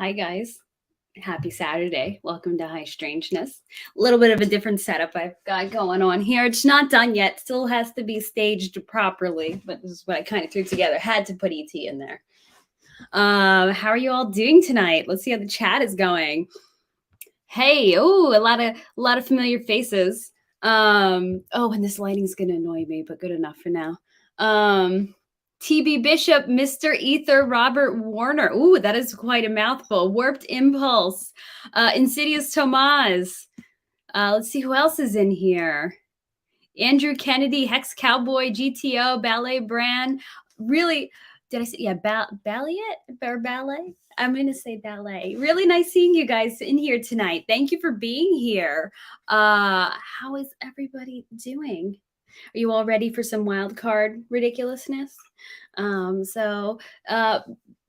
Hi, guys. Happy Saturday. Welcome to High Strangeness. A little bit of a different setup I've got going on here. It's not done yet. Still has to be staged properly, but this is what I kind of threw together. Had to put ET in there. How are you all doing tonight? Let's see how the chat is going. Hey, oh, a lot of familiar faces. And this lighting's gonna annoy me, but good enough for now. TB Bishop, Mr. Ether, Robert Warner. Ooh, that is quite a mouthful. Warped Impulse, Insidious Tomaz. Let's see who else is in here. Andrew Kennedy, Hex Cowboy, GTO, Ballet Brand. Really, did I say, yeah, ballet or ballet? I'm going to say ballet. Really nice seeing you guys in here tonight. Thank you for being here. How is everybody doing? Are you all ready for some Wildcard ridiculousness?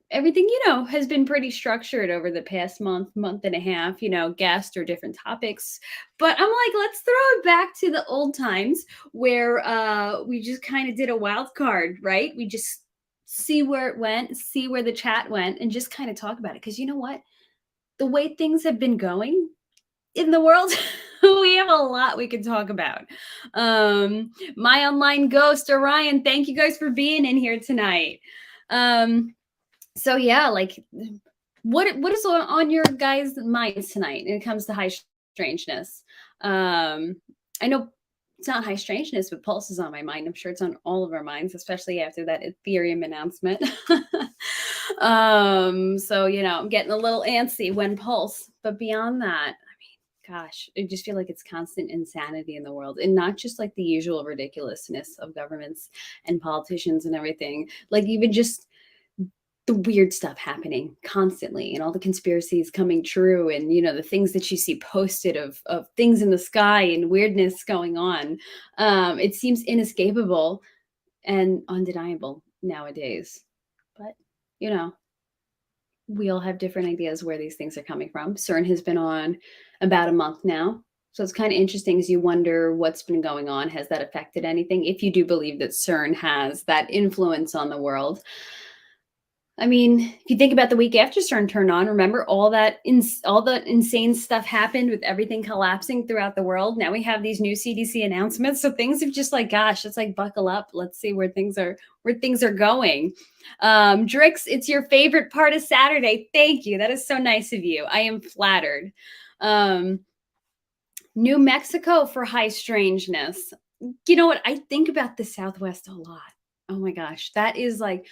Everything, has been pretty structured over the past month and a half, guests or different topics. But I'm like, let's throw it back to the old times where we just kind of did a wild card, right? We just see where it went, see where the chat went, and just kind of talk about it. Because you know what? The way things have been going in the world, we have a lot we can talk about. My online ghost, Orion, thank you guys for being in here tonight. So yeah, like what is on your guys' minds tonight when it comes to high strangeness? I know it's not high strangeness, but Pulse is on my mind. I'm sure it's on all of our minds, especially after that Ethereum announcement. I'm getting a little antsy when Pulse, but beyond that, gosh, I just feel like it's constant insanity in the world, and not just like the usual ridiculousness of governments and politicians and everything, like even just the weird stuff happening constantly and all the conspiracies coming true, and the things that you see posted of things in the sky and weirdness going on. It seems inescapable and undeniable nowadays, but we all have different ideas where these things are coming from. CERN has been on about a month now, so it's kind of interesting as you wonder what's been going on. Has that affected anything? If you do believe that CERN has that influence on the world. I mean, if you think about the week after CERN turned on, remember all the insane stuff happened with everything collapsing throughout the world. Now we have these new CDC announcements, so things have just like, gosh, it's like buckle up. Let's see where things are going. Drix, it's your favorite part of Saturday. Thank you. That is so nice of you. I am flattered. New Mexico for high strangeness. You know what? I think about the Southwest a lot. Oh my gosh, that is like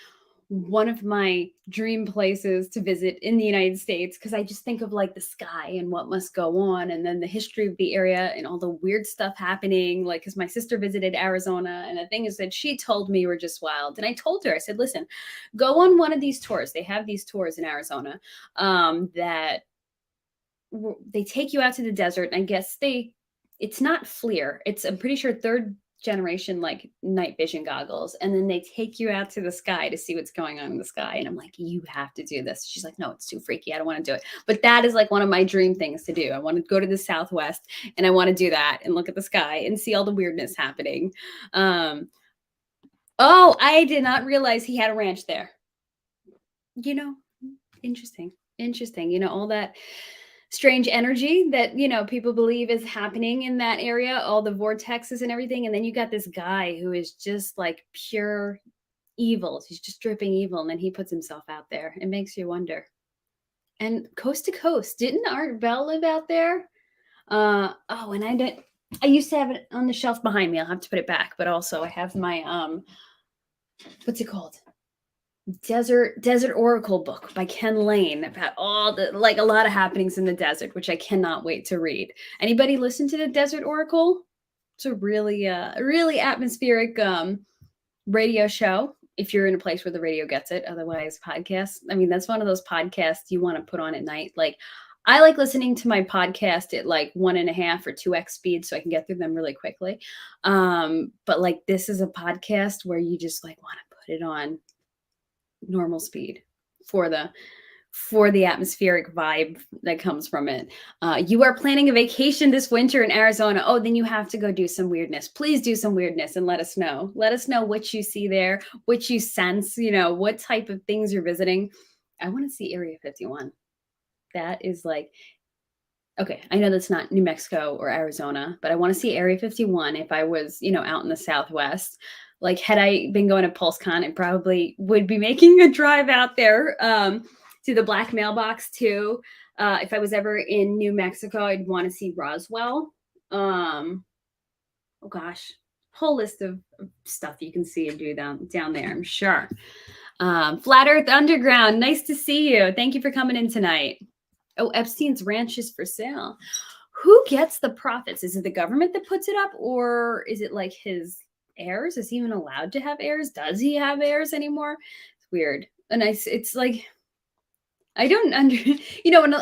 one of my dream places to visit in the United States, because I just think of like the sky and what must go on, and then the history of the area and all the weird stuff happening. Like, because my sister visited Arizona, and the thing is that she told me were just wild. And I told her, I said, listen, go on one of these tours. They have these tours in Arizona that they take you out to the desert. And I guess it's not FLIR. I'm pretty sure third generation like night vision goggles, and then they take you out to the sky to see what's going on in the sky. And I'm like, you have to do this. She's like, no, it's too freaky, I don't want to do it. But that is like one of my dream things to do. I want to go to the Southwest, and I want to do that and look at the sky and see all the weirdness happening. I did not realize he had a ranch there. Interesting. All that strange energy that people believe is happening in that area, all the vortexes and everything. And then you got this guy who is just like pure evil. He's just dripping evil, and then he puts himself out there. It makes you wonder. And coast to coast, didn't Art Bell live out there? And I used to have it on the shelf behind me. I'll have to put it back. But also I have my what's it called, Desert Oracle book by Ken Lane, about all the, like, a lot of happenings in the desert, which I cannot wait to read. Anybody listen to the Desert Oracle? It's a really atmospheric radio show, if you're in a place where the radio gets it. Otherwise, podcasts, I mean, that's one of those podcasts you want to put on at night. Like, I like listening to my podcast at like 1.5 or 2x speed, so I can get through them really quickly. But like, this is a podcast where you just like want to put it on normal speed for the atmospheric vibe that comes from it. You are planning a vacation this winter in Arizona. Oh, then you have to go do some weirdness. Please do some weirdness and let us know. Let us know what you see there, what you sense, what type of things you're visiting. I want to see Area 51. that is like, okay, I know that's not New Mexico or Arizona, but I want to see Area 51 if I was, out in the Southwest. Like, had I been going to PulseCon, I probably would be making a drive out there to the black mailbox too. If I was ever in New Mexico, I'd want to see Roswell. Oh gosh, whole list of stuff you can see and do down there, I'm sure. Flat Earth Underground, nice to see you. Thank you for coming in tonight. Oh, Epstein's ranch is for sale. Who gets the profits? Is it the government that puts it up, or is it like his heirs? Is he even allowed to have heirs? Does he have heirs anymore? It's weird. And it's like, I don't and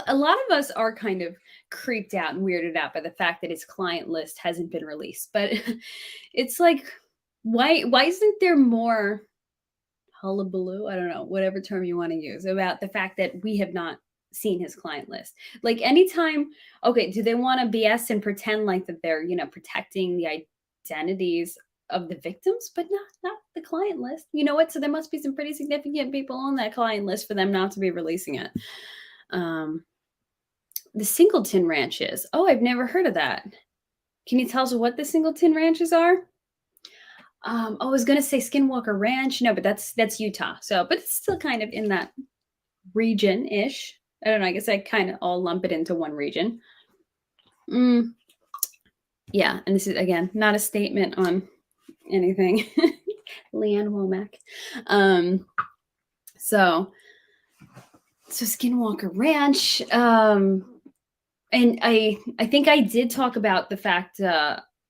a lot of us are kind of creeped out and weirded out by the fact that his client list hasn't been released. But it's like, why isn't there more hullabaloo? I don't know, whatever term you want to use, about the fact that we have not seen his client list. Like, anytime, okay, do they want to BS and pretend like that they're, protecting the identities of the victims, but not the client list? You know what? So there must be some pretty significant people on that client list for them not to be releasing it. The Singleton Ranches. Oh, I've never heard of that. Can you tell us what the Singleton Ranches are? I was gonna say Skinwalker Ranch. No, but that's Utah. So, but it's still kind of in that region-ish. I don't know. I guess I kind of all lump it into one region. Yeah, and this is, again, not a statement on anything. Leanne Womack. So Skinwalker Ranch. And I think I did talk about the fact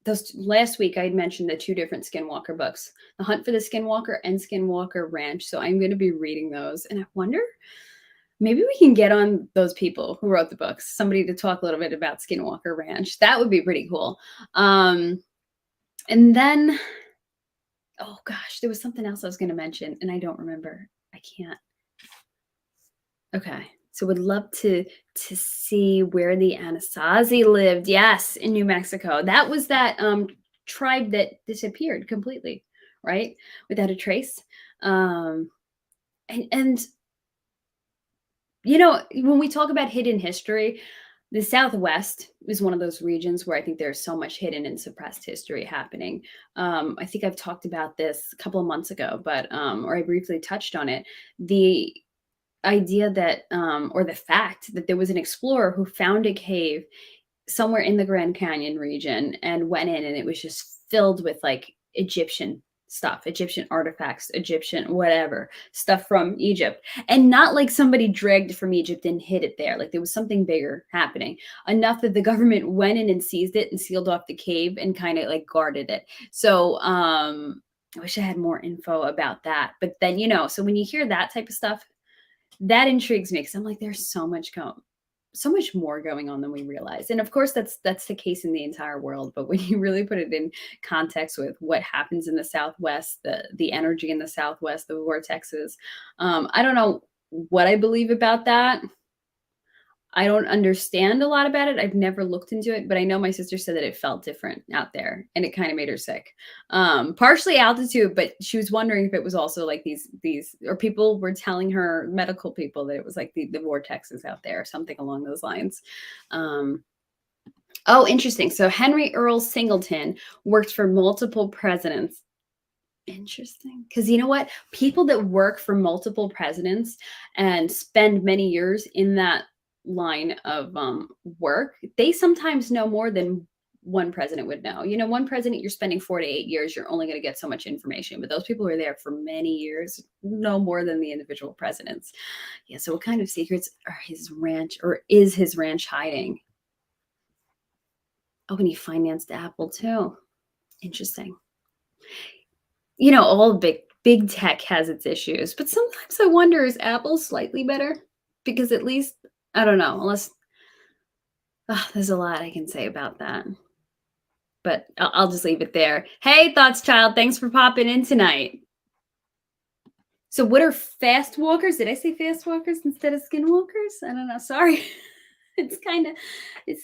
those last week. I had mentioned the two different Skinwalker books, The Hunt for the Skinwalker and Skinwalker Ranch. So I'm going to be reading those, and I wonder, maybe we can get on those people who wrote the books, somebody to talk a little bit about Skinwalker Ranch. That would be pretty cool. And then, oh gosh, there was something else I was going to mention, and I don't remember. I can't. Okay. So would love to see where the Anasazi lived. Yes, in New Mexico. That was that tribe that disappeared completely, right? Without a trace. And when we talk about hidden history, the Southwest is one of those regions where I think there's so much hidden and suppressed history happening. I think I've talked about this a couple of months ago, but or I briefly touched on it. The idea that, or the fact that there was an explorer who found a cave somewhere in the Grand Canyon region and went in, and it was just filled with like Egyptian stuff, Egyptian artifacts, Egyptian whatever stuff from Egypt, and not like somebody dragged it from Egypt and hid it there. Like, there was something bigger happening, enough that the government went in and seized it and sealed off the cave and kind of like guarded it. So I wish I had more info about that. But then, so when you hear that type of stuff, that intrigues me, because I'm like, there's so much more going on than we realize. And of course, that's the case in the entire world. But when you really put it in context with what happens in the Southwest, the energy in the Southwest, the vortexes, I don't know what I believe about that. I don't understand a lot about it. I've never looked into it, but I know my sister said that it felt different out there, and it kind of made her sick. Partially altitude, but she was wondering if it was also like these, or people were telling her, medical people, that it was like the vortexes out there, or something along those lines. Oh, interesting. So Henry Earl Singleton worked for multiple presidents. Interesting. Because you know what? People that work for multiple presidents and spend many years in that line of work, they sometimes know more than one president would know. One president, you're spending 4 to 8 years, you're only going to get so much information, but those people who are there for many years know more than the individual presidents. Yeah. So what kind of secrets are his ranch, or is his ranch, hiding? Oh, and he financed Apple too. Interesting. All big tech has its issues, but sometimes I wonder, is Apple slightly better? Because at least, I don't know, unless there's a lot I can say about that, but I'll just leave it there. Hey, Thoughts Child, thanks for popping in tonight. So what are fast walkers? Did I say fast walkers instead of skinwalkers? I don't know. Sorry. It's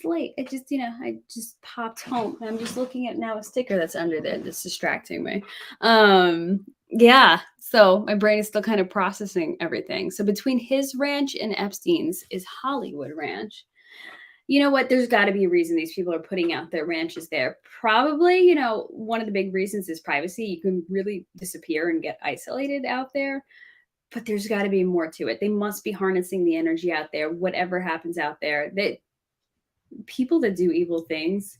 late. I just popped home. I'm just looking at now a sticker that's under there that's distracting me. Yeah. So my brain is still kind of processing everything. So between his ranch and Epstein's is Hollywood Ranch. You know what? There's got to be a reason these people are putting out their ranches there. Probably, one of the big reasons is privacy. You can really disappear and get isolated out there, but there's got to be more to it. They must be harnessing the energy out there, whatever happens out there. That people that do evil things,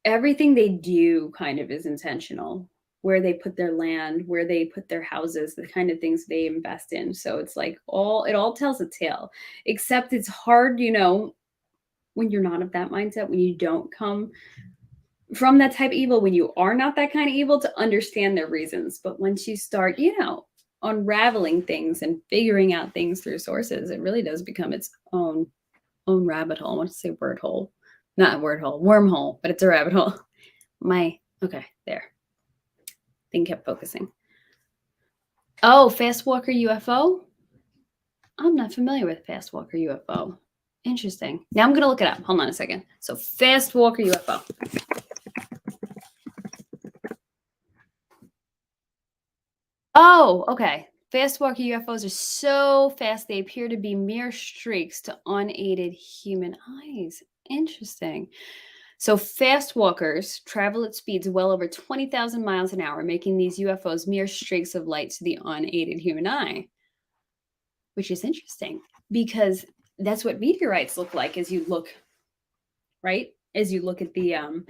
everything they do kind of is intentional. Where they put their land, where they put their houses, the kind of things they invest in. So it's like it all tells a tale. Except it's hard, when you're not of that mindset, when you don't come from that type of evil, when you are not that kind of evil, to understand their reasons. But once you start, unraveling things and figuring out things through sources, it really does become its own rabbit hole. I want to say word hole, not word hole, wormhole, but it's a rabbit hole. Okay, there. Thing kept focusing. Oh, Fast Walker UFO? I'm not familiar with Fast Walker UFO. Interesting. Now I'm going to look it up. Hold on a second. So Fast Walker UFO. Oh, okay. Fast walker UFOs are so fast they appear to be mere streaks to unaided human eyes. Interesting. So fast walkers travel at speeds well over 20,000 miles an hour, making these UFOs mere streaks of light to the unaided human eye, which is interesting because that's what meteorites look like as you look, right? As you look at them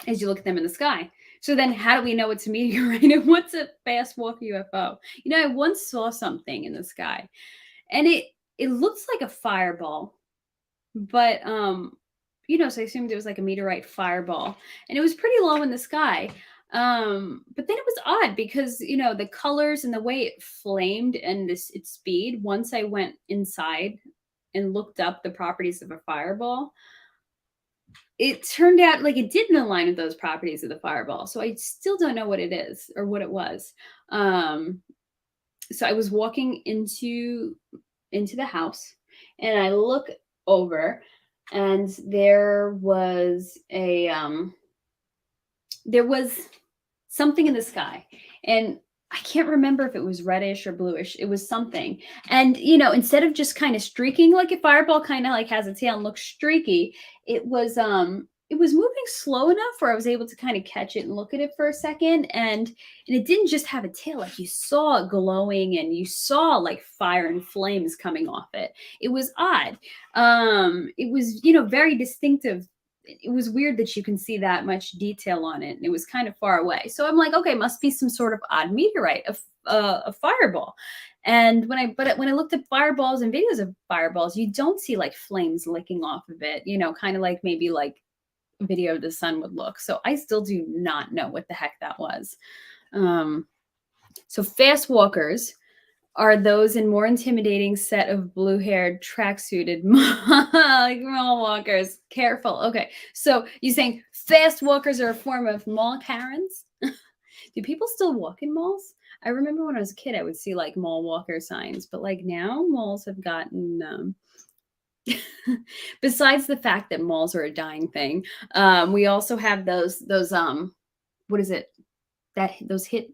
in the sky. So then how do we know it's a meteorite and what's a fast walker UFO? I once saw something in the sky and it looks like a fireball, but so I assumed it was like a meteorite fireball and it was pretty low in the sky. But then it was odd because the colors and the way it flamed and its speed, once I went inside and looked up the properties of a fireball, it turned out like it didn't align with those properties of the fireball. So I still don't know what it is or what it was. So I was walking into the house and I look over and there was something in the sky, and I can't remember if it was reddish or bluish. It was something. And, instead of just kind of streaking like a fireball kind of like has a tail and looks streaky, it was moving slow enough where I was able to kind of catch it and look at it for a second. And it didn't just have a tail, like you saw it glowing and you saw like fire and flames coming off it. It was odd. It was, very distinctive. It was weird that you can see that much detail on it, and it was kind of far away. So I'm like, okay, must be some sort of odd meteorite, a fireball. And when I looked at fireballs and videos of fireballs, you don't see like flames licking off of it, kind of like maybe like a video of the sun would look. So I still do not know what the heck that was. So fast walkers are those in more intimidating set of blue-haired, track-suited like mall walkers. Careful. Okay, so you're saying fast walkers are a form of mall Karens? Do people still walk in malls? I remember when I was a kid, I would see like mall walker signs, but like now malls have gotten. Besides the fact that malls are a dying thing, we also have those what is it? Those hit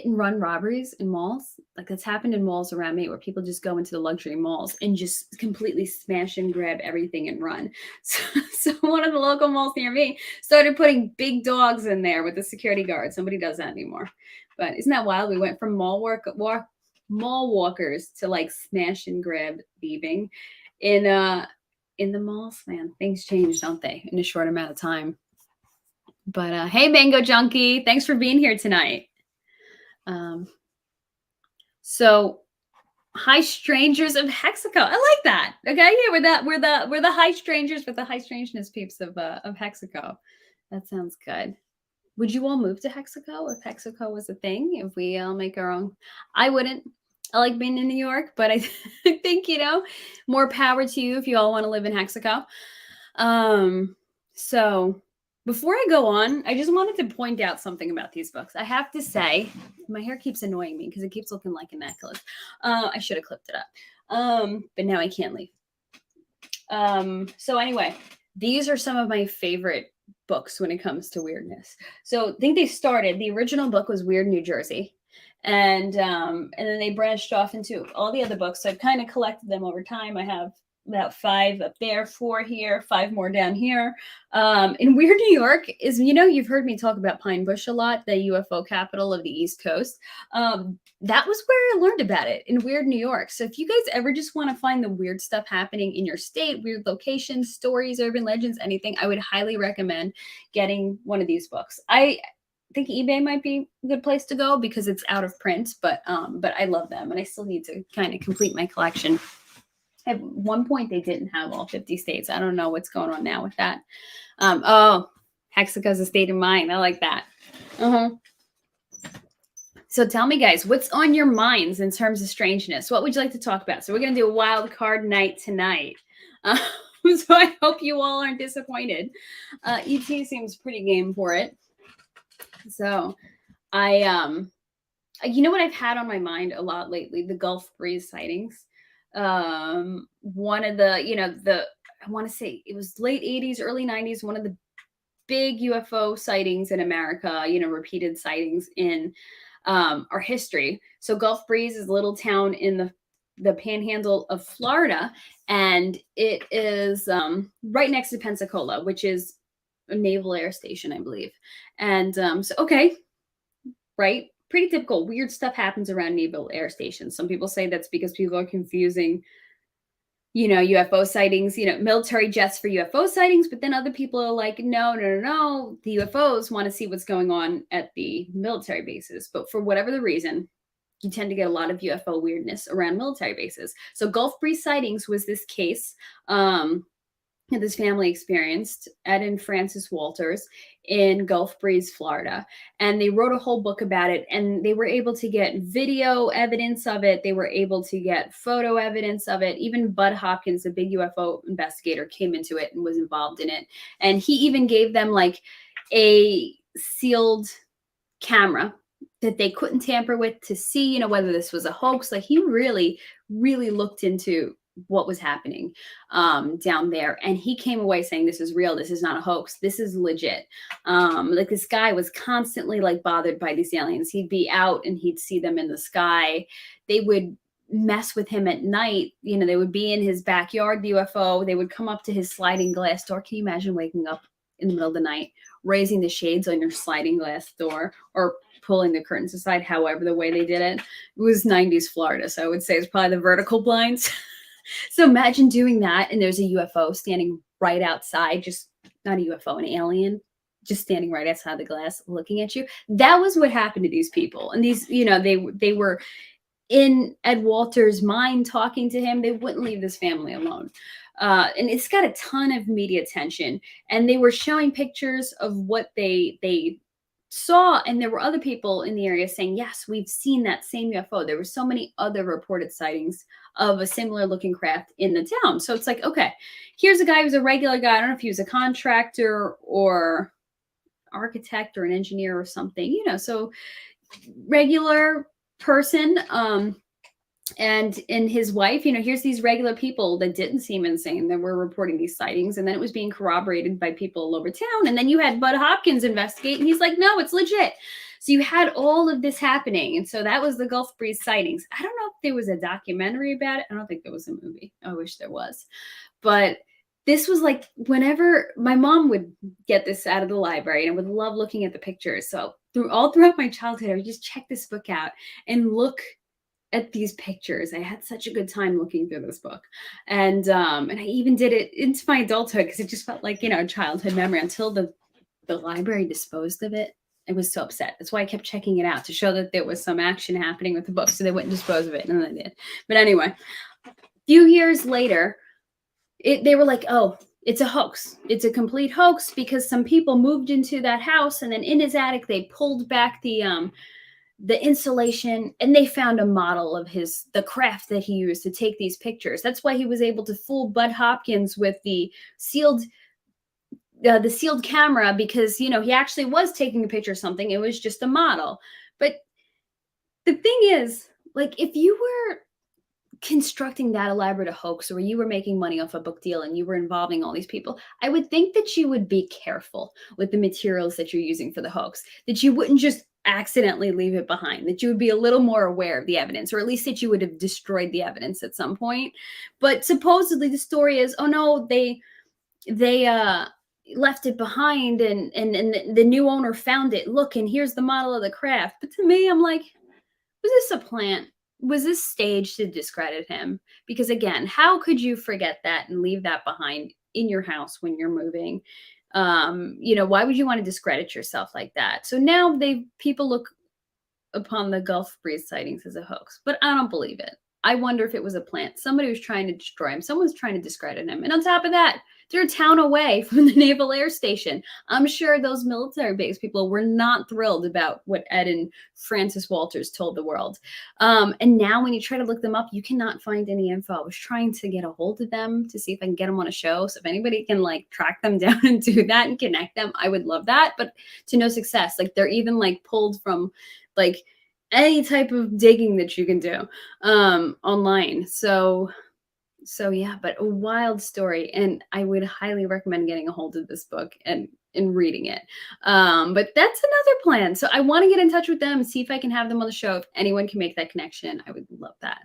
and run robberies in malls. Like that's happened in malls around me where people just go into the luxury malls and just completely smash and grab everything and run. So one of the local malls near me started putting big dogs in there with the security guards. Nobody does that anymore. But isn't that wild? We went from mall walkers to like smash and grab thieving in the malls. Man, things change, don't they, in a short amount of time. But hey, Mango Junkie, thanks for being here tonight. So high strangers of Hexaco. I like that. Okay, yeah, we're the high strangers with the high strangeness peeps of Hexaco. That sounds good. Would you all move to Hexaco if Hexaco was a thing? If we all make our own? I wouldn't. I like being in New York, but I think more power to you if you all want to live in Hexaco. So before I go on, I just wanted to point out something about these books. I have to say, my hair keeps annoying me because it keeps looking like a necklace. I should have clipped it up. But now I can't leave. So anyway, these are some of my favorite books when it comes to weirdness. So I think they started, the original book was Weird New Jersey. And then they branched off into all the other books. So I've kind of collected them over time. I have about 5 up there, 4 here, 5 more down here. In Weird New York is, you've heard me talk about Pine Bush a lot, the UFO capital of the East Coast. That was where I learned about it, in Weird New York. So if you guys ever just want to find the weird stuff happening in your state, weird locations, stories, urban legends, anything, I would highly recommend getting one of these books. I think eBay might be a good place to go because it's out of print, but I love them, and I still need to kind of complete my collection. At one point, they didn't have all 50 states. I don't know what's going on now with that. Oh, Hexica's a state of mind. I like that. So tell me, guys, what's on your minds in terms of strangeness? What would you like to talk about? So we're going to do a wild card night tonight. So I hope you all aren't disappointed. ET seems pretty game for it. So you know what I've had on my mind a lot lately? The Gulf Breeze sightings. One of the, I want to say it was late 80s, early 90s, one of the big UFO sightings in America, repeated sightings in our history. So Gulf Breeze is a little town in the panhandle of Florida, and it is right next to Pensacola, which is a naval air station, I believe. And okay, right? Pretty typical. Weird stuff happens around naval air stations. Some people say that's because people are confusing, UFO sightings, military jets for UFO sightings. But then other people are like, no. The UFOs want to see what's going on at the military bases. But for whatever the reason, you tend to get a lot of UFO weirdness around military bases. So Gulf Breeze sightings was this case that this family experienced, Ed and Francis Walters, in Gulf Breeze, Florida. And they wrote a whole book about it, and they were able to get video evidence of it. They were able to get photo evidence of it. Even Bud Hopkins, a big UFO investigator, came into it and was involved in it. And he even gave them like a sealed camera that they couldn't tamper with to see, whether this was a hoax. Like, he really, really looked into what was happening down there, and he came away saying, this is real, this is not a hoax, this is legit. Like, this guy was constantly like bothered by these aliens. He'd be out and he'd see them in the sky. They would mess with him at night. They would be in his backyard, the UFO. They would come up to his sliding glass door. Can you imagine waking up in the middle of the night, raising the shades on your sliding glass door, or pulling the curtains aside, however the way they did it? It was 90s Florida, so I would say it's probably the vertical blinds. So imagine doing that, and there's a UFO standing right outside, just not a UFO, an alien, just standing right outside the glass looking at you. That was what happened to these people. And these, they were in Ed Walters' mind, talking to him. They wouldn't leave this family alone. And it's got a ton of media attention. And they were showing pictures of what they saw, and there were other people in the area saying, yes, we've seen that same UFO. There were so many other reported sightings of a similar looking craft in the town. So it's like, okay, here's a guy who's a regular guy. I don't know if he was a contractor or architect or an engineer or something, so regular person. And his wife, here's these regular people that didn't seem insane that were reporting these sightings. And then it was being corroborated by people all over town. And then you had Bud Hopkins investigate, and he's like, no, it's legit. So you had all of this happening. And so that was the Gulf Breeze sightings. I don't know if there was a documentary about it. I don't think there was a movie. I wish there was. But this was like, whenever my mom would get this out of the library, and I would love looking at the pictures. So throughout my childhood, I would just check this book out and look at these pictures. I had such a good time looking through this book. And I even did it into my adulthood because it just felt like, a childhood memory, until the library disposed of it. I was so upset. That's why I kept checking it out, to show that there was some action happening with the book, so they wouldn't dispose of it. And then they did. But anyway, a few years later, they were like, oh, it's a hoax. It's a complete hoax, because some people moved into that house, and then in his attic, they pulled back the insulation, and they found a model of the craft that he used to take these pictures. That's why he was able to fool Bud Hopkins with the sealed camera, because, he actually was taking a picture of something. It was just a model. But the thing is, like, if you were constructing that elaborate a hoax, or you were making money off a book deal and you were involving all these people, I would think that you would be careful with the materials that you're using for the hoax, that you wouldn't just accidentally leave it behind, that you would be a little more aware of the evidence, or at least that you would have destroyed the evidence at some point. But supposedly the story is, oh no, they left it behind, and the new owner found it. Look, and here's the model of the craft. But to me, I'm like, was this a plant? Was this staged to discredit him? Because again, how could you forget that and leave that behind in your house when you're moving? Why would you want to discredit yourself like that? So now people look upon the Gulf Breeze sightings as a hoax, but I don't believe it. I wonder if it was a plant. Somebody was trying to destroy him. Someone's trying to discredit him. And on top of that, they're a town away from the Naval Air Station. I'm sure those military base people were not thrilled about what Ed and Francis Walters told the world. And now when you try to look them up, you cannot find any info. I was trying to get a hold of them to see if I can get them on a show. So if anybody can like track them down and do that and connect them, I would love that. But to no success. Like they're even like pulled from like any type of digging that you can do online. So yeah, but a wild story, and I would highly recommend getting a hold of this book and reading it. But that's another plan. So I want to get in touch with them and see if I can have them on the show. If anyone can make that connection, I would love that.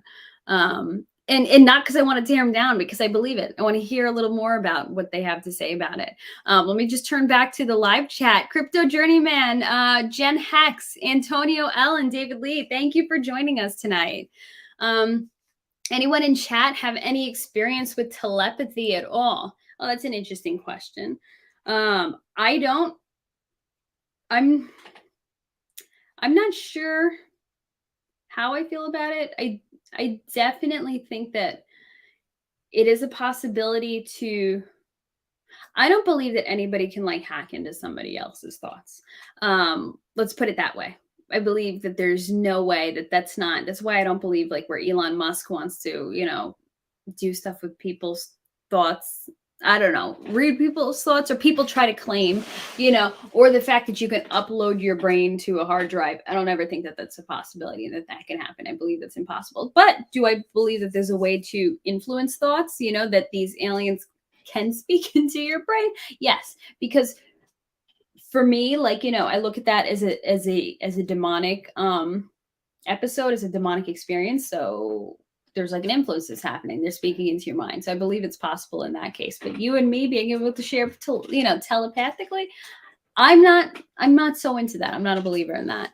And not because I want to tear them down, because I believe it. I want to hear a little more about what they have to say about it. Let me just turn back to the live chat. Crypto Journeyman, Jen Hex, Antonio L, and David Lee, thank you for joining us tonight. Anyone in chat have any experience with telepathy at all? Oh, that's an interesting question. I don't. I'm not sure how I feel about it. I definitely think that it is a possibility to. I don't believe that anybody can like hack into somebody else's thoughts. Let's put it that way. I believe that there's no way that's why I don't believe like where Elon Musk wants to, do stuff with people's thoughts. I don't know, read people's thoughts, or people try to claim, or the fact that you can upload your brain to a hard drive. I don't ever think that that's a possibility and that can happen. I believe that's impossible. But do I believe that there's a way to influence thoughts, that these aliens can speak into your brain? Yes, because for me, like, I look at that as a demonic episode, as a demonic experience. So there's like an influence that's happening. They're speaking into your mind. So I believe it's possible in that case. But you and me being able to share, telepathically, I'm not so into that. I'm not a believer in that.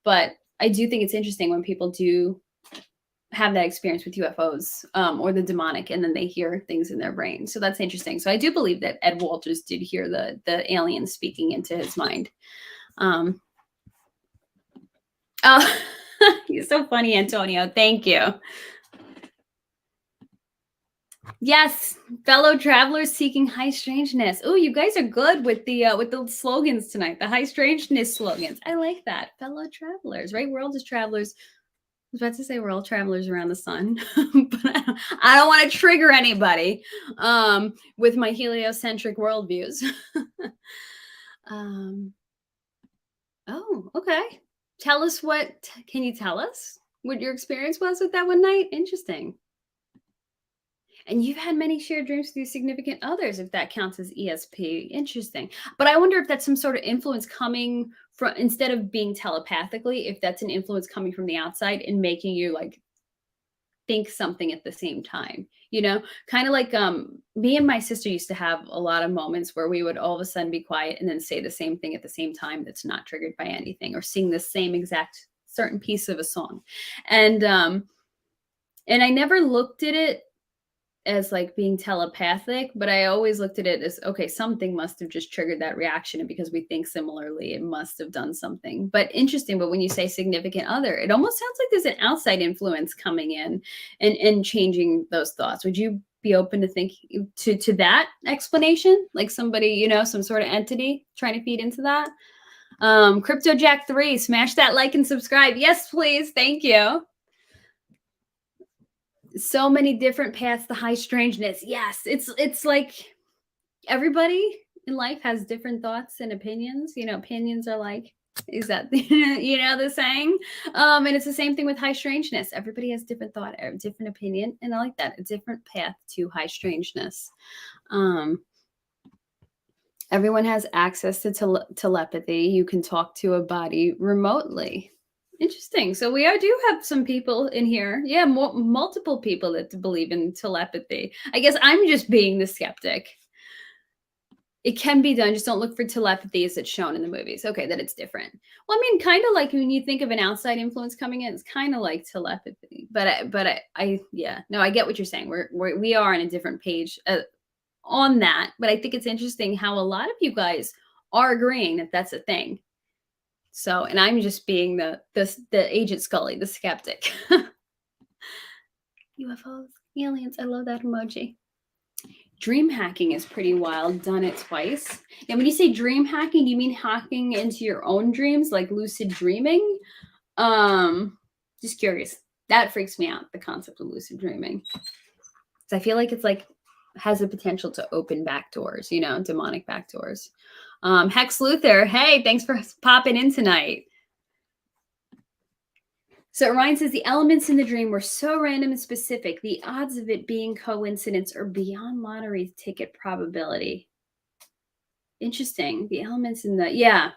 But I do think it's interesting when people do have that experience with UFOs or the demonic, and then they hear things in their brain. So that's interesting. So I do believe that Ed Walters did hear the aliens speaking into his mind. Oh, you're so funny, Antonio. Thank you. Yes, fellow travelers seeking high strangeness. Oh, you guys are good with the slogans tonight. The high strangeness slogans. I like that. Fellow travelers, right? We're all just travelers. I was about to say we're all travelers around the sun, but I don't want to trigger anybody with my heliocentric worldviews. Oh, okay. Can you tell us what your experience was with that one night? Interesting. And you've had many shared dreams with your significant others, if that counts as ESP. Interesting. But I wonder if that's some sort of influence coming from, instead of being telepathically, if that's an influence coming from the outside and making you like think something at the same time, kind of like me and my sister used to have a lot of moments where we would all of a sudden be quiet and then say the same thing at the same time that's not triggered by anything, or sing the same exact certain piece of a song. And I never looked at it as like being telepathic, but I always looked at it as, okay, something must have just triggered that reaction. And because we think similarly, it must have done something. But interesting. But when you say significant other, it almost sounds like there's an outside influence coming in and changing those thoughts. Would you be open to thinking to that explanation? Like somebody, some sort of entity trying to feed into that? Crypto Jack 3, smash that like and subscribe. Yes, please. Thank you. So many different paths to high strangeness. Yes, it's like everybody in life has different thoughts and opinions. Opinions are like Is that the, the saying? And it's the same thing with high strangeness. Everybody has different thought, a different opinion, and I like that. A different path to high strangeness. Um, Everyone has access to telepathy. You can talk to a body remotely. Interesting. So do have some people in here. Yeah, multiple people that believe in telepathy. I guess I'm just being the skeptic. It can be done. Just don't look for telepathy as it's shown in the movies. Okay, that it's different. Well, I mean, kind of like when you think of an outside influence coming in, it's kind of like telepathy. Yeah, no, I get what you're saying. We are on a different page on that. But I think it's interesting how a lot of you guys are agreeing that that's a thing. So, and I'm just being the Agent Scully, the skeptic. UFOs, aliens. I love that emoji. Dream hacking is pretty wild. Done it twice. Now, when you say dream hacking, do you mean hacking into your own dreams, like lucid dreaming? Just curious. That freaks me out, the concept of lucid dreaming. Because I feel like it's like has the potential to open back doors, demonic back doors. Hex Luther, hey, thanks for popping in tonight. So Orion says the elements in the dream were so random and specific. The odds of it being coincidence are beyond lottery ticket probability. Interesting. The elements in the, yeah.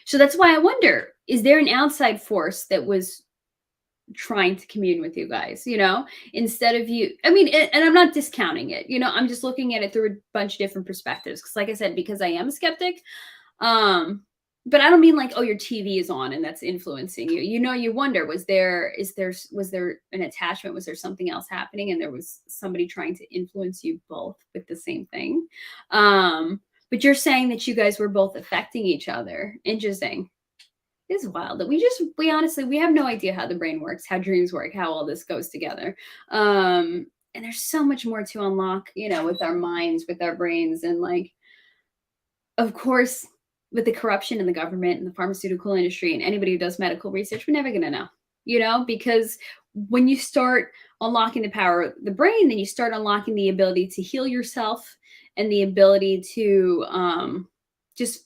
So that's why I wonder, is there an outside force that was trying to commune with you guys, instead of you? I mean, and I'm not discounting it, I'm just looking at it through a bunch of different perspectives. Because like I said, because I am a skeptic, but I don't mean like, oh, your TV is on and that's influencing you. You wonder, was there an attachment? Was there something else happening? And there was somebody trying to influence you both with the same thing. But you're saying that you guys were both affecting each other. Interesting. It's wild that we honestly, we have no idea how the brain works, how dreams work, how all this goes together. And there's so much more to unlock, with our minds, with our brains. And like, of course, with the corruption in the government and the pharmaceutical industry and anybody who does medical research, we're never going to know, because when you start unlocking the power of the brain, then you start unlocking the ability to heal yourself and the ability to just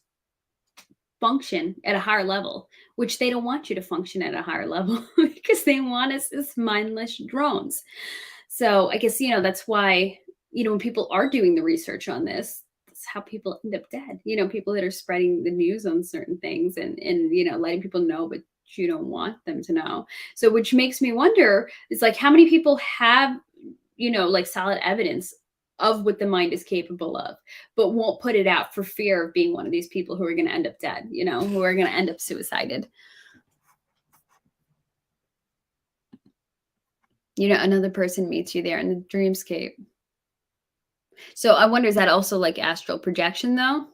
function at a higher level, which they don't want you to function at a higher level because they want us as mindless drones. So I guess, that's why, when people are doing the research on this, that's how people end up dead. People that are spreading the news on certain things and letting people know, but you don't want them to know. So which makes me wonder, it's like, how many people have, like solid evidence of what the mind is capable of, but won't put it out for fear of being one of these people who are going to end up dead, who are going to end up suicided. Another person meets you there in the dreamscape. So I wonder, is that also like astral projection though?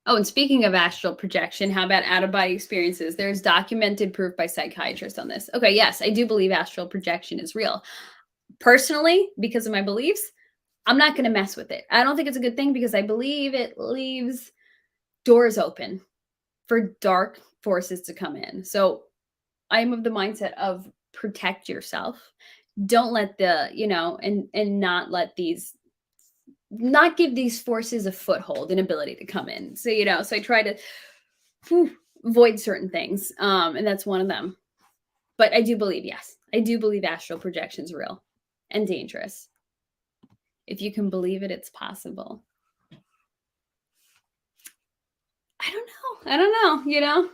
Oh, and speaking of astral projection, how about out-of-body experiences? There's documented proof by psychiatrists on this. Okay, yes, I do believe astral projection is real. Personally, because of my beliefs, I'm not going to mess with it. I don't think it's a good thing because I believe it leaves doors open for dark forces to come in. So I'm of the mindset of protect yourself. Don't let and not let not give these forces a foothold and ability to come in. So, so I try to avoid certain things. And that's one of them. But I do believe, yes, I do believe astral projection is real and dangerous. If you can believe it, it's possible. I don't know,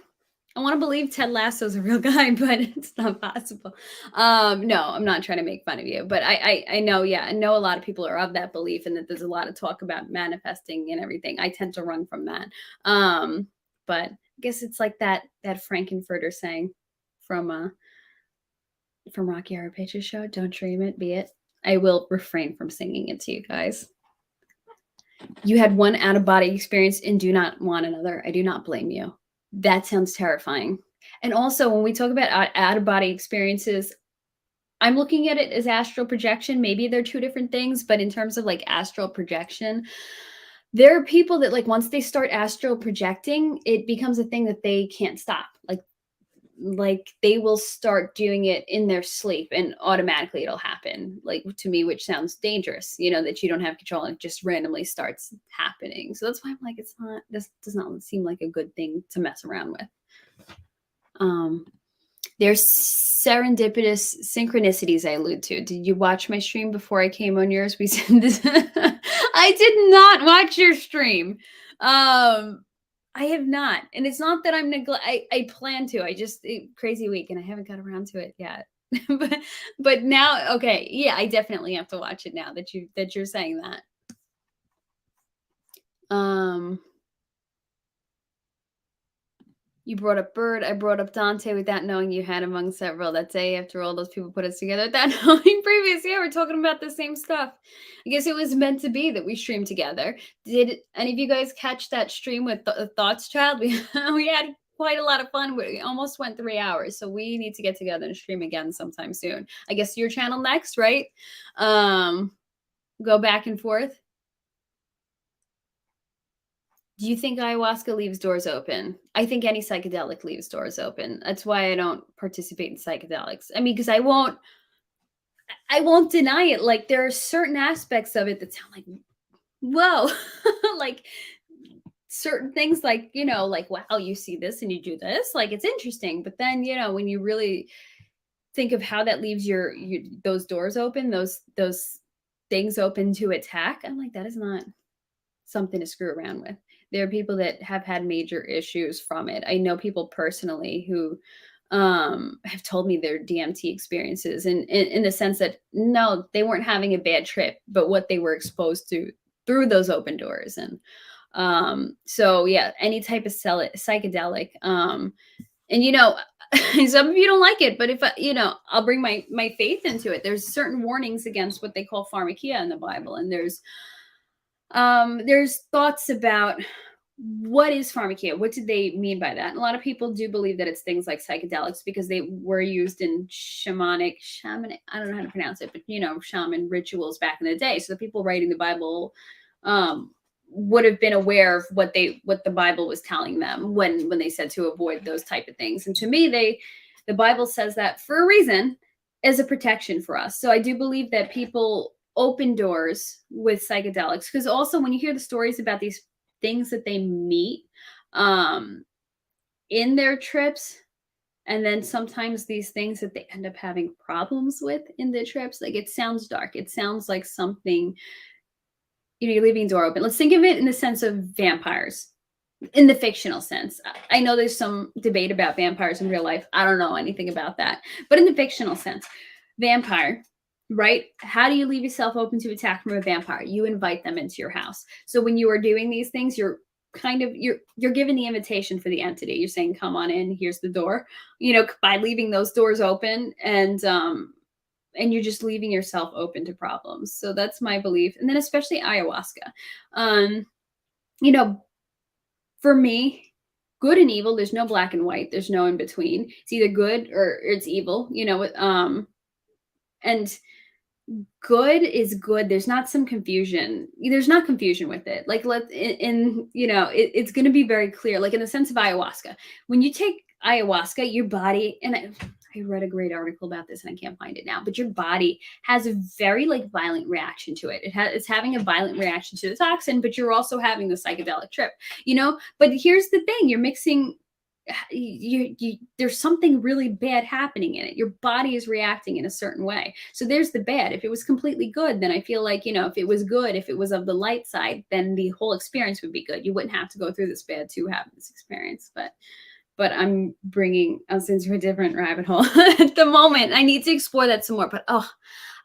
I want to believe Ted Lasso's a real guy, but it's not possible. No, I'm not trying to make fun of you, but I know, I know a lot of people are of that belief and that there's a lot of talk about manifesting and everything. I tend to run from that. But I guess it's like that Frankenfurter saying from Rocky Horror Picture Show, don't dream it, be it. I will refrain from singing it to you guys. You had one out-of-body experience and do not want another. I do not blame you. That sounds terrifying. And also, when we talk about out-of-body experiences, I'm looking at it as astral projection. Maybe they're two different things, but in terms of like astral projection, there are people that like once they start astral projecting, it becomes a thing that they can't stop. Like like they will start doing it in their sleep and automatically it'll happen, like to me, which sounds dangerous, that you don't have control and it just randomly starts happening. So that's why I'm like, this does not seem like a good thing to mess around with. um there's serendipitous synchronicities I allude to. Did you watch my stream before I came on yours? We said this. I did not watch your stream. I have not, and it's not that I'm neglect. I plan to. I just crazy week, and I haven't got around to it yet. but now, okay, yeah, I definitely have to watch it now that you're saying that. You brought up Bird. I brought up Dante without knowing you had among several that day after all those people put us together without knowing previous. Yeah, we're talking about the same stuff. I guess it was meant to be that we streamed together. Did any of you guys catch that stream with Thoughts Child? We had quite a lot of fun. We almost went 3 hours. So we need to get together and stream again sometime soon. I guess your channel next, right? Go back and forth. Do you think ayahuasca leaves doors open? I think any psychedelic leaves doors open. That's why I don't participate in psychedelics. I mean, because I won't deny it. Like there are certain aspects of it that sound like, whoa, like certain things like, like, wow, you see this and you do this. Like it's interesting. But then, when you really think of how that leaves your those doors open, those things open to attack, I'm like, that is not something to screw around with. There are people that have had major issues from it. I know people personally who have told me their DMT experiences in the sense that no, they weren't having a bad trip, but what they were exposed to through those open doors. And so yeah, any type of psychedelic. And some of you don't like it, but if I'll bring my faith into it. There's certain warnings against what they call pharmakia in the Bible, and there's thoughts about what is pharmakia. What did they mean by that? And a lot of people do believe that it's things like psychedelics because they were used in shamanic. I don't know how to pronounce it, but shaman rituals back in the day. So the people writing the Bible would have been aware of what the Bible was telling them when they said to avoid those type of things. And to me, the Bible says that for a reason, as a protection for us. So I do believe that people open doors with psychedelics, because also when you hear the stories about these things that they meet in their trips, and then sometimes these things that they end up having problems with in the trips, like it sounds dark. It sounds like something, you're leaving a door open. Let's think of it in the sense of vampires, in the fictional sense. I know there's some debate about vampires in real life. I don't know anything about that, but in the fictional sense, vampire, right? How do you leave yourself open to attack from a vampire? You invite them into your house. So when you are doing these things, you're giving the invitation for the entity. You're saying, come on in, here's the door, by leaving those doors open, and you're just leaving yourself open to problems. So that's my belief. And then especially ayahuasca. For me, good and evil, there's no black and white. There's no in between. It's either good or it's evil, and good is good. There's not some confusion. There's not confusion with it. Like it's going to be very clear. Like in the sense of ayahuasca, when you take ayahuasca, your body, and I read a great article about this and I can't find it now, but your body has a very violent reaction to it. It's having a violent reaction to the toxin, but you're also having the psychedelic trip, but here's the thing, you're mixing, there's something really bad happening in it. Your body is reacting in a certain way. So there's the bad. If it was completely good, then I feel like, if it was good, if it was of the light side, then the whole experience would be good. You wouldn't have to go through this bad to have this experience. But I'm bringing us into a different rabbit hole at the moment. I need to explore that some more, but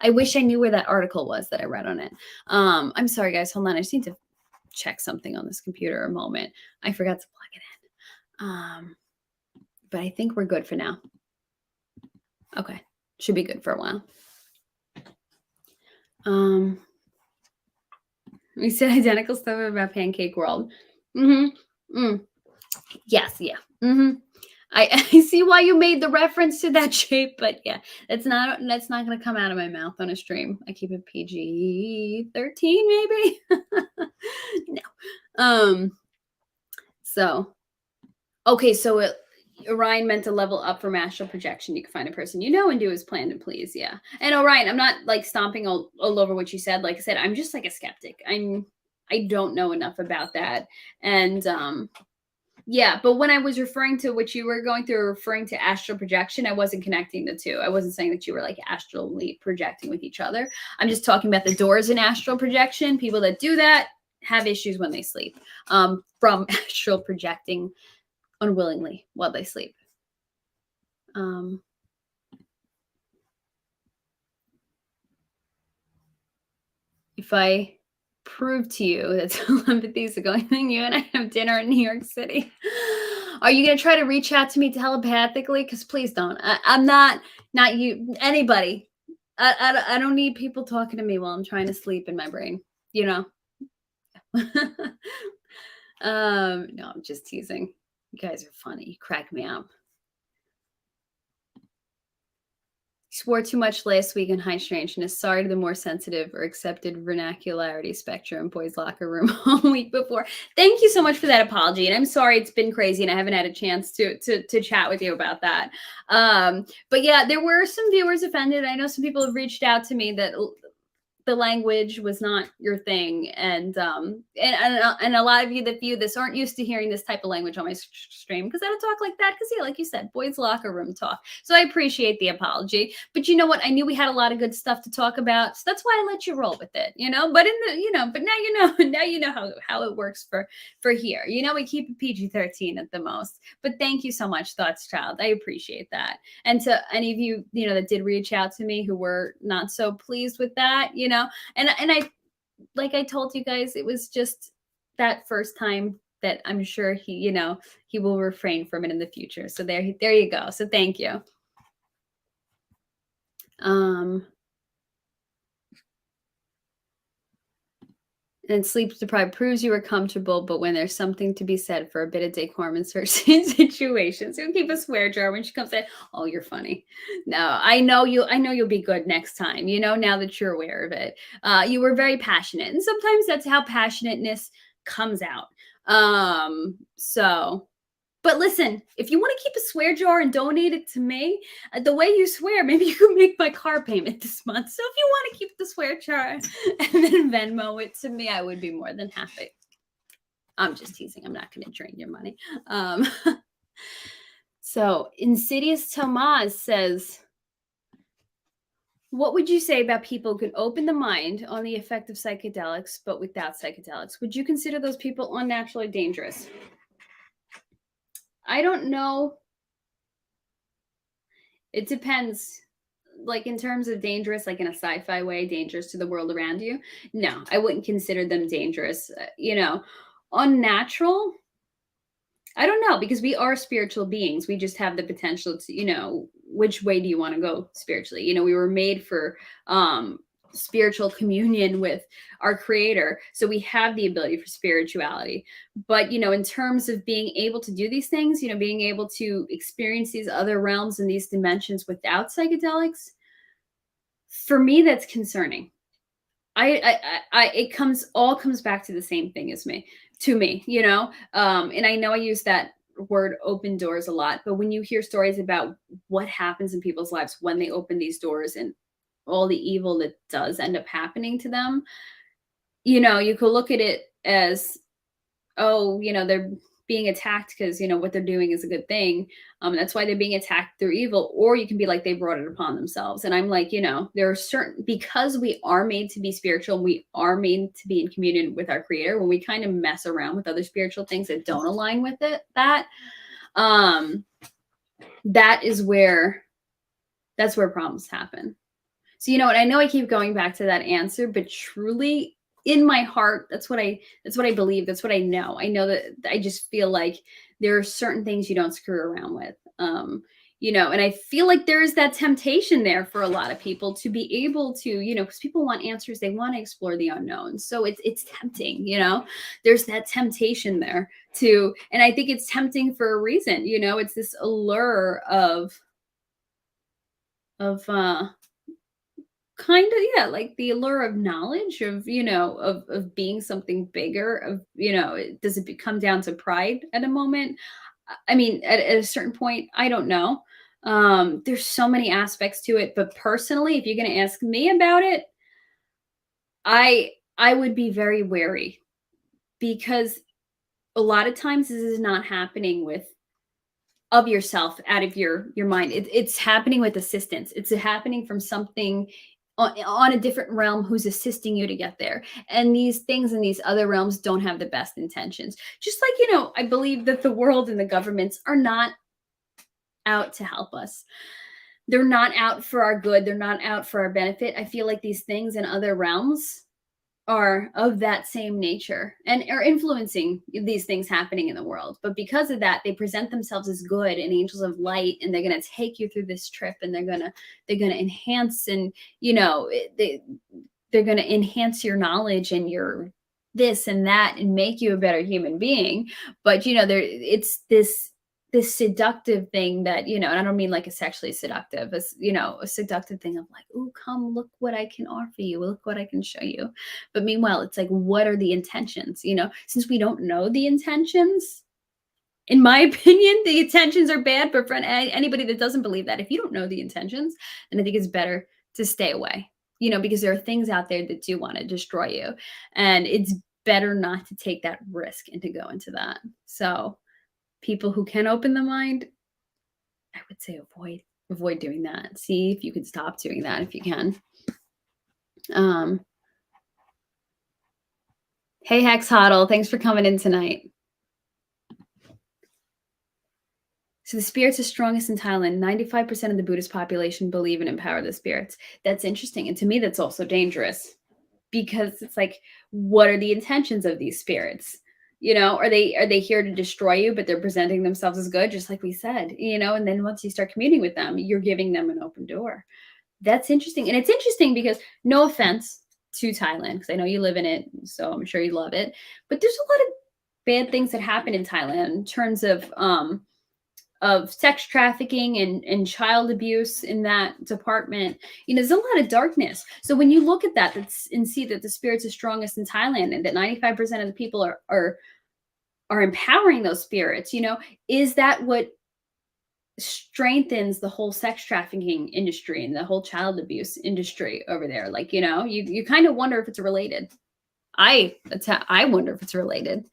I wish I knew where that article was that I read on it. I'm sorry guys, hold on. I just need to check something on this computer a moment. I forgot to plug it in. But I think we're good for now. Okay. Should be good for a while. We said identical stuff about Pancake World. Yes. Yeah. I see why you made the reference to that shape, but yeah, that's not going to come out of my mouth on a stream. I keep it PG-13 maybe. No. So, okay. So Orion meant to level up from astral projection. You can find a person you know and do as planned and please. Yeah. And Orion, I'm not like stomping all over what you said. Like I said, I'm just like a skeptic. I don't know enough about that. And yeah, but when I was referring to what you were going through, referring to astral projection, I wasn't connecting the two. I wasn't saying that you were like astrally projecting with each other. I'm just talking about the doors in astral projection. People that do that have issues when they sleep from astral projecting unwillingly while they sleep. If I prove to you that telepathy is the going thing, you and I have dinner in New York City, are you going to try to reach out to me telepathically? Because please don't. I'm not you, anybody. I don't need people talking to me while I'm trying to sleep in my brain, you know? No, I'm just teasing. You guys are funny. You crack me up. Swore too much last week in high strangeness. Sorry to the more sensitive or accepted vernacularity spectrum boys locker room all week before. Thank you so much for that apology. And I'm sorry it's been crazy and I haven't had a chance to chat with you about that. But yeah, there were some viewers offended. I know some people have reached out to me that the language was not your thing, and a lot of you that view this aren't used to hearing this type of language on my stream because I don't talk like that. Because yeah, like you said, boys locker room talk. So I appreciate the apology, but you know what? I knew we had a lot of good stuff to talk about, so that's why I let you roll with it. You know, but but now you know, now you know how it works for here. You know, we keep it PG-13 at the most. But thank you so much, Thoughts Child. I appreciate that. And to any of you, that did reach out to me who were not so pleased with that, and I, like I told you guys, it was just that first time that I'm sure he will refrain from it in the future. So there you go. So thank you. And sleep deprived proves you are comfortable, but when there's something to be said for a bit of decorum in certain situations, you'll keep a swear jar when she comes in. Oh, you're funny. No, I know you'll be good next time. Now that you're aware of it, you were very passionate, and sometimes that's how passionateness comes out. But listen, if you want to keep a swear jar and donate it to me, the way you swear, maybe you can make my car payment this month. So if you want to keep the swear jar and then Venmo it to me, I would be more than happy. I'm just teasing. I'm not going to drain your money. So Insidious Tomas says, what would you say about people who can open the mind on the effect of psychedelics, but without psychedelics? Would you consider those people unnaturally dangerous? I don't know. It depends. Like in terms of dangerous, like in a sci-fi way, dangerous to the world around you. No, I wouldn't consider them dangerous. Unnatural. I don't know, because we are spiritual beings. We just have the potential to, which way do you want to go spiritually? We were made for spiritual communion with our creator, so we have the ability for spirituality. But in terms of being able to do these things, being able to experience these other realms and these dimensions without psychedelics, for me that's concerning. It comes back to the same thing as me, and I know I use that word open doors a lot, but when you hear stories about what happens in people's lives when they open these doors and all the evil that does end up happening to them, you could look at it as, oh, they're being attacked because what they're doing is a good thing. That's why they're being attacked through evil. Or you can be like, they brought it upon themselves. And I'm like, there are certain, because we are made to be spiritual, we are made to be in communion with our creator. When we kind of mess around with other spiritual things that don't align with that's where problems happen. So, and I know I keep going back to that answer, but truly in my heart, that's what I believe. That's what I know. I know that I just feel like there are certain things you don't screw around with. And I feel like there is that temptation there for a lot of people to be able to, because people want answers, they want to explore the unknown. So it's tempting, there's that temptation there too. And I think it's tempting for a reason, it's this allure of kind of, yeah, like the allure of knowledge, of of being something bigger, of does it come down to pride at a moment? I mean, at a certain point, I don't know. There's so many aspects to it, but personally, if you're going to ask me about it, I would be very wary because a lot of times this is not happening with of yourself out of your mind. It's happening with assistance. It's happening from something on a different realm who's assisting you to get there. And these things in these other realms don't have the best intentions. Just like, I believe that the world and the governments are not out to help us. They're not out for our good. They're not out for our benefit. I feel like these things in other realms are of that same nature and are influencing these things happening in the world. But because of that, they present themselves as good and angels of light, and they're going to take you through this trip, and they're going to enhance, and they're going to enhance your knowledge and your this and that and make you a better human being. But it's this seductive thing that, and I don't mean like a sexually seductive, as a seductive thing of like, oh, come look what I can offer you, look what I can show you. But meanwhile, it's like, what are the intentions? Since we don't know the intentions, in my opinion, the intentions are bad. But for anybody that doesn't believe that, if you don't know the intentions, then I think it's better to stay away, because there are things out there that do want to destroy you. And it's better not to take that risk and to go into that. So people who can open the mind, I would say avoid doing that. See if you can stop doing that if you can. Hey, Hex Hoddle, thanks for coming in tonight. So the spirits are strongest in Thailand. 95% of the Buddhist population believe and empower the spirits. That's interesting. And to me, that's also dangerous because it's like, what are the intentions of these spirits? Are they here to destroy you, but they're presenting themselves as good, just like we said, and then once you start communing with them, you're giving them an open door. That's interesting. And it's interesting because, no offense to Thailand, because I know you live in it, so I'm sure you love it, but there's a lot of bad things that happen in Thailand in terms of sex trafficking and child abuse in that department. There's a lot of darkness. So when you look at that and see that the spirits are strongest in Thailand and that 95% of the people are empowering those spirits, is that what strengthens the whole sex trafficking industry and the whole child abuse industry over there? Like, you kind of wonder if it's related. I wonder if it's related.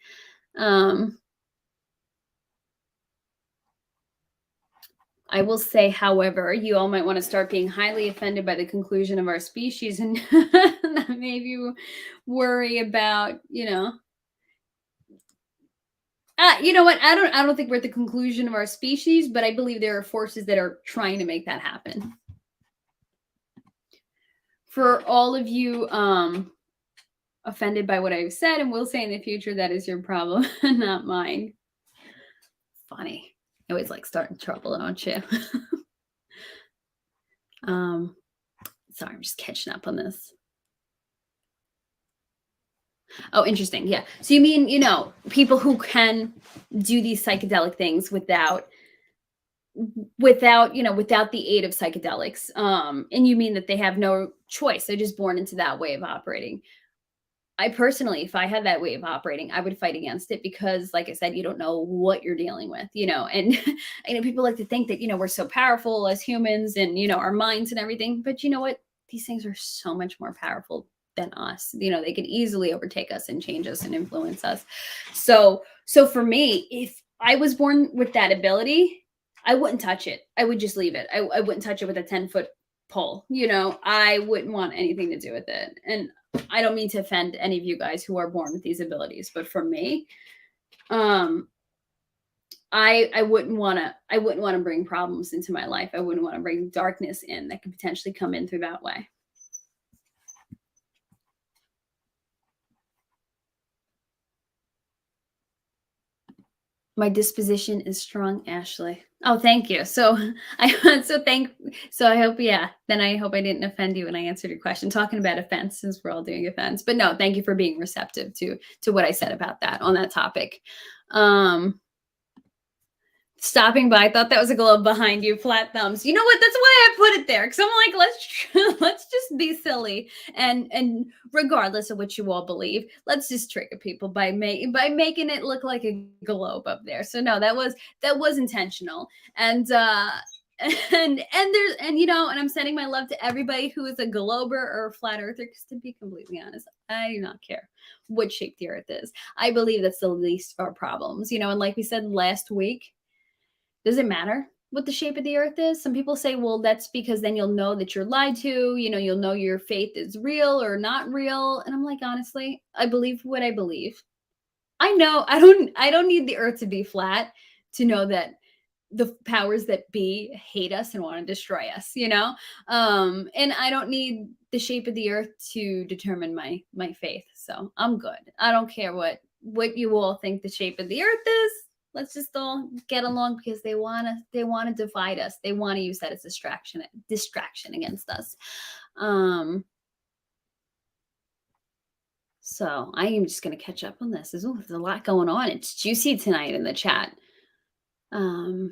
I will say, however, you all might want to start being highly offended by the conclusion of our species, and that made you worry about, you know what? I don't think we're at the conclusion of our species, but I believe there are forces that are trying to make that happen. For all of you offended by what I've said and will say in the future, that is your problem, not mine. Funny. I always like starting trouble, don't you? Sorry, I'm just catching up on this. Oh, interesting. Yeah. So you mean, people who can do these psychedelic things without the aid of psychedelics. And you mean that they have no choice. They're just born into that way of operating. I personally, if I had that way of operating, I would fight against it because, like I said, you don't know what you're dealing with, and people like to think that, we're so powerful as humans and, our minds and everything. But you know what? These things are so much more powerful than us. They could easily overtake us and change us and influence us. So for me, if I was born with that ability, I wouldn't touch it. I would just leave it. I wouldn't touch it with a 10-foot pole. I wouldn't want anything to do with it. And I don't mean to offend any of you guys who are born with these abilities, but for me, I wouldn't want to bring problems into my life. I wouldn't want to bring darkness in that could potentially come in through that way. My disposition is strong, Ashley. Oh, thank you. So I hope, then I hope I didn't offend you when I answered your question, talking about offense, since we're all doing offense. But no, thank you for being receptive to what I said about that on that topic. Stopping by, thought that was a globe behind you, flat thumbs. You know what? That's why I put it there, because I'm like, let's just be silly, and regardless of what you all believe, let's just trigger people by making it look like a globe up there. So no, that was intentional, and and I'm sending my love to everybody who is a glober or a flat earther. Because to be completely honest, I do not care what shape the Earth is. I believe that's the least of our problems. And like we said last week, does it matter what the shape of the earth is? Some people say, well, that's because then you'll know that you're lied to. You'll know your faith is real or not real. And I'm like, honestly, I believe what I believe. I know I don't need the earth to be flat to know that the powers that be hate us and want to destroy us. And I don't need the shape of the earth to determine my faith. So I'm good. I don't care what you all think the shape of the earth is. Let's just all get along, because they want to divide us. They want to use that as distraction against us. So I am just going to catch up on this. There's a lot going on. It's juicy tonight in the chat. Our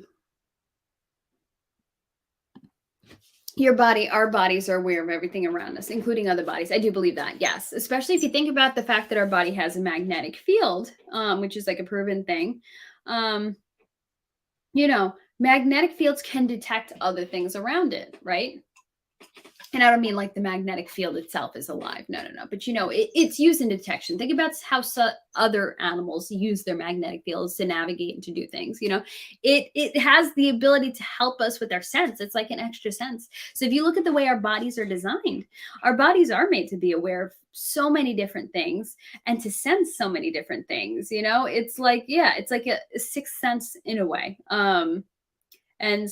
bodies are aware of everything around us, including other bodies. I do believe that, yes. Especially if you think about the fact that our body has a magnetic field, which is like a proven thing. Magnetic fields can detect other things around it, right? And I don't mean like the magnetic field itself is alive. No. But it's used in detection. Think about how other animals use their magnetic fields to navigate and to do things. It has the ability to help us with our sense. It's like an extra sense. So if you look at the way our bodies are designed, our bodies are made to be aware of so many different things and to sense so many different things. It's like a sixth sense in a way. And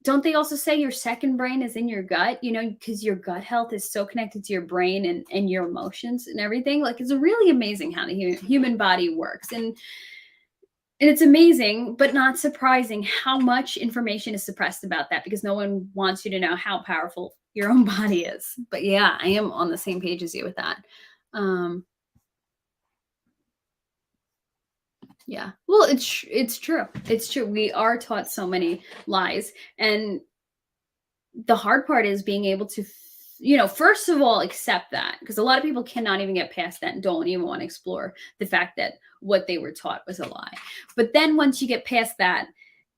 don't they also say your second brain is in your gut, because your gut health is so connected to your brain and your emotions and everything? Like, it's really amazing how the human body works. And it's amazing, but not surprising how much information is suppressed about that, because no one wants you to know how powerful your own body is. But yeah, I am on the same page as you with that. Yeah. Well, it's true. It's true. We are taught so many lies. And the hard part is being able to, first of all, accept that, because a lot of people cannot even get past that and don't even want to explore the fact that what they were taught was a lie. But then once you get past that,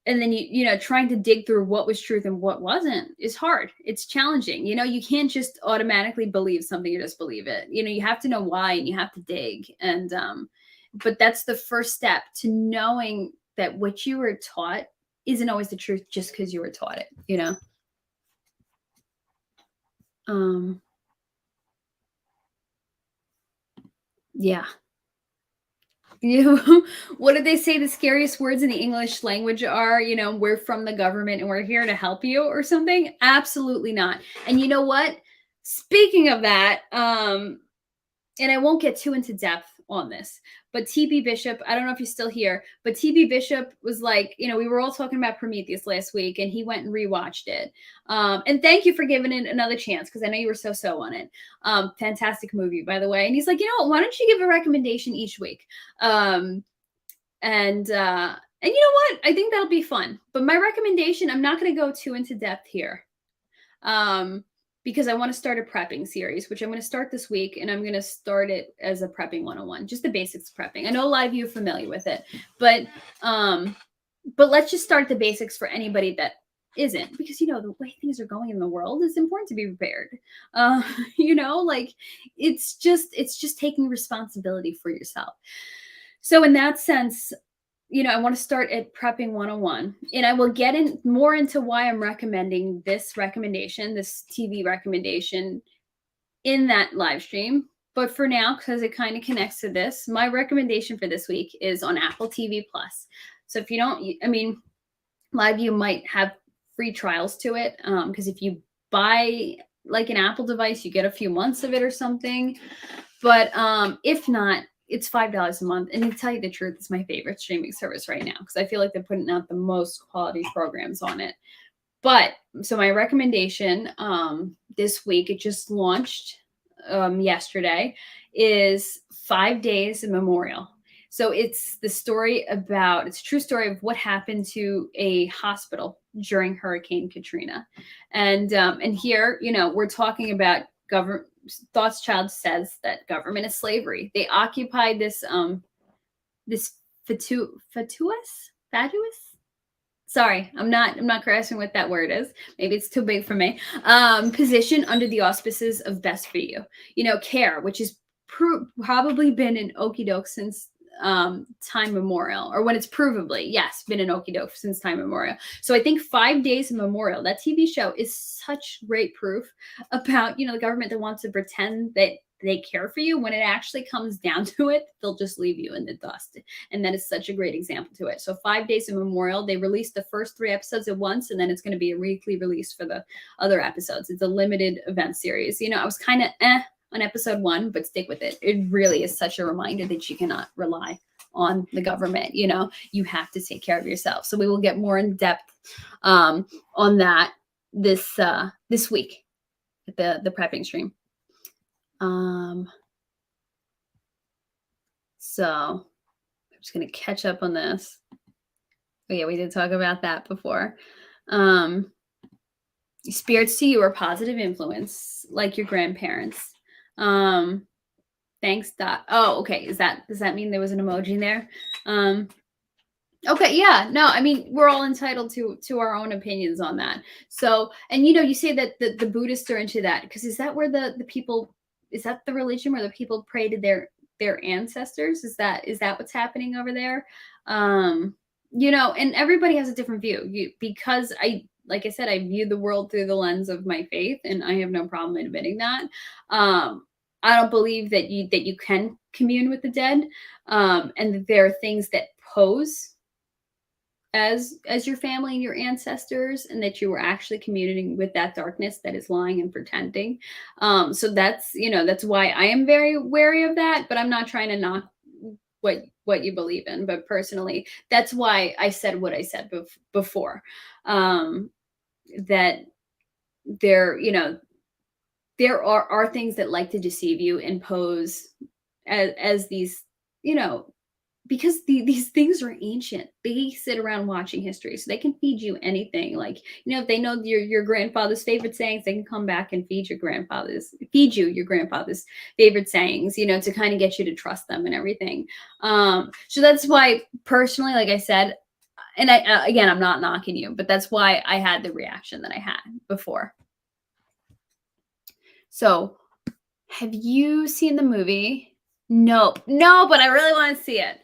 and then trying to dig through what was truth and what wasn't is hard. It's challenging. You can't just automatically believe something or just believe it. You have to know why, and you have to dig. And but that's the first step to knowing that what you were taught isn't always the truth just because you were taught it. Yeah. What did they say the scariest words in the English language are? We're from the government and we're here to help you or something? Absolutely not. And you know what? Speaking of that, and I won't get too into depth on this, but TB Bishop, I don't know if he's still here, but TB Bishop was like, we were all talking about Prometheus last week, and he went and rewatched it. And thank you for giving it another chance, because I know you were so on it. Fantastic movie, by the way. And he's like, why don't you give a recommendation each week? And you know what? I think that'll be fun. But my recommendation, I'm not going to go too into depth here. Because I want to start a prepping series, which I'm going to start this week, and I'm going to start it as a prepping 101, just the basics of prepping. I know a lot of you are familiar with it, but let's just start the basics for anybody that isn't, because the way things are going in the world, it's important to be prepared. It's just taking responsibility for yourself. So in that sense, I want to start at prepping 101, and I will get more into why I'm recommending this TV recommendation in that live stream. But for now, because it kind of connects to this, my recommendation for this week is on Apple TV Plus. So if you don't, a lot of you might have free trials to it, because if you buy like an Apple device, you get a few months of it or something. But if not, it's $5 a month. And to tell you the truth, it's my favorite streaming service right now, because I feel like they're putting out the most quality programs on it. But so my recommendation this week, it just launched yesterday, is 5 Days of Memorial. So it's the story about, it's a true story of what happened to a hospital during Hurricane Katrina. And here, we're talking about government. Thoughtchild says that government is slavery. They occupied this fatuous. Sorry, I'm not grasping what that word is. Maybe it's too big for me. Position under the auspices of best for you. Care, which has probably been an okie doke since time memorial, or when it's provably, yes, been an okie doke since time memorial. So I think 5 Days of Memorial, that TV show, is such great proof about the government that wants to pretend that they care for you. When it actually comes down to it, they'll just leave you in the dust. And that is such a great example to it. So 5 Days of Memorial, they released the first 3 episodes at once, and then it's going to be a weekly release for the other episodes. It's a limited event series. I was kind of on episode 1, but stick with it. It really is such a reminder that you cannot rely on the government. You have to take care of yourself. So we will get more in depth on that this week at the prepping stream. So I'm just going to catch up on this. Oh yeah, we did talk about that before. Spirits to you are positive influence, like your grandparents. Thanks, Dot. Oh, okay. Does that mean there was an emoji there? Okay, yeah. No, I mean, we're all entitled to our own opinions on that. So, and you say that the Buddhists are into that, because is that where the people, is that the religion where the people pray to their ancestors? Is that what's happening over there? And everybody has a different view. Because like I said, I view the world through the lens of my faith, and I have no problem admitting that. I don't believe that you can commune with the dead, and that there are things that pose as your family and your ancestors, and that you were actually communing with that darkness that is lying and pretending. So that's why I am very wary of that, but I'm not trying to knock what you believe in. But personally, that's why I said what I said before, that there are things that like to deceive you and pose as these, because these things are ancient. They sit around watching history, so they can feed you anything. Like, if they know your grandfather's favorite sayings, they can come back and feed you your grandfather's favorite sayings, to kind of get you to trust them and everything. So that's why, personally, like I said, and again, I'm not knocking you, but that's why I had the reaction that I had before. So, have you seen the movie? No, but I really want to see it.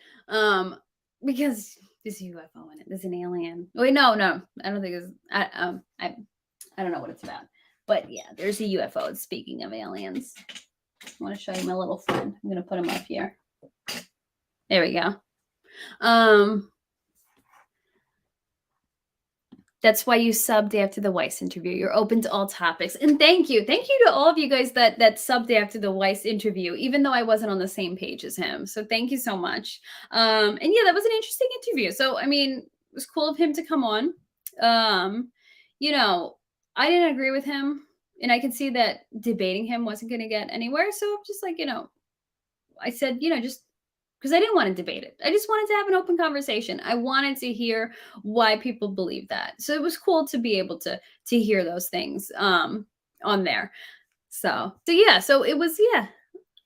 Because there's a UFO in it. There's an alien. Wait, no, I don't think it's. I don't know what it's about. But yeah, there's a UFO. Speaking of aliens, I want to show you my little friend. I'm gonna put him up here. There we go. That's why you subbed after the Weiss interview. You're open to all topics. And thank you to all of you guys that subbed after the Weiss interview, even though I wasn't on the same page as him. So thank you so much. And yeah, that was an interesting interview. So, I mean, it was cool of him to come on. I didn't agree with him, and I could see that debating him wasn't going to get anywhere. So I'm just like, I said, just because I didn't want to debate it. I just wanted to have an open conversation. I wanted to hear why people believe that. So it was cool to be able to hear those things on there. So yeah, so it was, yeah.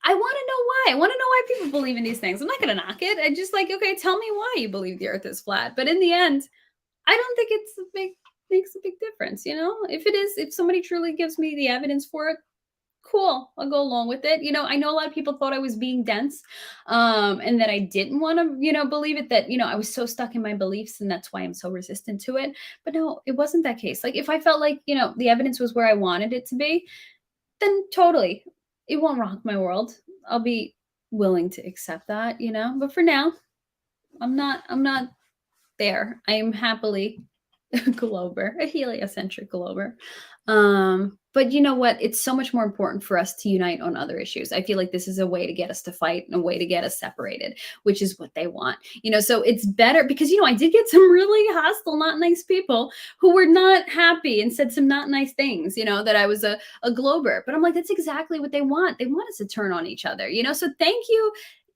I want to know why. I want to know why people believe in these things. I'm not going to knock it. I just like, okay, tell me why you believe the earth is flat. But in the end, I don't think makes a big difference. If somebody truly gives me the evidence for it, cool, I'll go along with it. I know a lot of people thought I was being dense, and that I didn't want to, believe it, that, I was so stuck in my beliefs, and that's why I'm so resistant to it. But no, it wasn't that case. Like, if I felt like, the evidence was where I wanted it to be, then totally, it won't rock my world. I'll be willing to accept that, but for now, I'm not there. I am happily a glober, a heliocentric glober. But you know what? It's so much more important for us to unite on other issues. I feel like this is a way to get us to fight and a way to get us separated, which is what they want. So it's better because, I did get some really hostile, not nice people who were not happy and said some not nice things, that I was a glober. But I'm like, that's exactly what they want. They want us to turn on each other, So thank you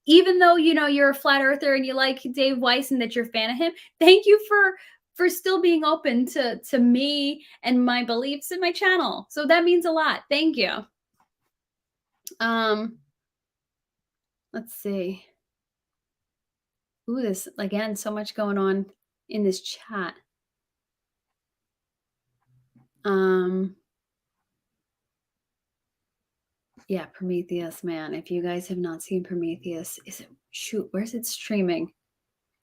even though, you're a flat earther and you like Dave Weiss and that you're a fan of him, thank you for still being open to me and my beliefs in my channel. So that means a lot. Thank you. Um, let's see. Ooh, this again, so much going on in this chat. Um, yeah, Prometheus, man. If you guys have not seen Prometheus, where's it streaming?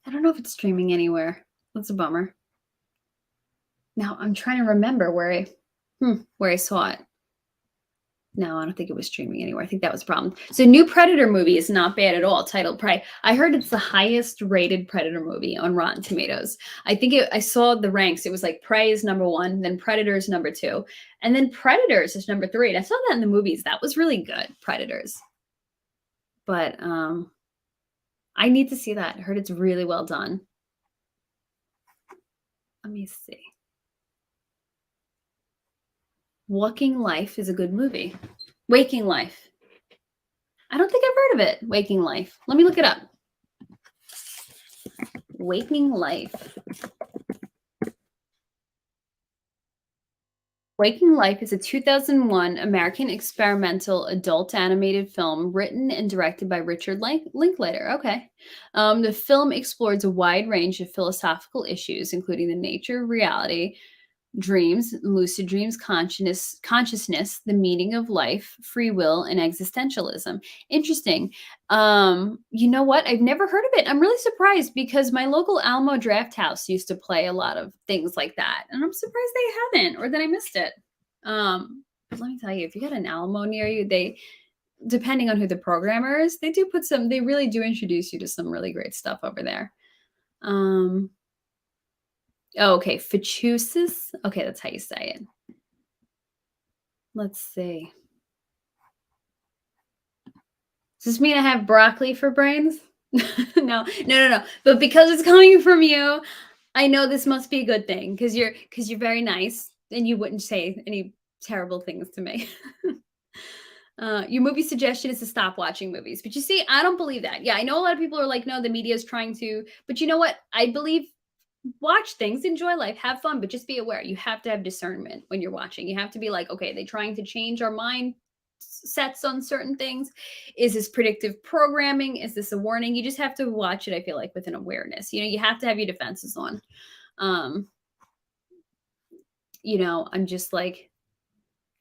I don't know if it's streaming anywhere. That's a bummer. Now I'm trying to remember where I saw it. No, I don't think it was streaming anywhere. I think that was a problem. So new Predator movie is not bad at all, titled Prey. I heard it's the highest rated Predator movie on Rotten Tomatoes. I saw the ranks. It was like Prey is number 1, then Predators number 2, and then Predators is number 3. And I saw that in the movies. That was really good, Predators. But I need to see that. I heard it's really well done. Let me see. Walking Life is a good movie. Waking Life. I don't think I've heard of it. Waking Life. Let me look it up. Waking Life. Waking Life is a 2001 American experimental adult animated film written and directed by Richard Linklater. Okay. The film explores a wide range of philosophical issues, including the nature of reality, dreams, lucid dreams, consciousness, the meaning of life, free will, and existentialism. Interesting. You know what? I've never heard of it. I'm really surprised because my local Alamo Draft House used to play a lot of things like that, and I'm surprised they haven't, or that I missed it. But let me tell you, if you got an Alamo near you, depending on who the programmer is, they really do introduce you to some really great stuff over there. Oh, okay. Fachusis. Okay, that's how you say it. Let's see. Does this mean I have broccoli for brains? No. But because it's coming from you, I know this must be a good thing because you're very nice and you wouldn't say any terrible things to me. Your movie suggestion is to stop watching movies, but you see, I don't believe that. Yeah, I know a lot of people are like, no, the media is trying to, but you know what? I believe watch things, enjoy life, have fun, but just be aware. You have to have discernment when you're watching. You have to be like, okay, they trying to change our mind sets on certain things. Is this predictive programming? Is this a warning? You just have to watch it, I feel like, with an awareness. You have to have your defenses on. I'm just like,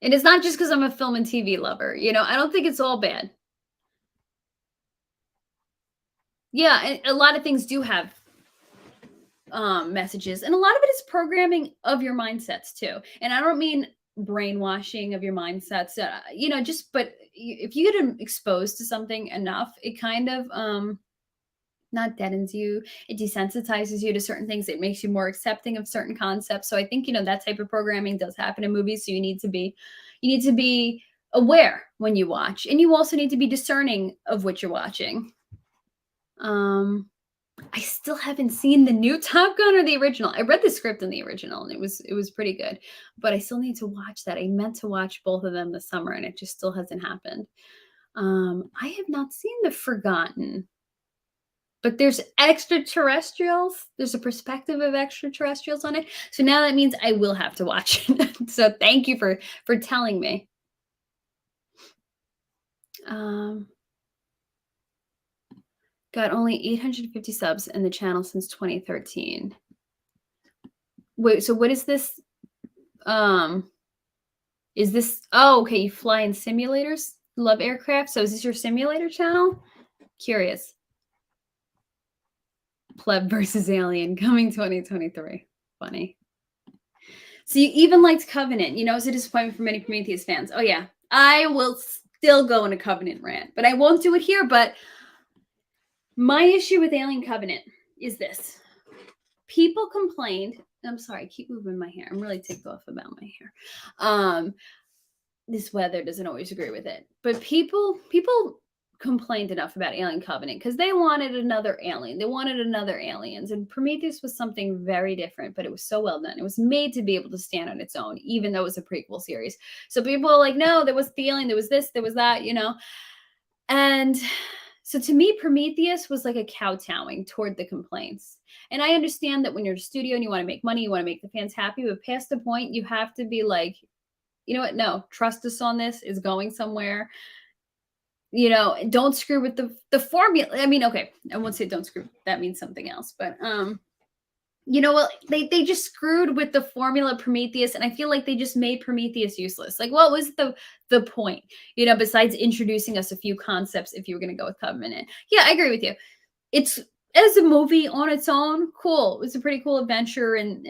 and it's not just because I'm a film and TV lover. I don't think it's all bad. Yeah, and a lot of things do have messages, and a lot of it is programming of your mindsets too. And I don't mean brainwashing of your mindsets, but if you get exposed to something enough, it kind of not deadens you, it desensitizes you to certain things. It makes you more accepting of certain concepts. So I think that type of programming does happen in movies. So you need to be aware when you watch, and you also need to be discerning of what you're watching. I still haven't seen the new Top Gun or the original. I read the script in the original and it was pretty good, but I still need to watch that. I meant to watch both of them this summer and it just still hasn't happened. I have not seen The Forgotten, but there's extraterrestrials. There's a perspective of extraterrestrials on it. So now that means I will have to watch it. So thank you for telling me. Got only 850 subs in the channel since 2013. Wait, so what is this? Is this, oh, okay, you fly in simulators? Love aircraft? So is this your simulator channel? Curious. Pleb versus Alien coming 2023. Funny. So you even liked Covenant. It's a disappointment for many Prometheus fans. Oh yeah, I will still go in a Covenant rant, but I won't do it here. But my issue with Alien Covenant is this. People complained. I'm sorry, I keep moving my hair. I'm really ticked off about my hair. This weather doesn't always agree with it. But people complained enough about Alien Covenant because they wanted another alien. They wanted another aliens. And Prometheus was something very different, but it was so well done. It was made to be able to stand on its own, even though it was a prequel series. So people are like, no, there was the alien, there was this, there was that, And So to me, Prometheus was like a kowtowing toward the complaints. And I understand that when you're a studio and you want to make money, you want to make the fans happy, but past the point, you have to be like, you know what? No, trust us on this. Is going somewhere. Don't screw with the formula. I mean, okay, I won't say don't screw. That means something else. But well, they just screwed with the formula Prometheus, and I feel like they just made Prometheus useless. Like, what was the point? Besides introducing us a few concepts, if you were going to go with Covenant. Yeah, I agree with you. It's as a movie on its own, cool. It was a pretty cool adventure and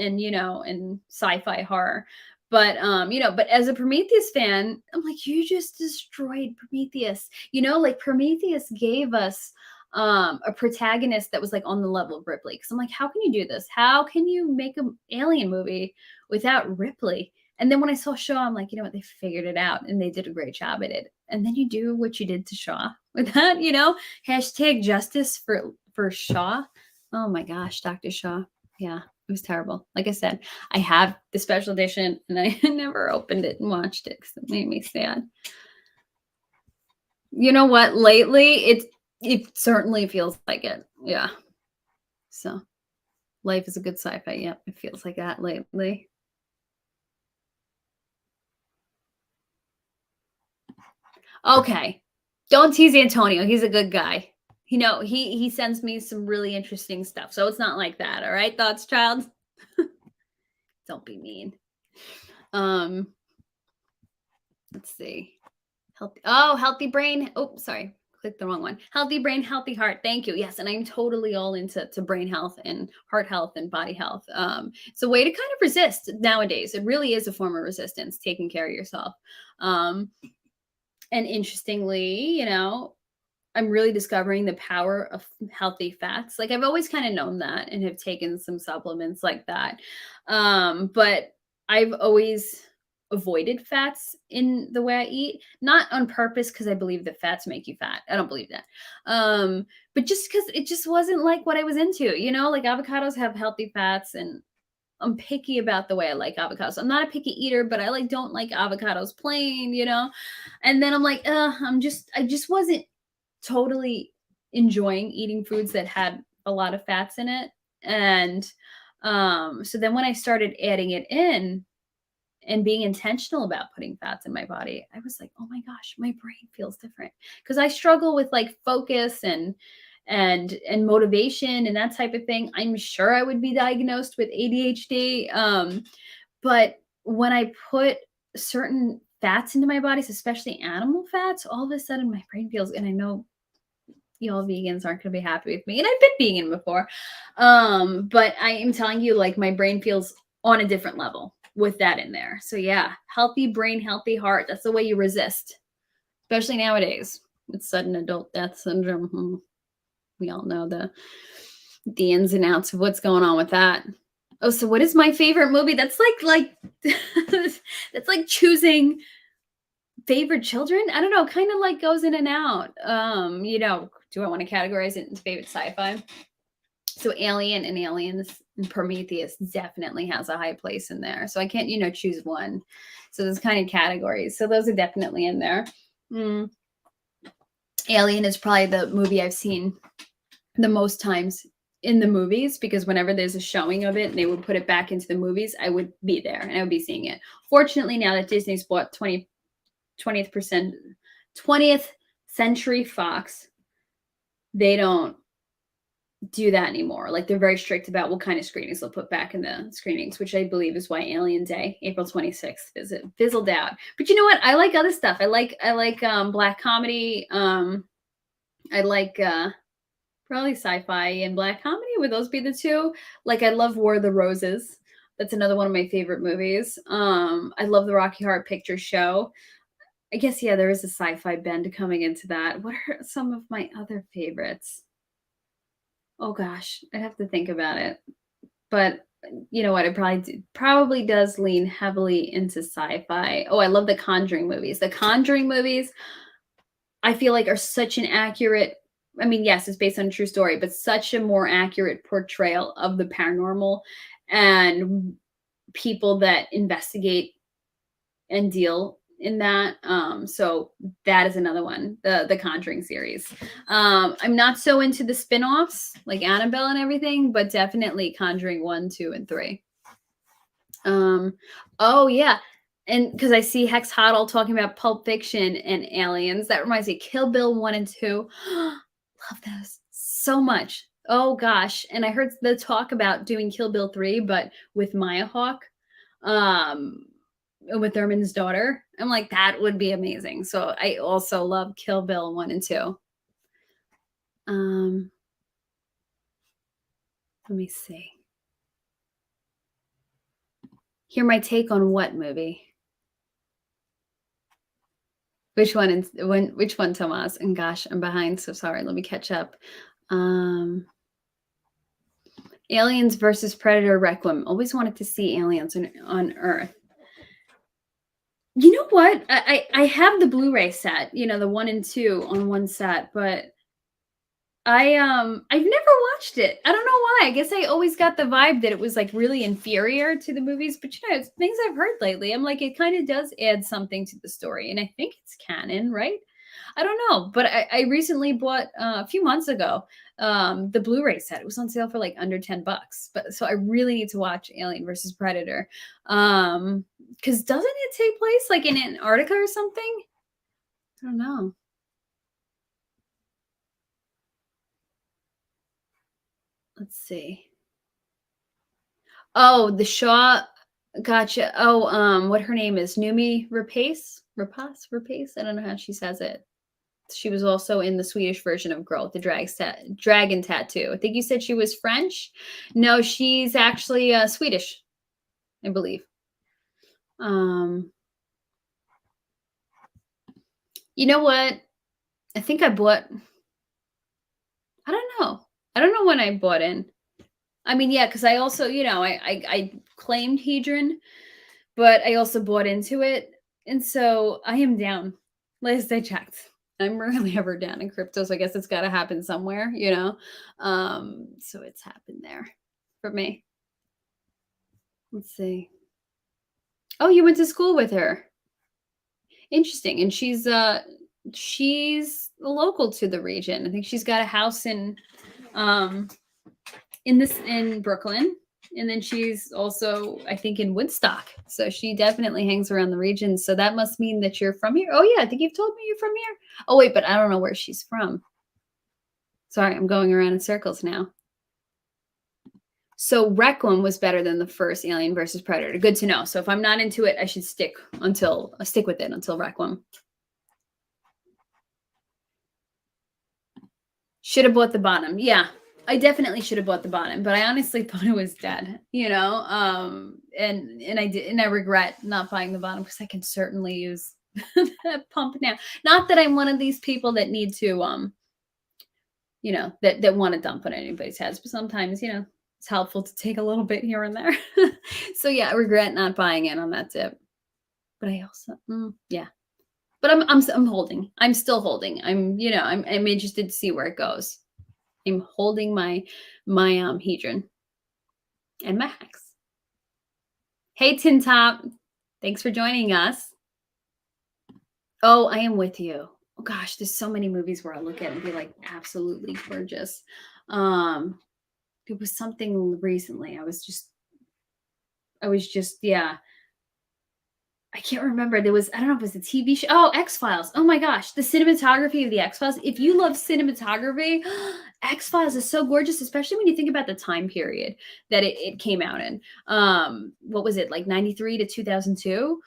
sci-fi horror. But as a Prometheus fan, I'm like, you just destroyed Prometheus. Like Prometheus gave us a protagonist that was like on the level of Ripley. Because I'm like, how can you do this? How can you make an alien movie without Ripley? And then when I saw Shaw, I'm like, you know what? They figured it out and they did a great job at it. And then you do what you did to Shaw with that, hashtag justice for Shaw. Oh my gosh, Dr. Shaw. Yeah, it was terrible. Like I said, I have the special edition and I never opened it and watched it because it made me sad. You know what? Lately, it certainly feels like it. Yeah. So life is a good sci-fi. Yep, it feels like that lately. Okay. Don't tease Antonio. He's a good guy. He sends me some really interesting stuff. So it's not like that. All right, thoughts, child? Don't be mean. Let's see. Healthy brain. Oh, sorry. Clicked the wrong one. Healthy brain, healthy heart. Thank you. Yes, and I'm totally all into brain health and heart health and body health. It's a way to kind of resist nowadays. It really is a form of resistance, taking care of yourself. And interestingly, I'm really discovering the power of healthy fats. Like I've always kind of known that and have taken some supplements like that. But I've always avoided fats in the way I eat, not on purpose because I believe that fats make you fat. I don't believe that. But just because it just wasn't like what I was into, like avocados have healthy fats and I'm picky about the way I like avocados. I'm not a picky eater, but I don't like avocados plain, and then I'm like, I just wasn't totally enjoying eating foods that had a lot of fats in it. And so then when I started adding it in and being intentional about putting fats in my body, I was like, oh my gosh, my brain feels different. Because I struggle with like focus and motivation and that type of thing. I'm sure I would be diagnosed with ADHD. But when I put certain fats into my bodies, especially animal fats, all of a sudden my brain feels, and I know y'all vegans aren't going to be happy with me. And I've been vegan before. But I am telling you, like, my brain feels on a different level with that in there. So yeah, healthy brain, healthy heart. That's the way you resist, especially nowadays with sudden adult death syndrome. We all know the ins and outs of what's going on with that. Oh, so what is my favorite movie? That's like that's like choosing favorite children. I don't know, kind of like goes in and out. Do I want to categorize it into favorite sci-fi? So Alien and Aliens and Prometheus definitely has a high place in there. So I can't, choose one. So there's kind of categories. So those are definitely in there. Alien is probably the movie I've seen the most times in the movies, because whenever there's a showing of it and they would put it back into the movies, I would be there and I would be seeing it. Fortunately, now that Disney's bought 20th Century Fox, they don't do that anymore. Like they're very strict about what kind of screenings they'll put back in the screenings, which I believe is why Alien Day, April 26th, fizzled out. But you know what? I like other stuff. I like black comedy. I like probably sci-fi and black comedy. Would those be the two? Like I love War of the Roses. That's another one of my favorite movies. I love the Rocky Horror Picture Show. I guess, yeah, there is a sci-fi bend coming into that. What are some of my other favorites? Oh gosh, I'd have to think about it. But you know what? It probably does lean heavily into sci-fi. Oh, I love the Conjuring movies. The Conjuring movies, I feel like, are such an accurate, I mean, yes, it's based on a true story, but such a more accurate portrayal of the paranormal and people that investigate and deal in that. So that is another one, the Conjuring series. I'm not so into the spin-offs like Annabelle and everything, but definitely Conjuring 1, 2, and 3. Um, oh yeah. And because I see Hex Hoddle talking about Pulp Fiction and aliens, that reminds me, Kill Bill 1 and 2. Love those so much. Oh gosh. And I heard the talk about doing Kill Bill 3, but with Maya Hawke, um, with Thurman's daughter. I'm like, that would be amazing. So I also love Kill Bill 1 and 2. Um, let me see. Hear my take on what movie? Which one which one, Tomas? And gosh, I'm behind, so sorry. Let me catch up. Um Aliens versus Predator Requiem. Always wanted to see aliens on Earth. You know what? I have the Blu-ray set, the 1 and 2 on one set, but I've never watched it. I don't know why. I guess I always got the vibe that it was like really inferior to the movies, but it's things I've heard lately. I'm like, it kind of does add something to the story, and I think it's canon, right? I don't know, but I recently bought a few months ago the Blu-ray set. It was on sale for like under $10. But so I really need to watch Alien versus Predator. Because doesn't it take place like in Antarctica or something? I don't know. Let's see. Oh, the Shaw. Gotcha. Oh, what her name is? Numi Rapace? Rapace? I don't know how she says it. She was also in the Swedish version of Girl with the Dragon Tattoo. I think you said she was French. No, she's actually Swedish, I believe. You know what? I think I bought. I don't know. I don't know when I bought in. I mean, yeah, because I also, I claimed Hedron, but I also bought into it, and so I am down. Last I checked, I'm rarely ever down in crypto, so I guess it's got to happen somewhere, So it's happened there for me. Let's see. Oh, you went to school with her. Interesting, and she's local to the region. I think she's got a house um in Brooklyn, and then she's also, I think, in Woodstock. So she definitely hangs around the region. So that must mean that you're from here. Oh yeah, I think you've told me you're from here. Oh wait, but I don't know where she's from. Sorry, I'm going around in circles now. So Requiem was better than the first Alien versus Predator. Good to know. So if I'm not into it, I should stick with it until Requiem. Should have bought the bottom. Yeah, I definitely should have bought the bottom, but I honestly thought it was dead, and I did, and I regret not buying the bottom because I can certainly use that pump now. Not that I'm one of these people that need to, that want to dump on anybody's heads, but sometimes, it's helpful to take a little bit here and there. So yeah, I regret not buying it on that tip. But I also, yeah. But I'm holding. I'm still holding. I'm interested to see where it goes. I'm holding my Hedron and my Hex. Hey, Tin Top. Thanks for joining us. Oh, I am with you. Oh gosh, there's so many movies where I look at and be like, absolutely gorgeous. There was something recently. I was just, yeah. I can't remember. I don't know if it was a TV show. Oh, X-Files. Oh my gosh. The cinematography of the X-Files. If you love cinematography, X-Files is so gorgeous, especially when you think about the time period that it came out in. What was it, like 93 to 2002?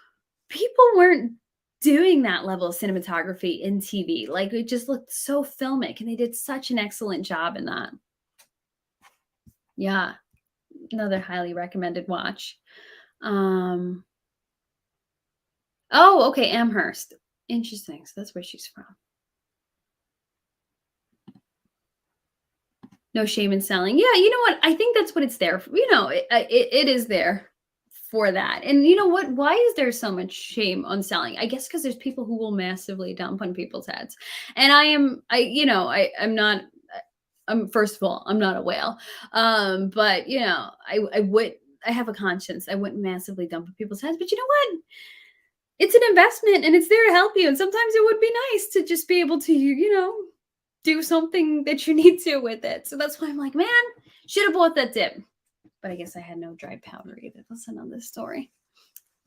People weren't doing that level of cinematography in TV. Like, it just looked so filmic, and they did such an excellent job in that. Yeah. Another highly recommended watch. Oh, okay, Amherst. Interesting. So that's where she's from. No shame in selling. Yeah, you know what? I think that's what it's there for. It is there for that. And you know what? Why is there so much shame on selling? I guess because there's people who will massively dump on people's heads. And I'm not. First of all, I'm not a whale. But I have a conscience. I wouldn't massively dump on people's heads. But you know what? it's an investment and it's there to help you. And sometimes it would be nice to just be able to, do something that you need to with it. So that's why I'm like, man, should have bought that dip. But I guess I had no dry powder either. That's another story.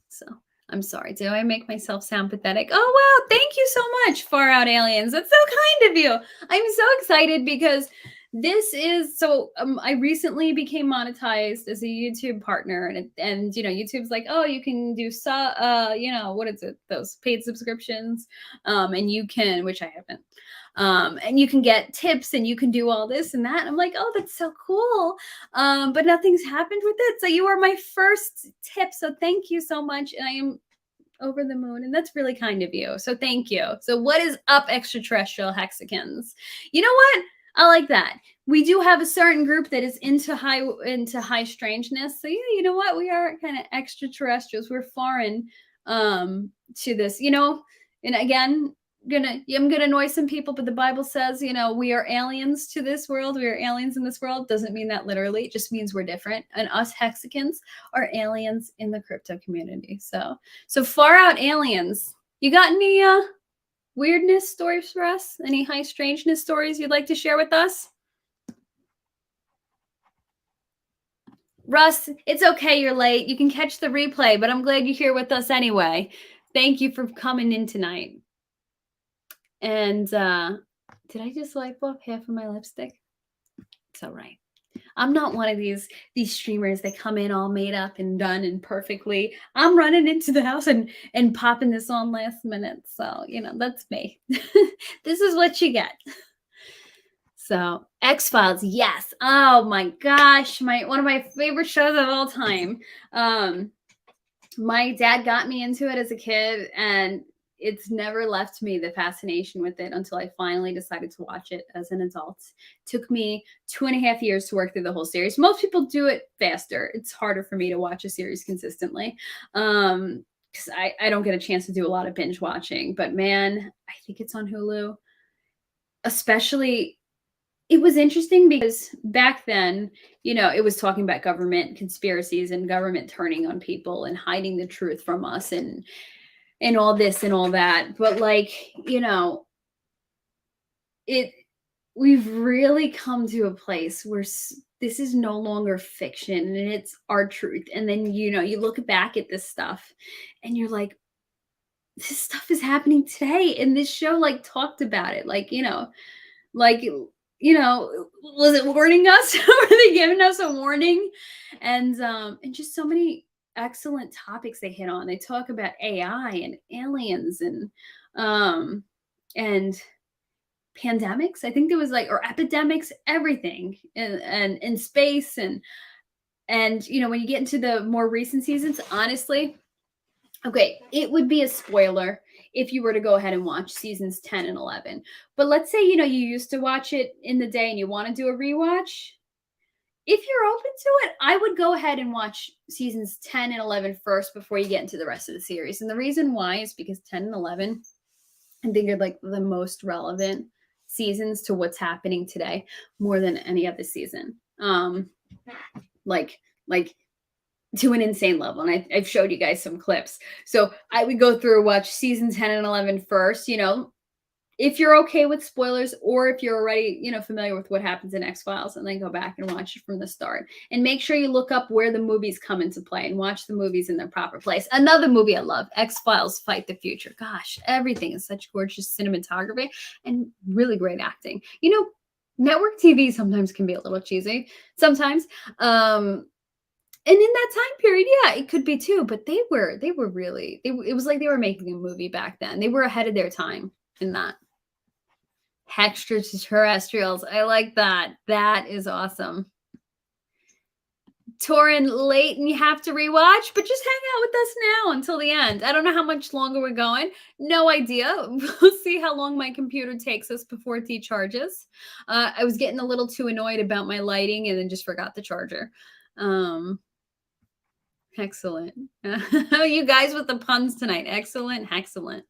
So I'm sorry. Do I make myself sound pathetic? Oh, wow. Thank you so much, Far Out Aliens. That's so kind of you. I'm so excited because this is I recently became monetized as a YouTube partner, and YouTube's like, oh, you can do what is it, those paid subscriptions, and you can, which I haven't, and you can get tips and you can do all this and that. And I'm like, oh, that's so cool. But nothing's happened with it. So you are my first tip. So thank you so much. And I am over the moon. And that's really kind of you. So thank you. So what is up, extraterrestrial hexagons? You know what? I like that. We do have a certain group that is into high strangeness. So yeah, you know what? We are kind of extraterrestrials. We're foreign to this, and again, I'm gonna annoy some people, but the Bible says, we are aliens to this world. We are aliens in this world. Doesn't mean that literally. It just means we're different. And us hexagons are aliens in the crypto community. So far out aliens. You got any weirdness stories for us? Any high strangeness stories you'd like to share with us? Russ, it's okay. You're late. You can catch the replay, but I'm glad you're here with us anyway. Thank you for coming in tonight. And did I just wipe off half of my lipstick? It's all right. I'm not one of these streamers that come in all made up and done and perfectly. I'm running into the house and popping this on last minute. So, that's me. This is what you get. So, X-Files, yes. Oh my gosh, one of my favorite shows of all time. My dad got me into it as a kid, and it's never left me, the fascination with it, until I finally decided to watch it as an adult. It took me 2.5 years to work through the whole series. Most people do it faster. It's harder for me to watch a series consistently. Because I don't get a chance to do a lot of binge watching. But man, I think it's on Hulu. Especially, it was interesting because back then, it was talking about government conspiracies and government turning on people and hiding the truth from us and all this and all that. But we've really come to a place where this is no longer fiction and it's our truth. And then, you look back at this stuff and you're like, this stuff is happening today. And this show talked about it. Was it warning us? Were they giving us a warning? And just so many excellent topics they hit on. They talk about AI and aliens and pandemics. I think there was or epidemics, everything, and in space and when you get into the more recent seasons, honestly, okay, it would be a spoiler if you were to go ahead and watch seasons 10 and 11. But let's say, you used to watch it in the day and you want to do a rewatch. If you're open to it, I would go ahead and watch seasons 10 and 11 first before you get into the rest of the series. And the reason why is because 10 and 11, I think, are the most relevant seasons to what's happening today more than any other season. Like to an insane level. And I've showed you guys some clips. So I would go through, watch season 10 and 11 first, if you're okay with spoilers, or if you're already, familiar with what happens in X-Files, and then go back and watch it from the start. And make sure you look up where the movies come into play and watch the movies in their proper place. Another movie I love, X-Files Fight the Future. Gosh, everything is such gorgeous cinematography and really great acting. Network TV sometimes can be a little cheesy sometimes. And in that time period, yeah, it could be too, but they were really, it was like they were making a movie back then. They were ahead of their time in that. Extraterrestrials. I like that. That is awesome. Torin, late and you have to rewatch, but just hang out with us now until the end. I don't know how much longer we're going. No idea. We'll see how long my computer takes us before it decharges. I was getting a little too annoyed about my lighting and then just forgot the charger. Excellent. You guys with the puns tonight. Excellent. Excellent.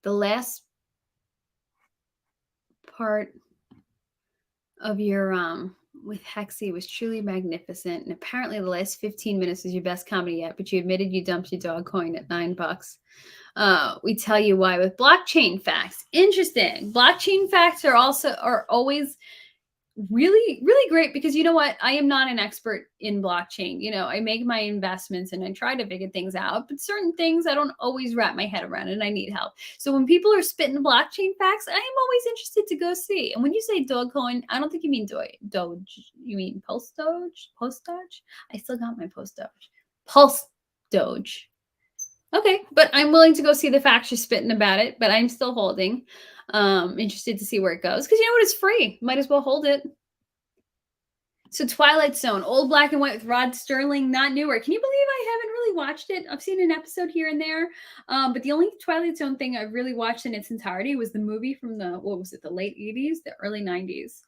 The last part of your with Hexie was truly magnificent. And apparently the last 15 minutes is your best comedy yet, but you admitted you dumped your dog coin at $9. We tell you why with blockchain facts. Interesting. Blockchain facts are always really, really great because you know what? I am not an expert in blockchain. I make my investments and I try to figure things out, but certain things I don't always wrap my head around and I need help. So when people are spitting blockchain facts, I am always interested to go see. And when you say Dogecoin, I don't think you mean Doge. You mean Pulse Doge? Post Doge? I still got my Post Doge. Pulse Doge. Okay, but I'm willing to go see the facts you're spitting about it, but I'm still holding. Interested to see where it goes because you know what? It's free. Might as well hold it. So Twilight Zone, old black and white with Rod Sterling, not newer. Can you believe I haven't really watched it? I've seen an episode here and there, but the only Twilight Zone thing I've really watched in its entirety was the movie from the late 80s, the early 90s.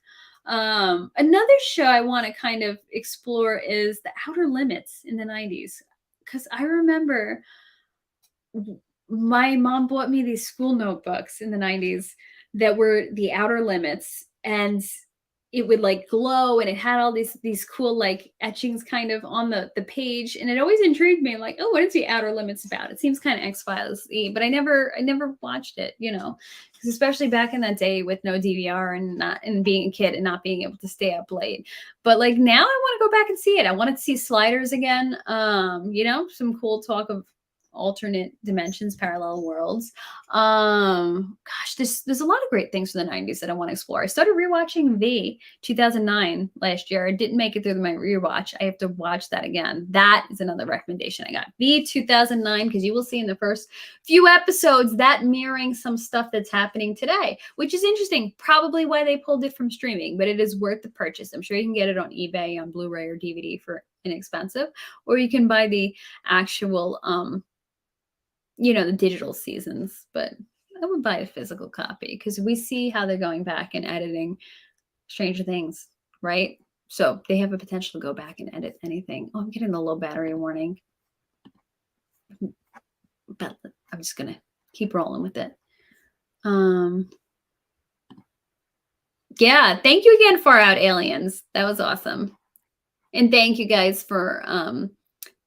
Another show I want to kind of explore is The Outer Limits in the 90s because I remember my mom bought me these school notebooks in the 90s that were The Outer Limits, and it would like glow and it had all these cool like etchings kind of on the page, and it always intrigued me, like, oh, what is The Outer Limits about? It seems kind of X-Files-y, but I never watched it, because especially back in that day with no DVR and being a kid and not being able to stay up late. But like now I want to go back and see it. I want to see Sliders again. Some cool talk of alternate dimensions, parallel worlds. Gosh, there's a lot of great things from the 90s that I want to explore. I started rewatching V 2009 last year. I didn't make it through my rewatch. I have to watch that again. That is another recommendation I got. V 2009, because you will see in the first few episodes that mirroring some stuff that's happening today, which is interesting. Probably why they pulled it from streaming, but it is worth the purchase. I'm sure you can get it on eBay, on Blu-ray or DVD for inexpensive, or you can buy the actual the digital seasons, but I would buy a physical copy because we see how they're going back and editing Stranger Things, right? So they have a potential to go back and edit anything. Oh, I'm getting the low battery warning, but I'm just gonna keep rolling with it. Yeah, thank you again, Far Out Aliens. That was awesome. And thank you guys for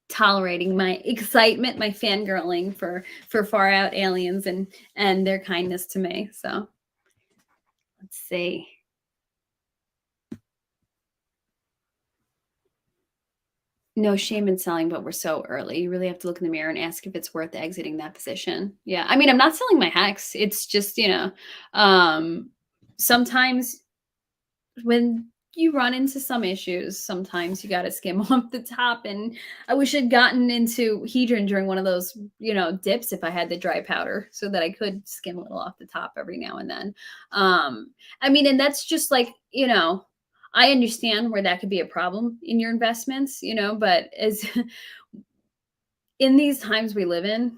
tolerating my excitement, my fangirling for Far Out Aliens and their kindness to me. So let's see. No shame in selling, but we're so early. You really have to look in the mirror and ask if it's worth exiting that position. Yeah. I mean, I'm not selling my hex. It's just, sometimes when you run into some issues, sometimes you got to skim off the top. And I wish I'd gotten into Hedron during one of those, dips if I had the dry powder so that I could skim a little off the top every now and then. I mean, and that's just like, I understand where that could be a problem in your investments, but as in these times we live in,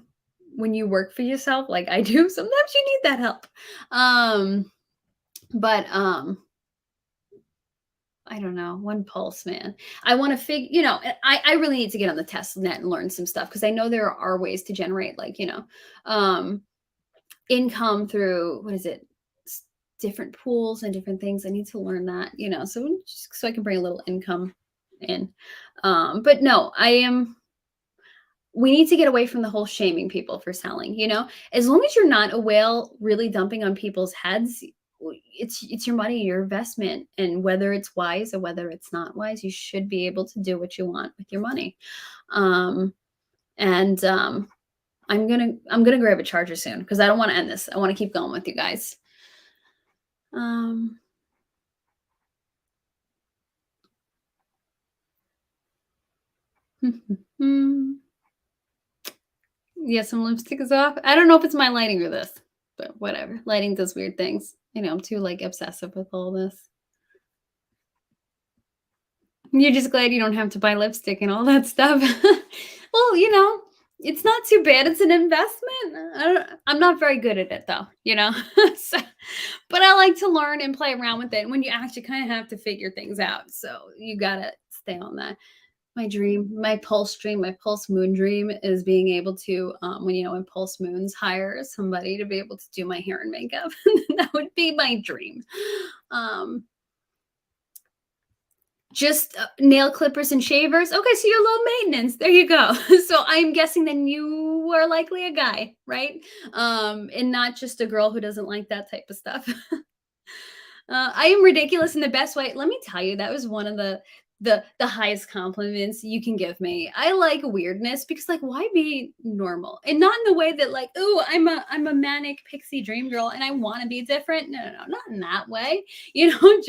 when you work for yourself, like I do, sometimes you need that help. But I don't know, one pulse, man. I want to figure, I really need to get on the test net and learn some stuff because I know there are ways to generate income through, what is it? Different pools and different things. I need to learn that, so I can bring a little income in. But no, we need to get away from the whole shaming people for selling, as long as you're not a whale really dumping on people's heads, it's your money, your investment, and whether it's wise or whether it's not wise, you should be able to do what you want with your money. I'm gonna grab a charger soon because I don't want to end this. I want to keep going with you guys. Yeah, some lipstick is off. I don't know if it's my lighting or this, but whatever. Lighting does weird things. I'm too obsessive with all this. You're just glad you don't have to buy lipstick and all that stuff. Well, it's not too bad. It's an investment. I'm not very good at it though, so, but I like to learn and play around with it. When you actually kind of have to figure things out. So you got to stay on that. My dream, my pulse dream, my pulse moon dream is being able to, when pulse moons hire somebody to be able to do my hair and makeup. That would be my dream. Just nail clippers and shavers. Okay, so you're low maintenance. There you go. So I'm guessing then you are likely a guy, right? And not just a girl who doesn't like that type of stuff. I am ridiculous in the best way. Let me tell you, that was one of the highest compliments you can give me. I like weirdness because like why be normal? And not in the way that like, oh, I'm a manic pixie dream girl and I want to be different. No, no, no, not in that way. You know,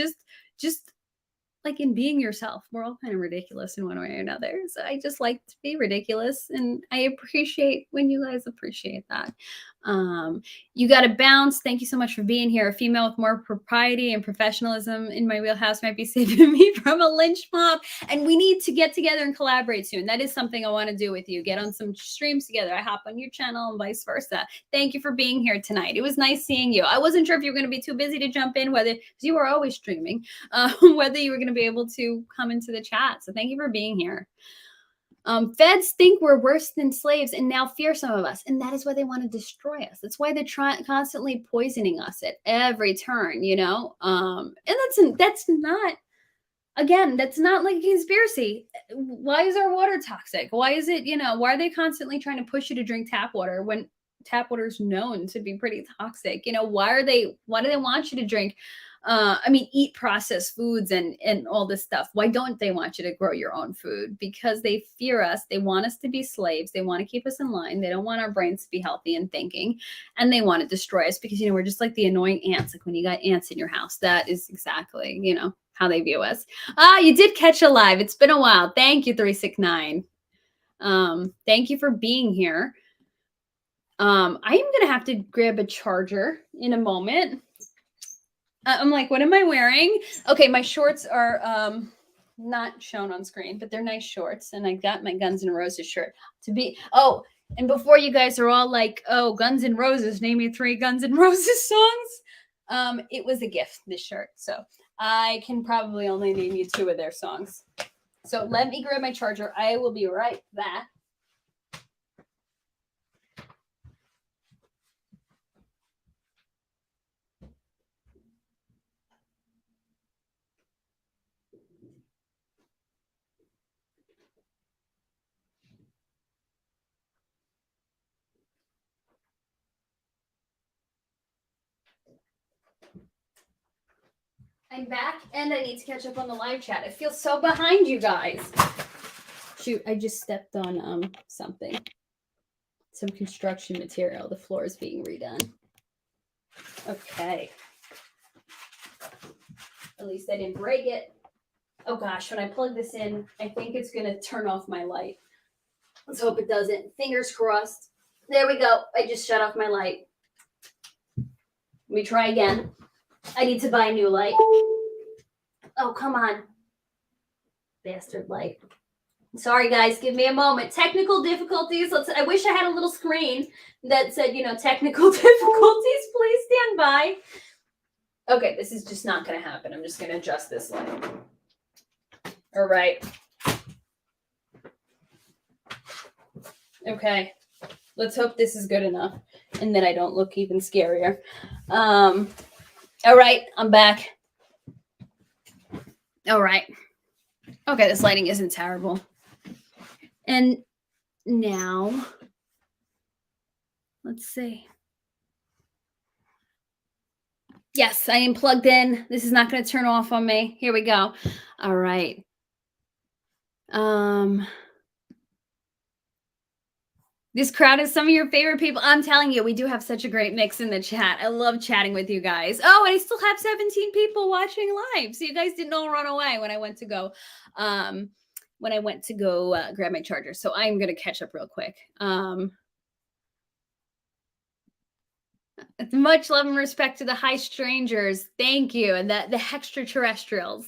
just like in being yourself. We're all kind of ridiculous in one way or another. So I just like to be ridiculous and I appreciate when you guys appreciate that. You got to bounce. Thank you so much for being here. A female with more propriety and professionalism in my wheelhouse might be saving me from a lynch mob. And we need to get together and collaborate soon. That is something I want to do with you. Get on some streams together. I hop on your channel and vice versa. Thank you for being here tonight. It was nice seeing you. I wasn't sure if you were going to be too busy to jump in, whether because you were always streaming, whether you were going to be able to come into the chat. So thank you for being here. Feds think we're worse than slaves and now fear some of us. And that is why they want to destroy us. That's why they're constantly poisoning us at every turn, you know? And that's not, again, that's not like a conspiracy. Why is our water toxic? Why is it, you know, why are they constantly trying to push you to drink tap water when tap water is known to be pretty toxic? You know, why do they want you to drink eat processed foods and all this stuff? Why don't they want you to grow your own food? Because they fear us. They want us to be slaves. They want to keep us in line. They don't want our brains to be healthy and thinking, and they want to destroy us because, you know, we're just like the annoying ants. Like when you got ants in your house, that is exactly, you know, how they view us. You did catch a live. It's been a while. Thank you, 369. Thank you for being here. I am going to have to grab a charger in a moment. I'm like, what am I wearing? Okay, my shorts are not shown on screen, but they're nice shorts. And I got my Guns N' Roses shirt to be. Oh, and before you guys are all like, oh, Guns N' Roses, name me 3 Guns N' Roses songs. It was a gift, this shirt. So I can probably only name you 2 of their songs. So let me grab my charger. I will be right back. I'm back and I need to catch up on the live chat. I feel so behind you guys. Shoot, I just stepped on something. Some construction material. The floor is being redone. Okay. At least I didn't break it. Oh gosh, when I plug this in, I think it's going to turn off my light. Let's hope it doesn't. Fingers crossed. There we go. I just shut off my light. Let me try again. I need to buy a new light. Oh, come on. Bastard light. Sorry, guys. Give me a moment. Technical difficulties. I wish I had a little screen that said, you know, technical difficulties. Please stand by. Okay, this is just not going to happen. I'm just going to adjust this light. All right. Okay. Let's hope this is good enough and that I don't look even scarier. All right. I'm back. All right. Okay, this lighting isn't terrible. And now, let's see. Yes, I am plugged in. This is not going to turn off on me. Here we go. All right. This crowd is some of your favorite people. I'm telling you, we do have such a great mix in the chat. I love chatting with you guys. Oh, and I still have 17 people watching live. So you guys didn't all run away when I went to go grab my charger. So I'm going to catch up real quick. Much love and respect to the high strangers. Thank you. And the extraterrestrials.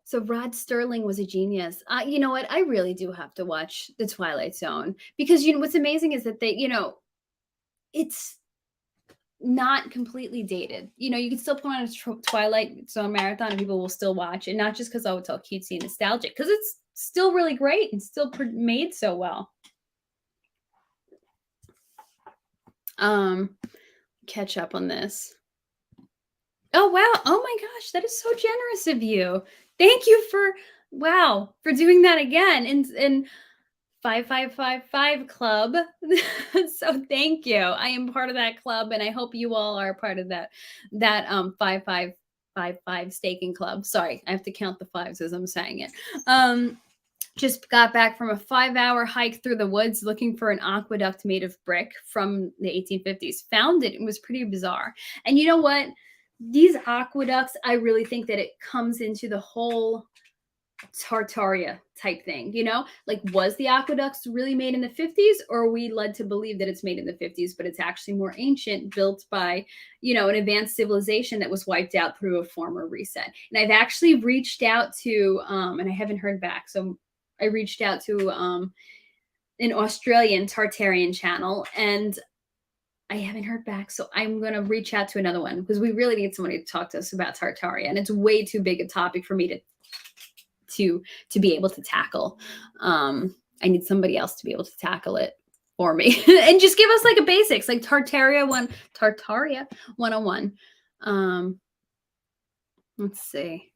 So Rod Sterling was a genius. You know what? I really do have to watch The Twilight Zone because, you know, what's amazing is that they, you know, it's not completely dated. You know, you can still put on a Twilight Zone marathon and people will still watch it. Not just because, oh, it's all cutesy and nostalgic, because it's still really great and still made so well. Catch up on this. Oh, wow. Oh my gosh, that is so generous of you. Thank you for wow, for doing that again. And 5555 club. So thank you. I am part of that club and I hope you all are part of that 5555 staking club. Sorry, I have to count the fives as I'm saying it. Um just got back from a 5-hour hike through the woods looking for an aqueduct made of brick from the 1850s. Found it. It was pretty bizarre. And you know what? These aqueducts, I really think that it comes into the whole Tartaria type thing, like was the aqueducts really made in the 50s, or are we led to believe that it's made in the 50s, but it's actually more ancient, built by, an advanced civilization that was wiped out through a former reset. And I've actually reached out to, and I haven't heard back. So I reached out to an Australian Tartarian channel and I haven't heard back. So I'm going to reach out to another one because we really need somebody to talk to us about Tartaria. And it's way too big a topic for me to be able to tackle. I need somebody else to be able to tackle it for me and just give us like a basics, like Tartaria 101. Let's see.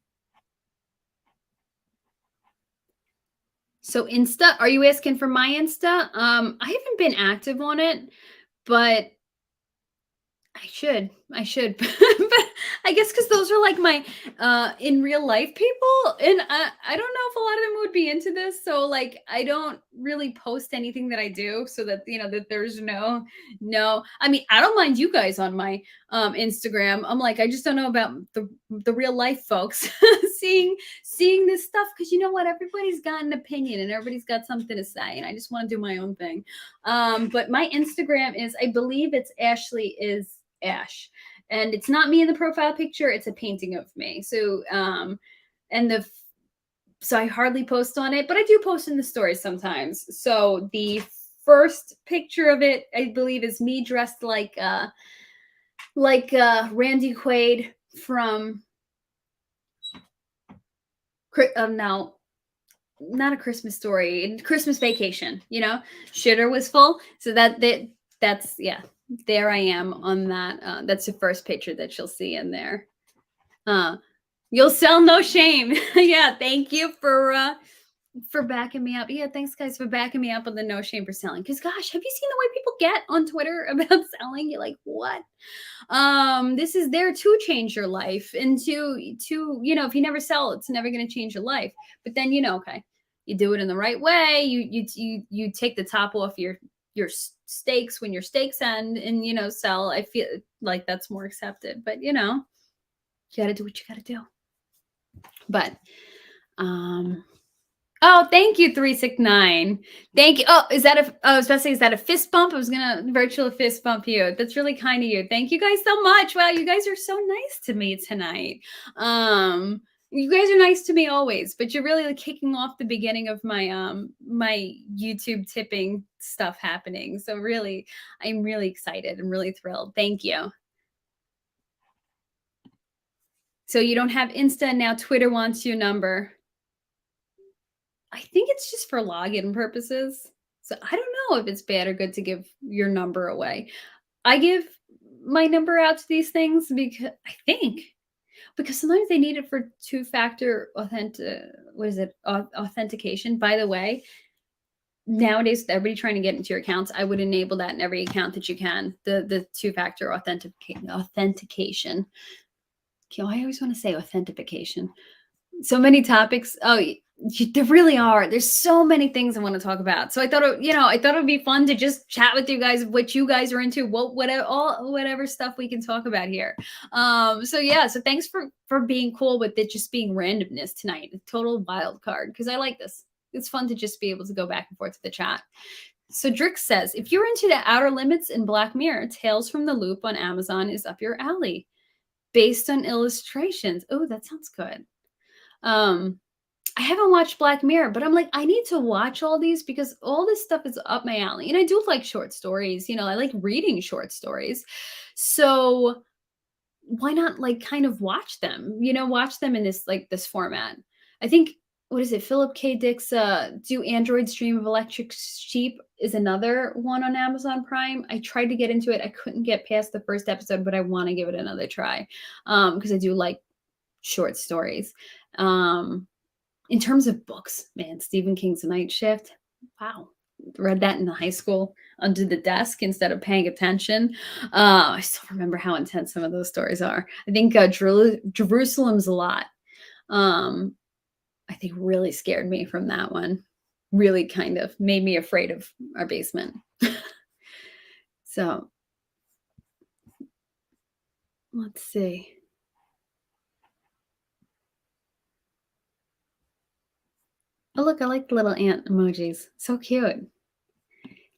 So Insta, are you asking for my Insta? I haven't been active on it, but I should, but I guess because those are like my in real life people, and I don't know if a lot of them would be into this. So like, I don't really post anything that I do, so that that there's no. I mean, I don't mind you guys on my Instagram. I'm like, I just don't know about the real life folks seeing this stuff because you know what, everybody's got an opinion and everybody's got something to say, and I just want to do my own thing. But my Instagram is, I believe it's Ashley is Ash, and it's not me in the profile picture, it's a painting of me. So so I hardly post on it, but I do post in the stories sometimes. So the first picture of it, I believe, is me dressed like Randy Quaid from no, not A Christmas Story, Christmas Vacation. Shitter was full, so that's yeah. There I am on that. That's the first picture that you'll see in there. You'll sell no shame. Yeah, thank you for backing me up. Yeah, thanks guys for backing me up on the no shame for selling. Because gosh, have you seen the way people get on Twitter about selling? You're like, what? This is there to change your life, and to if you never sell, it's never going to change your life. But then okay, you do it in the right way. You take the top off your steaks when your steaks end, and sell. I feel like that's more accepted, but you got to do what you got to do. But oh, thank you, 369. Thank you. Oh, I was about to say, is that a fist bump? I was gonna virtual fist bump you. That's really kind of you. Thank you guys so much. Wow, you guys are so nice to me tonight. You guys are nice to me always, but you're really like kicking off the beginning of my my YouTube tipping stuff happening. So really, I'm really excited. I'm really thrilled. Thank you. So you don't have Insta now. Twitter wants your number. I think it's just for login purposes. So I don't know if it's bad or good to give your number away. I give my number out to these things because sometimes they need it for two-factor authentication. By the way, nowadays with everybody trying to get into your accounts, I would enable that in every account that you can. The two-factor authentication. I always want to say authentication. So many topics. Oh, there really are. There's so many things I want to talk about. So I thought, it would be fun to just chat with you guys, what you guys are into, whatever stuff we can talk about here. So yeah. So thanks for being cool with it, just being randomness tonight. Total wild card, because I like this. It's fun to just be able to go back and forth to the chat. So Drix says, if you're into the Outer Limits and Black Mirror, Tales from the Loop on Amazon is up your alley. Based on illustrations. Oh, that sounds good. I haven't watched Black Mirror, but I'm like, I need to watch all these because all this stuff is up my alley. And I do like short stories. I like reading short stories. So why not like kind of watch them, watch them in this format. I think what is it? Philip K. Dick's Do Androids Dream of Electric Sheep is another one on Amazon Prime. I tried to get into it. I couldn't get past the first episode, but I want to give it another try. Because I do like short stories. In terms of books, man, Stephen King's Night Shift. Wow. Read that in high school under the desk instead of paying attention. I still remember how intense some of those stories are. I think Jerusalem's a lot. Um, I think really scared me from that one. Really kind of made me afraid of our basement. So let's see. Oh, look, I like the little ant emojis. So cute.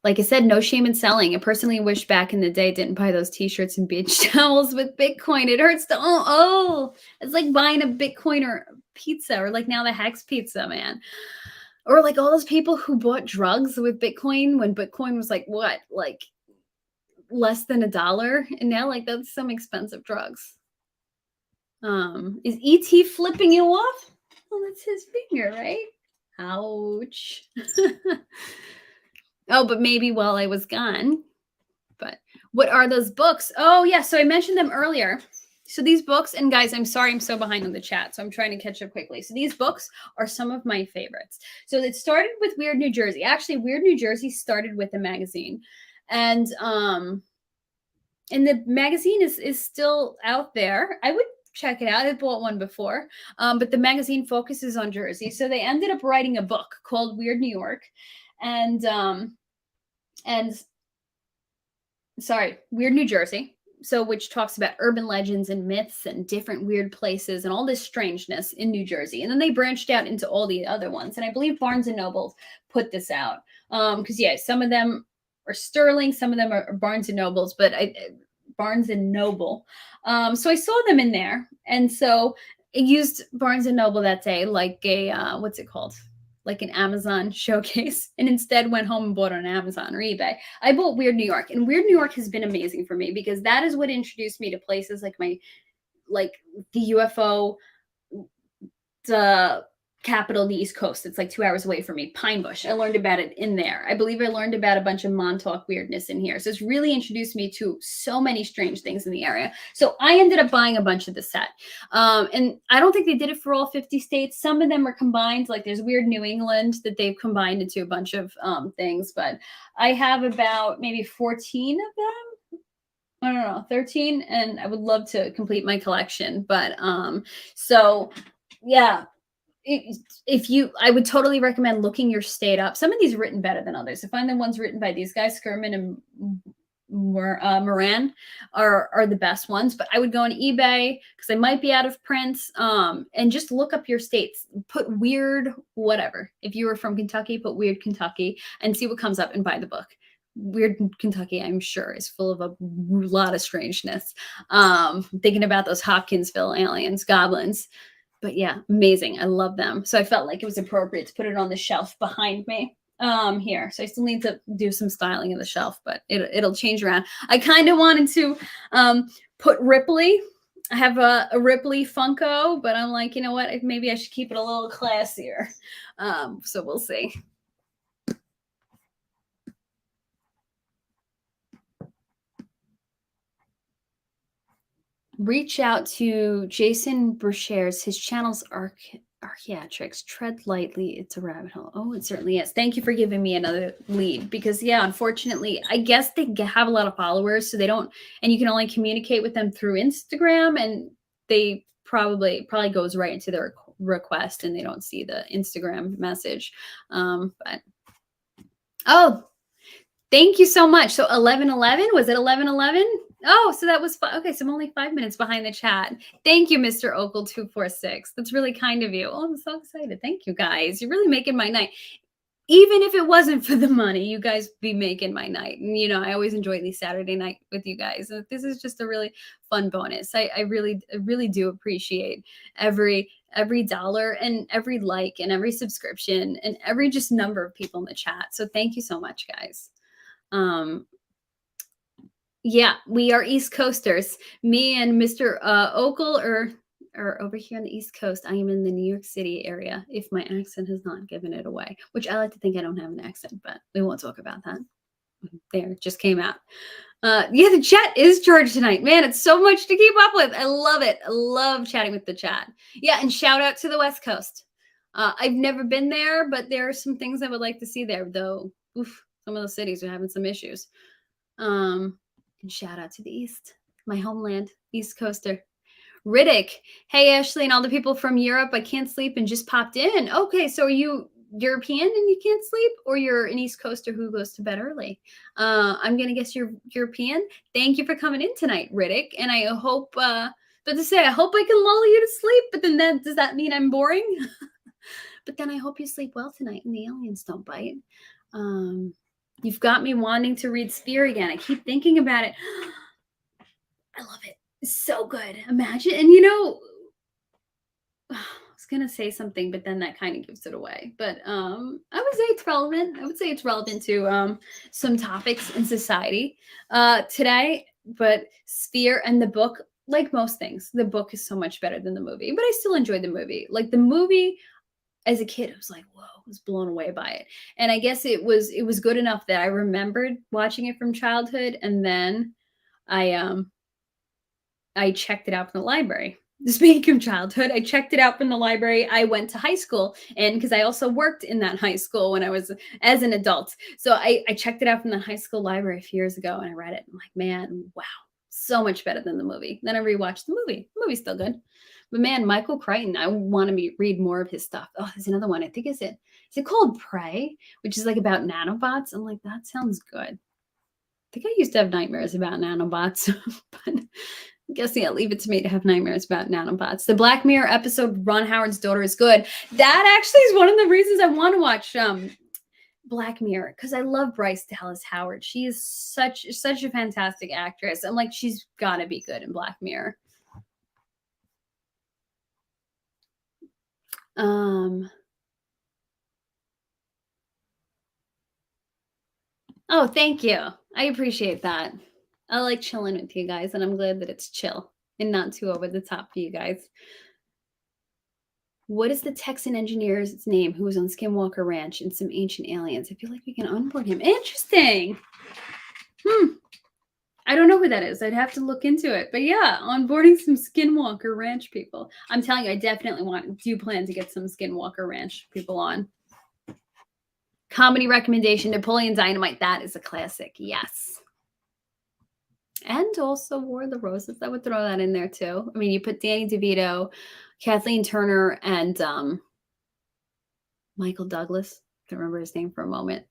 Like I said, no shame in selling. I personally wish back in the day didn't buy those t-shirts and beach towels with Bitcoin. It hurts to it's like buying a Bitcoin or pizza, or like now the Hex pizza, man. Or like all those people who bought drugs with Bitcoin when Bitcoin was like what? Like less than $1. And now like that's some expensive drugs. Is ET flipping you off? Well, that's his finger, right? Ouch. Oh, but maybe while I was gone. But what are those books? Oh, yeah. So I mentioned them earlier. So these books, and guys, I'm sorry I'm so behind on the chat, so I'm trying to catch up quickly. So these books are some of my favorites. So it started with Weird New Jersey. Actually, Weird New Jersey started with a magazine. And the magazine is still out there. I would check it out. I bought one before, but the magazine focuses on Jersey. So they ended up writing a book called Weird New York, and Weird New Jersey. So, which talks about urban legends and myths and different weird places and all this strangeness in New Jersey. And then they branched out into all the other ones. And I believe Barnes and Noble put this out. Because yeah, some of them are Sterling, some of them are Barnes and Nobles, but Barnes and Noble. So I saw them in there. And so it used Barnes and Noble that day like a what's it called? Like an Amazon showcase, and instead went home and bought it on Amazon or eBay. I bought Weird New York, and Weird New York has been amazing for me because that is what introduced me to places like the UFO, the capital of the East Coast. It's like 2 hours away from me, Pine Bush. I learned about it in there. I believe I learned about a bunch of Montauk weirdness in here. So it's really introduced me to so many strange things in the area. So I ended up buying a bunch of the set. And I don't think they did it for all 50 states. Some of them are combined. Like there's Weird New England that they've combined into a bunch of things. But I have about maybe 14 of them. I don't know, 13. And I would love to complete my collection. But so yeah. I would totally recommend looking your state up. Some of these are written better than others. I find the ones written by these guys, Skirman and Moran, are the best ones. But I would go on eBay because they might be out of print, and just look up your states. Put weird whatever. If you were from Kentucky, put weird Kentucky and see what comes up and buy the book. Weird Kentucky, I'm sure, is full of a lot of strangeness. Thinking about those Hopkinsville aliens, goblins. But yeah, amazing. I love them. So I felt like it was appropriate to put it on the shelf behind me here. So I still need to do some styling of the shelf, but it'll change around. I kind of wanted to put Ripley. I have a Ripley Funko, but I'm like, you know what? Maybe I should keep it a little classier. So we'll see. Reach out to Jason Brashears. His channel's Archaeatrics. Tread lightly. It's a rabbit hole. Oh, it certainly is. Thank you for giving me another lead because, yeah, unfortunately, I guess they have a lot of followers, so they don't, and you can only communicate with them through Instagram, and they probably goes right into their request, and they don't see the Instagram message. But oh, thank you so much. So 11:11, was it 11:11? Oh, so that was okay. So I'm only 5 minutes behind the chat. Thank you, Mr. Okel 246. That's really kind of you. Oh, I'm so excited. Thank you, guys. You're really making my night. Even if it wasn't for the money, you guys be making my night. And you know, I always enjoy these Saturday night with you guys. And this is just a really fun bonus. I really do appreciate every dollar and every like and every subscription and every just number of people in the chat. So thank you so much, guys. Yeah, we are East Coasters. Me and Mr. Okel are or over here on the East Coast, I am in the New York City area, if my accent has not given it away, which I like to think I don't have an accent, but we won't talk about that. There, just came out. Yeah, the chat is charged tonight. Man, it's so much to keep up with. I love it. I love chatting with the chat. Yeah, and shout out to the West Coast. I've never been there, but there are some things I would like to see there, though. Oof, some of those cities are having some issues. And shout out to the East, my homeland, East Coaster. Riddick. Hey, Ashley, and all the people from Europe. I can't sleep and just popped in. Okay, so are you European and you can't sleep, or you're an East Coaster who goes to bed early? I'm gonna guess you're European. Thank you for coming in tonight, Riddick. And I hope, but to say, I hope I can lull you to sleep. But then does that mean I'm boring? But then I hope you sleep well tonight and the aliens don't bite. You've got me wanting to read Sphere again. I keep thinking about it. I love it. It's so good. Imagine, and I was gonna say something, but then that kind of gives it away. But I would say it's relevant. I would say it's relevant to some topics in society today. But Sphere and the book, like most things, the book is so much better than the movie. But I still enjoyed the movie. Like the movie, as a kid, I was like, whoa, I was blown away by it. And I guess it was good enough that I remembered watching it from childhood, and then I checked it out from the library. Speaking of childhood, I checked it out from the library. I went to high school, and because I also worked in that high school when I was as an adult. So I checked it out from the high school library a few years ago, and I read it. I'm like, man, wow, so much better than the movie. Then I rewatched the movie. The movie's still good. But man, Michael Crichton, I want to read more of his stuff. Oh, there's another one. I think is it called Prey, which is like about nanobots. I'm like, that sounds good. I think I used to have nightmares about nanobots, but I guess, yeah, leave it to me to have nightmares about nanobots. The Black Mirror episode, Ron Howard's daughter, is good. That actually is one of the reasons I want to watch Black Mirror, because I love Bryce Dallas Howard. She is such a fantastic actress. I'm like, she's got to be good in Black Mirror. Oh, thank you. I appreciate that. I like chilling with you guys, and I'm glad that it's chill and not too over the top for you guys. What is the Texan engineer's name who was on Skinwalker Ranch and some ancient aliens? I feel like we can onboard him. Interesting. I don't know who that is. I'd have to look into it. But yeah, onboarding some Skinwalker Ranch people. I'm telling you, I definitely do plan to get some Skinwalker Ranch people on. Comedy recommendation, Napoleon Dynamite. That is a classic. Yes. And also War of the Roses. I would throw that in there too. I mean, you put Danny DeVito, Kathleen Turner, and Michael Douglas. Can't remember his name for a moment.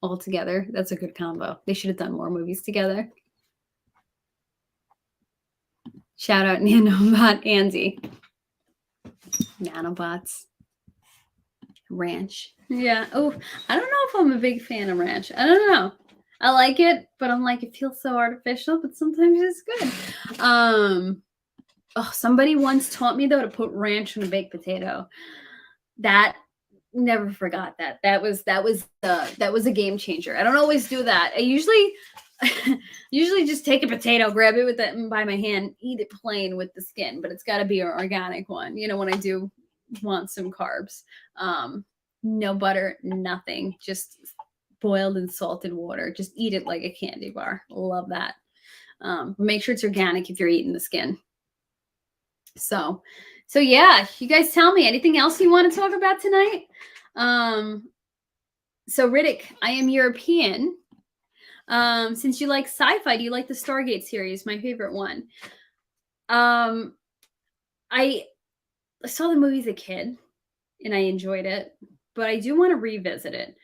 All together. That's a good combo. They should have done more movies together. Shout out Nanobot Andy. Nanobots. Ranch. Yeah. Oh, I don't know if I'm a big fan of ranch. I don't know. I like it, but I'm like, it feels so artificial, but sometimes it's good. Oh, somebody once taught me though to put ranch on a baked potato. That never forgot that. That was a game changer. I don't always do that. I usually just take a potato, grab it with that by my hand, eat it plain with the skin, but it's got to be an organic one. You know, when I do want some carbs, no butter, nothing, just boiled in salted water. Just eat it like a candy bar. Love that. Make sure it's organic if you're eating the skin. So yeah, you guys tell me anything else you want to talk about tonight. So Riddick, I am European. Since you like sci-fi, do you like the Stargate series? My favorite one. I saw the movie as a kid and I enjoyed it, but I do want to revisit it.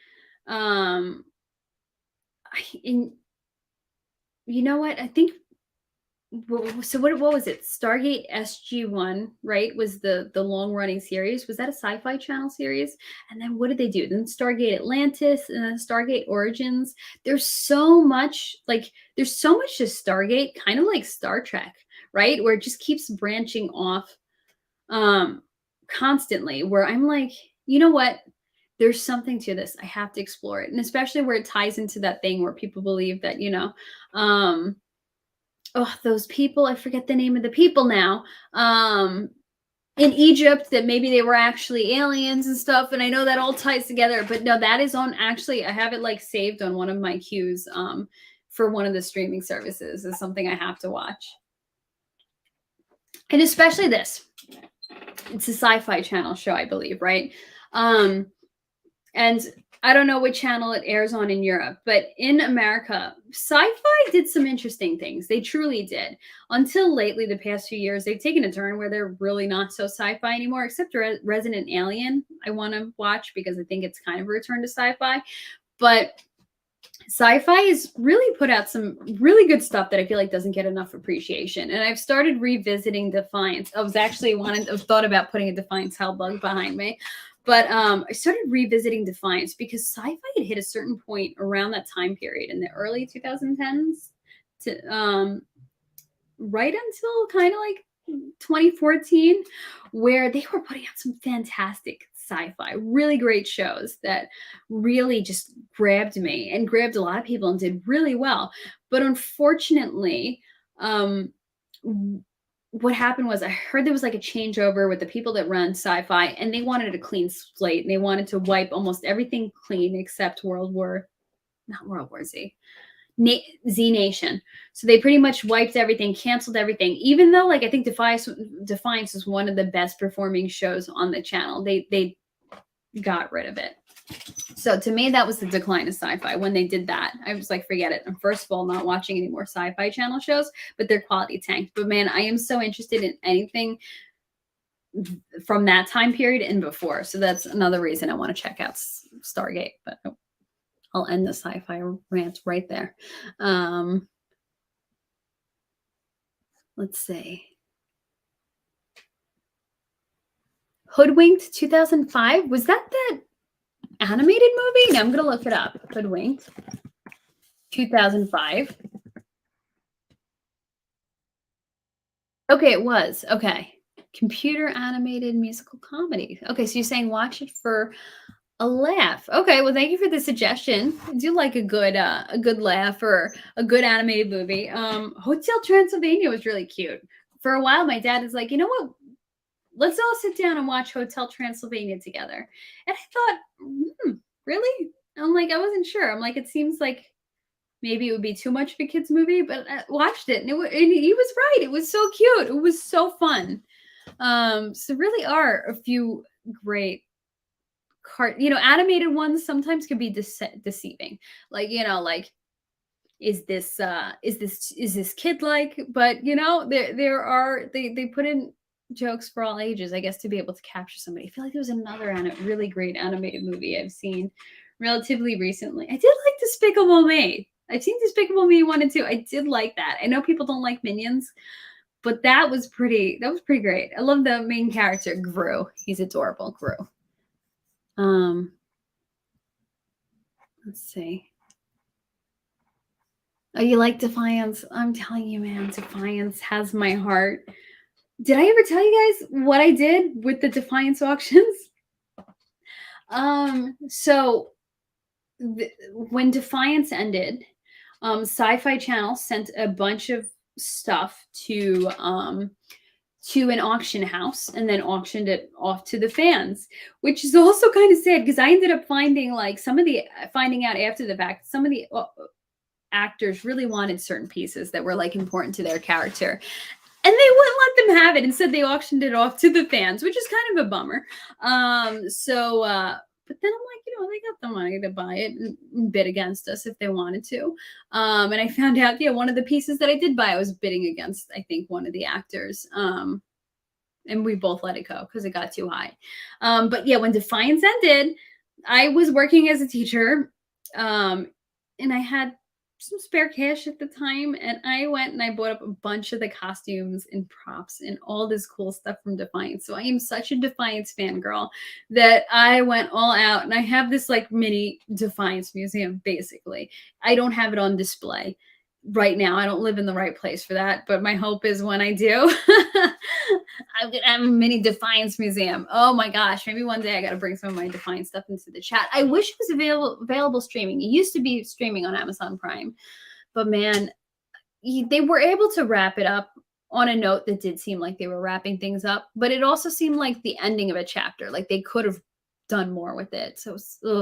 You know what? I think so. What was it? Stargate SG-1, right? Was the long running series? Was that a Sci-Fi Channel series? And then what did they do? Then Stargate Atlantis and then Stargate Origins. There's so much to Stargate, kind of like Star Trek, right? Where it just keeps branching off constantly. Where I'm like, you know what? There's something to this. I have to explore it. And especially where it ties into that thing where people believe that, those people, I forget the name of the people now. in Egypt that maybe they were actually aliens and stuff. And I know that all ties together, but no, that is on actually, I have it like saved on one of my queues for one of the streaming services is something I have to watch. And especially this. It's a sci-fi channel show, I believe, right? And I don't know what channel it airs on in Europe, but in America, sci-fi did some interesting things. They truly did. Until lately, the past few years, they've taken a turn where they're really not so sci-fi anymore, except Resident Alien I want to watch because I think it's kind of a return to sci-fi. But sci-fi has really put out some really good stuff that I feel like doesn't get enough appreciation. And I've started revisiting Defiance. I was actually I've thought about putting a Defiance Hellbug behind me. But I started revisiting Defiance because sci-fi had hit a certain point around that time period in the early 2010s to right until kind of like 2014, where they were putting out some fantastic sci-fi, really great shows that really just grabbed me and grabbed a lot of people and did really well. But unfortunately, what happened was I heard there was like a changeover with the people that run sci-fi, and they wanted a clean slate, and they wanted to wipe almost everything clean except Z Nation. So they pretty much wiped everything, canceled everything, even though like I think Defiance is one of the best performing shows on the channel. They got rid of it. So to me, that was the decline of sci-fi. When they did that, I was like, forget it. I'm first of all not watching any more sci-fi channel shows, but their quality tanked. But man, I am so interested in anything from that time period and before. So that's another reason I want to check out Stargate. But I'll end the sci-fi rant right there. Let's see. Hoodwinked 2005. Was that animated movie? No, I'm going to look it up. Hoodwinked 2005. Okay, it was. Okay. Computer animated musical comedy. Okay, so you're saying watch it for a laugh. Okay, well, thank you for the suggestion. I do like a good laugh or a good animated movie. Hotel Transylvania was really cute. For a while, my dad is like, you know what? Let's all sit down and watch Hotel Transylvania together. And I thought, really? I'm like, I wasn't sure. I'm like, it seems like maybe it would be too much of a kid's movie, but I watched it, and he was right. It was so cute. It was so fun. So really are a few great animated ones sometimes can be deceiving. Like, like, is this kid like? But there are they put in jokes for all ages, I guess, to be able to capture somebody. I feel like there was another really great animated movie I've seen relatively recently. I did like Despicable Me. I've seen Despicable Me 1 and 2. I did like that. I know people don't like Minions, but that was pretty great. I love the main character, Gru. He's adorable, Gru. Let's see. Oh, you like Defiance? I'm telling you, man, Defiance has my heart. Did I ever tell you guys what I did with the Defiance auctions? So when Defiance ended, Sci-Fi Channel sent a bunch of stuff to an auction house and then auctioned it off to the fans, which is also kind of sad because I ended up finding finding out after the fact, some of the actors really wanted certain pieces that were like important to their character. And they wouldn't let them have it. Instead, they auctioned it off to the fans, which is kind of a bummer. But then I'm like, they got the money to buy it and bid against us if they wanted to. And I found out, one of the pieces that I did buy, I was bidding against, I think, one of the actors. And we both let it go because it got too high. But yeah, when Defiance ended, I was working as a teacher. And I had some spare cash at the time, and I went and I bought up a bunch of the costumes and props and all this cool stuff from Defiance. So I am such a Defiance fangirl that I went all out, and I have this like mini Defiance museum. Basically, I don't have it on display right now. I don't live in the right place for that, but my hope is when I do, I'm gonna have a mini Defiance museum. Oh my gosh, maybe one day I got to bring some of my Defiance stuff into the chat. I wish it was available streaming. It used to be streaming on Amazon Prime, but man, they were able to wrap it up on a note that did seem like they were wrapping things up, but it also seemed like the ending of a chapter, like they could have done more with it. So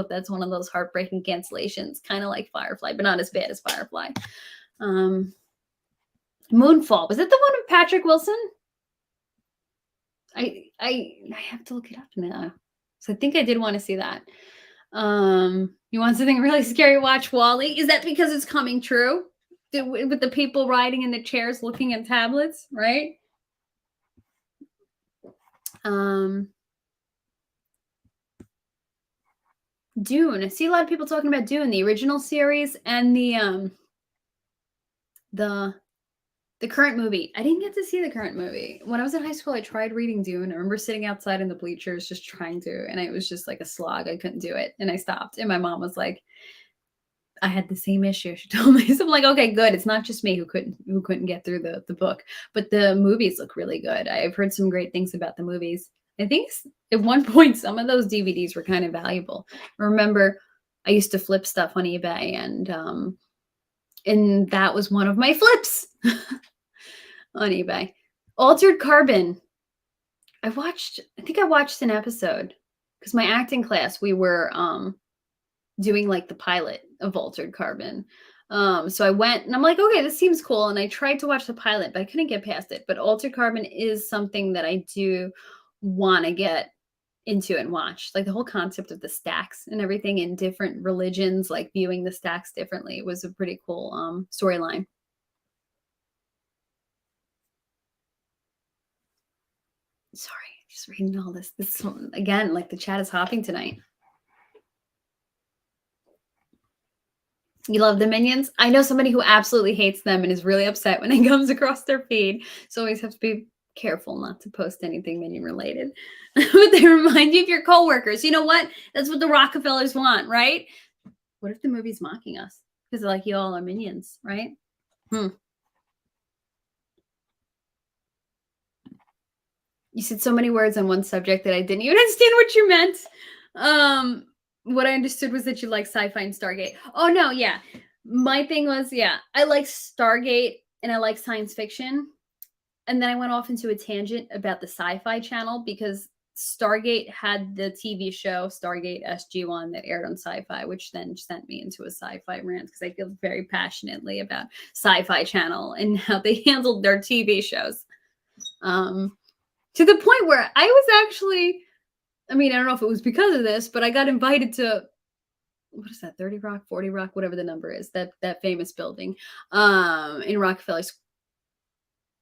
that's one of those heartbreaking cancellations, kind of like Firefly, but not as bad as Firefly. Moonfall, was it the one with Patrick Wilson? I have to look it up now. So I think I did want to see that. You want something really scary? Watch Wall-E. Is that because it's coming true? With the people riding in the chairs looking at tablets, right? Dune. I see a lot of people talking about Dune, the original series, and the current movie. I didn't get to see the current movie. When I was in high school, I tried reading Dune. I remember sitting outside in the bleachers just trying to, and it was just like a slog. I couldn't do it, and I stopped. And my mom was like, I had the same issue. She told me. So I'm like, okay, good. It's not just me who couldn't get through the book, but the movies look really good. I've heard some great things about the movies. I think at one point some of those DVDs were kind of valuable. I remember I used to flip stuff on eBay, and that was one of my flips on eBay. Altered Carbon. I think I watched an episode because my acting class, we were doing like the pilot of Altered Carbon. So I went and I'm like, okay, this seems cool. And I tried to watch the pilot, but I couldn't get past it. But Altered Carbon is something that I do want to get into and watch. Like the whole concept of the stacks and everything in different religions, like viewing the stacks differently, was a pretty cool storyline. Sorry, just reading all this. This one, again, like the chat is hopping tonight. You love the Minions? I know somebody who absolutely hates them and is really upset when it comes across their feed. So always have to be careful not to post anything Minion related. But they remind you of your coworkers. You know what? That's what the Rockefellers want, right? What if the movie's mocking us? Because they're like, you all are Minions, right? You said so many words on one subject that I didn't even understand what you meant. What I understood was that you like sci-fi and Stargate. Oh no, yeah. My thing was, I like Stargate and I like science fiction. And then I went off into a tangent about the Sci-Fi Channel because Stargate had the TV show Stargate SG-1 that aired on Sci-Fi, which then sent me into a sci-fi rant because I feel very passionately about Sci-Fi Channel and how they handled their TV shows. To the point where I was actually, I mean, I don't know if it was because of this, but I got invited to, what is that, 30 Rock, 40 Rock, whatever the number is, that famous building in Rockefeller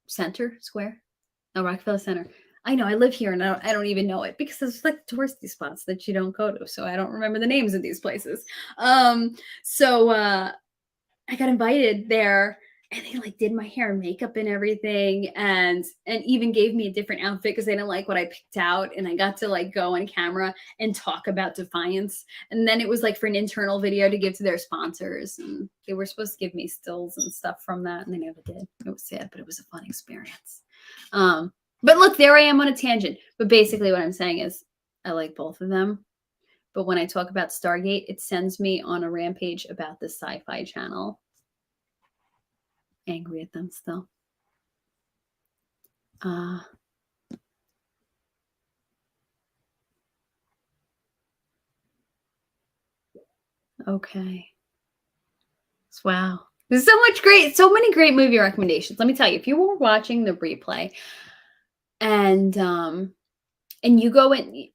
Square. No, Rockefeller Center. I know, I live here and I don't even know it because it's like touristy spots that you don't go to. So I don't remember the names of these places. So I got invited there and they like did my hair and makeup and everything and even gave me a different outfit because they didn't like what I picked out. And I got to like go on camera and talk about Defiance. And then it was like for an internal video to give to their sponsors. And they were supposed to give me stills and stuff from that. And they never did. It was sad, but it was a fun experience. But look, there I am on a tangent. But basically what I'm saying is I like both of them. But when I talk about Stargate, it sends me on a rampage about the Sci-Fi Channel. Angry at them still. Okay. Wow. There's so many great movie recommendations. Let me tell you, if you were watching the replay and you go in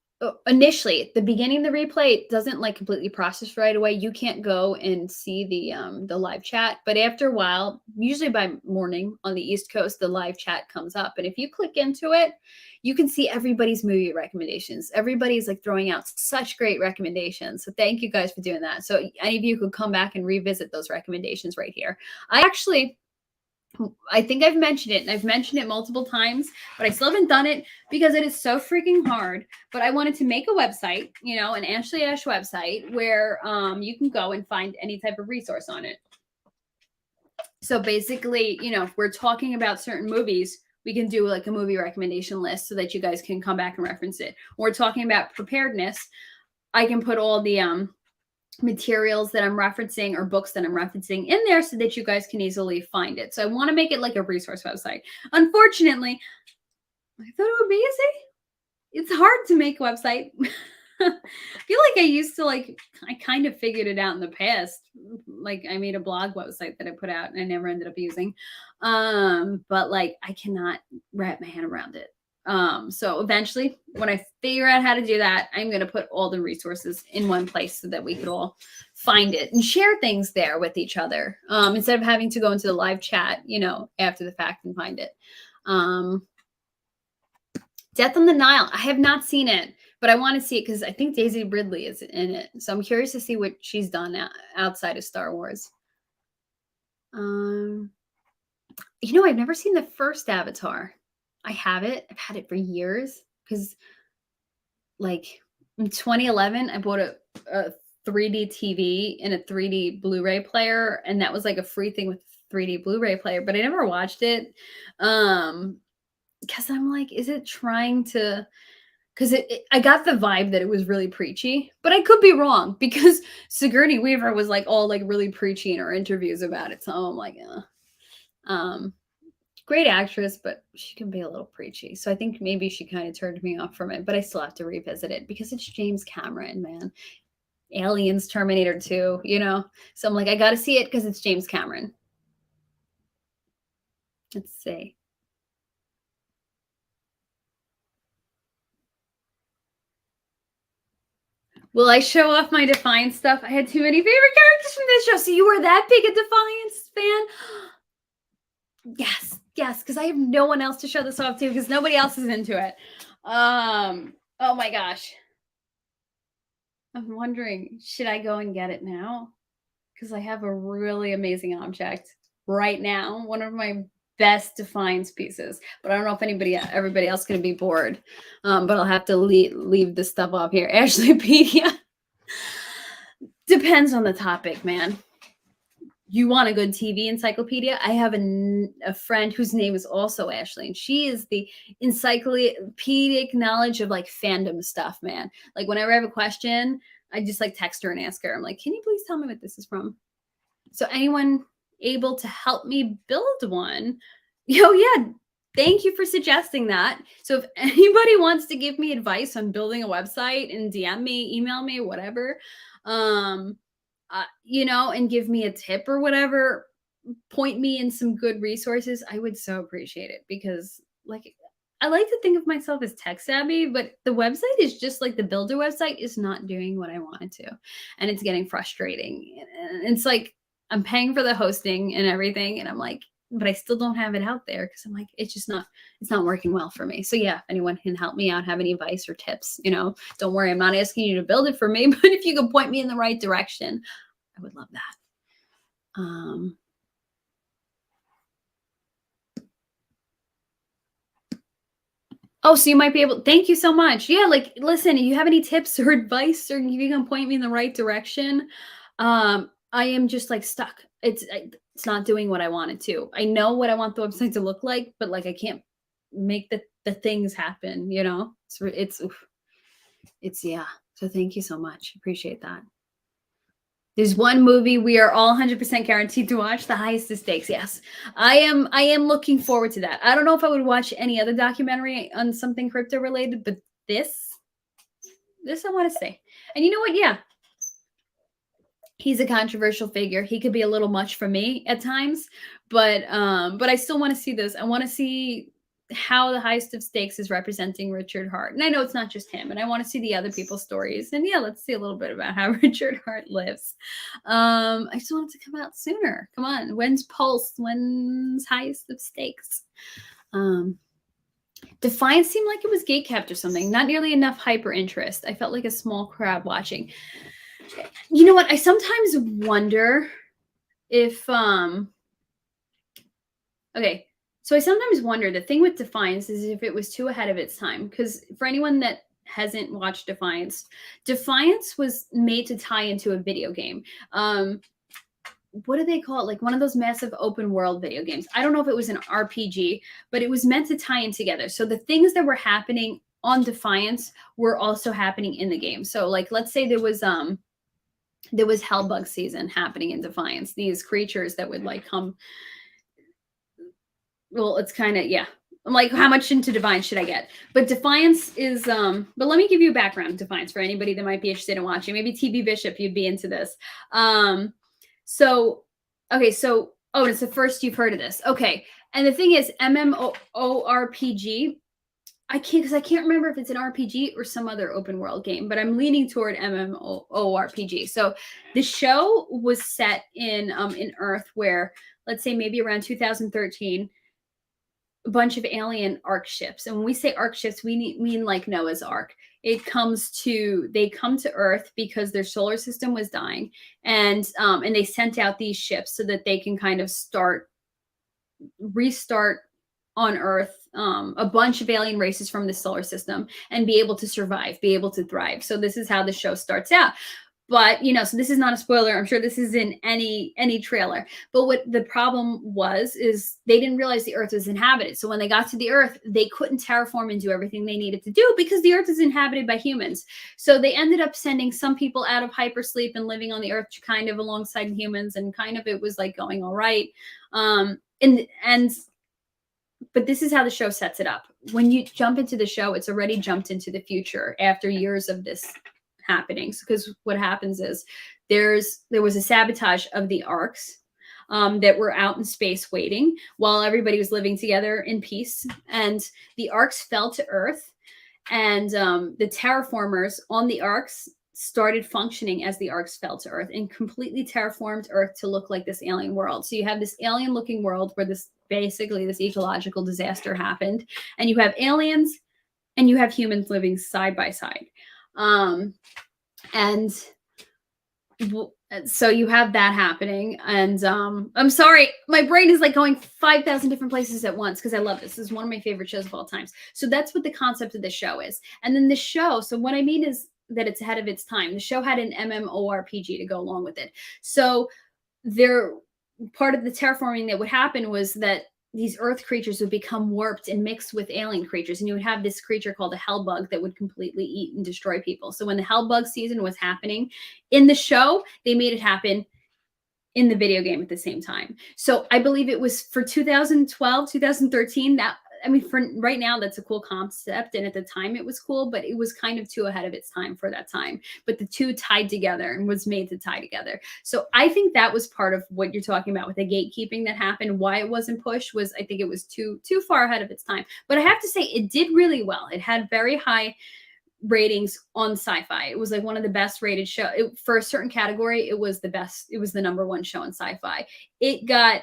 initially at the beginning of the replay, it doesn't like completely process right away. You can't go and see the live chat, but after a while, usually by morning on the East Coast, the live chat comes up. And if you click into it, you can see everybody's movie recommendations. Everybody's like throwing out such great recommendations. So thank you guys for doing that. So any of you could come back and revisit those recommendations right here. I think I've mentioned it, and I've mentioned it multiple times, but I still haven't done it because it is so freaking hard. But I wanted to make a website, an Ashley Ash website where you can go and find any type of resource on it. So basically, if we're talking about certain movies, we can do like a movie recommendation list so that you guys can come back and reference it. Or we're talking about preparedness. I can put all the materials that I'm referencing or books that I'm referencing in there so that you guys can easily find it. So I want to make it like a resource website. Unfortunately, I thought it would be easy. It's hard to make a website. I feel like I used to I kind of figured it out in the past. Like I made a blog website that I put out and I never ended up using. But like I cannot wrap my head around it. So eventually when I figure out how to do that, I'm going to put all the resources in one place so that we could all find it and share things there with each other. Instead of having to go into the live chat, after the fact and find it. Death on the Nile. I have not seen it, but I want to see it because I think Daisy Ridley is in it. So I'm curious to see what she's done outside of Star Wars. I've never seen the first Avatar. I have it. I've had it for years because, like, in 2011, I bought a 3D TV and a 3D Blu-ray player, and that was like a free thing with 3D Blu-ray player, but I never watched it. Because I'm like, is it trying to? Because I got the vibe that it was really preachy, but I could be wrong because Sigourney Weaver was like all like really preachy in her interviews about it. So I'm like, great actress, but she can be a little preachy. So I think maybe she kind of turned me off from it, but I still have to revisit it because it's James Cameron, man. Aliens, Terminator 2, So I'm like, I got to see it because it's James Cameron. Let's see. Will I show off my Defiance stuff? I had too many favorite characters from this show. So you were that big a Defiance fan? Yes, because I have no one else to show this off to because nobody else is into it. Oh my gosh. I'm wondering, should I go and get it now? Because I have a really amazing object right now. One of my best Defiance pieces. But I don't know if everybody else is going to be bored. But I'll have to leave this stuff off here. Ashleypedia. Depends on the topic, man. You want a good TV encyclopedia? I have a friend whose name is also Ashley, and she is the encyclopedic knowledge of like fandom stuff, man. Like whenever I have a question, I just like text her and ask her. I'm like, can you please tell me what this is from? So anyone able to help me build one? Yeah. Thank you for suggesting that. So if anybody wants to give me advice on building a website and DM me, email me, whatever, and give me a tip or whatever, point me in some good resources, I would so appreciate it because like I like to think of myself as tech savvy, but the website is just like the builder website is not doing what I wanted to. And it's getting frustrating. And it's like I'm paying for the hosting and everything. And I'm like, but I still don't have it out there because I'm like, it's not working well for me. So yeah, if anyone can help me out, have any advice or tips, don't worry, I'm not asking you to build it for me, but if you could point me in the right direction, I would love that. Oh, so you might be able, thank you so much. Yeah, like, listen, if you have any tips or advice or if you can point me in the right direction, I am just like stuck. It's not doing what I wanted to. I know what I want the website to look like, but like I can't make the things happen, it's yeah. So thank you so much. Appreciate that. There's one movie we are all 100% guaranteed to watch, The Highest of Stakes. Yes, I am looking forward to that. I don't know if I would watch any other documentary on something crypto related, but this I want to see. And you know what? Yeah, he's a controversial figure. He could be a little much for me at times, but I still want to see this. I want to see how The Highest of Stakes is representing Richard Hart. And I know it's not just him, and I want to see the other people's stories. And yeah, let's see a little bit about how Richard Hart lives. I just want it to come out sooner. Come on. When's Pulse? When's Highest of Stakes? Defiance seemed like it was gatekept or something. Not nearly enough hyper interest. I felt like a small crowd watching. You know what? I sometimes wonder if okay. So I sometimes wonder, the thing with Defiance is if it was too ahead of its time. Because for anyone that hasn't watched Defiance was made to tie into a video game. What do they call it? Like one of those massive open world video games. I don't know if it was an RPG, but it was meant to tie in together. So the things that were happening on Defiance were also happening in the game. So like, let's say there was there was hellbug season happening in Defiance. These creatures that would like come. Well, it's kind of, yeah. I'm like, how much into Divine should I get? But Defiance is but let me give you a background of Defiance for anybody that might be interested in watching. Maybe TB Bishop, you'd be into this. So okay, so oh, it's the first you've heard of this. Okay. And the thing is, MMORPG, I can't remember if it's an RPG or some other open world game, but I'm leaning toward MMORPG. So the show was set in Earth, where, let's say, maybe around 2013, a bunch of alien arc ships. And when we say arc ships, we mean like Noah's Ark. They come to Earth because their solar system was dying, and they sent out these ships so that they can kind of restart on Earth a bunch of alien races from the solar system and be able to survive, be able to thrive. So this is how the show starts out. But, so this is not a spoiler. I'm sure this is in any trailer. But what the problem was is they didn't realize the Earth was inhabited. So when they got to the Earth, they couldn't terraform and do everything they needed to do because the Earth is inhabited by humans. So they ended up sending some people out of hypersleep and living on the Earth kind of alongside humans, and kind of it was like going all right. But this is how the show sets it up. When you jump into the show, it's already jumped into the future after years of this happening. Because what happens is there was a sabotage of the arcs that were out in space waiting while everybody was living together in peace. And the arcs fell to Earth, and the terraformers on the arcs started functioning as the arcs fell to Earth and completely terraformed Earth to look like this alien world. So you have this alien looking world where this ecological disaster happened, and you have aliens and you have humans living side by side. And so you have that happening. And I'm sorry, my brain is like going 5,000 different places at once because I love this. This is one of my favorite shows of all times. So that's what the concept of the show is. And then the show, so what I mean is that it's ahead of its time. The show had an MMORPG to go along with it. So part of the terraforming that would happen was that these Earth creatures would become warped and mixed with alien creatures. And you would have this creature called a hellbug that would completely eat and destroy people. So when the hellbug season was happening in the show, they made it happen in the video game at the same time. So I believe it was for 2012, 2013, for right now, that's a cool concept. And at the time it was cool, but it was kind of too ahead of its time for that time. But the two tied together and was made to tie together. So I think that was part of what you're talking about with the gatekeeping that happened. Why it wasn't pushed was, I think it was too far ahead of its time. But I have to say, it did really well. It had very high ratings on sci-fi. It was like one of the best rated show for a certain category. It was the best. It was the number one show in sci-fi. It got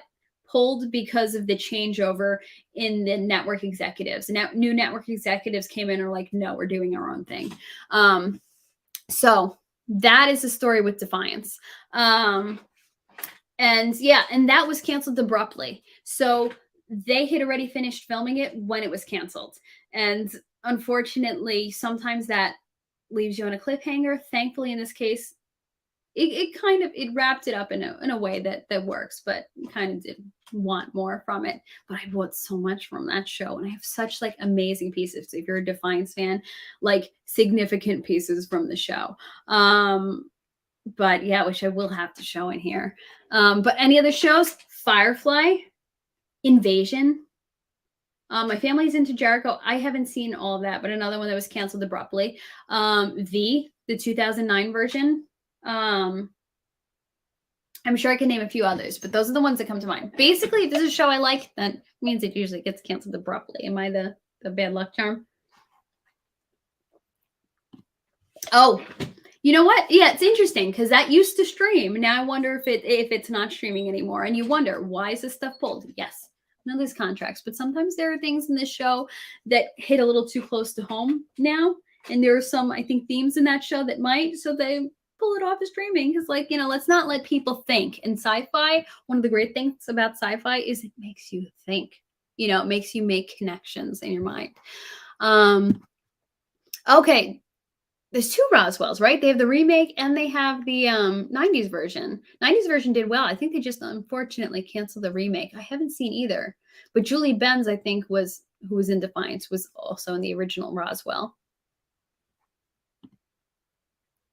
pulled because of the changeover in the network executives. Now, new network executives came in and are like, no, we're doing our own thing. So that is the story with Defiance. And that was canceled abruptly. So they had already finished filming it when it was canceled. And unfortunately, sometimes that leaves you on a cliffhanger. Thankfully, in this case, it wrapped it up in a way that works, but kind of did want more from it. But I bought so much from that show, and I have such like amazing pieces. If you're a Defiance fan, like significant pieces from the show. But yeah, which I will have to show in here. But any other shows? Firefly, Invasion. My family's into Jericho. I haven't seen all of that, but another one that was canceled abruptly. The 2009 version. I'm sure I can name a few others, but those are the ones that come to mind. Basically, if this is a show I like, that means it usually gets canceled abruptly. Am I the bad luck charm? Oh, you know what? Yeah, it's interesting because that used to stream. Now I wonder if it's not streaming anymore. And you wonder, why is this stuff pulled? Yes, I know there's contracts, but sometimes there are things in this show that hit a little too close to home now. And there are some, I think, themes in that show that might, so they pull it off of streaming. Because let's not let people think. In sci-fi, one of the great things about sci-fi is it makes you think. It makes you make connections in your mind. Okay, there's two Roswells, right? They have the remake and they have the 90s version. 90s version did well. I think they just unfortunately canceled the remake. I haven't seen either. But Julie Benz, I think, who was in Defiance, was also in the original Roswell.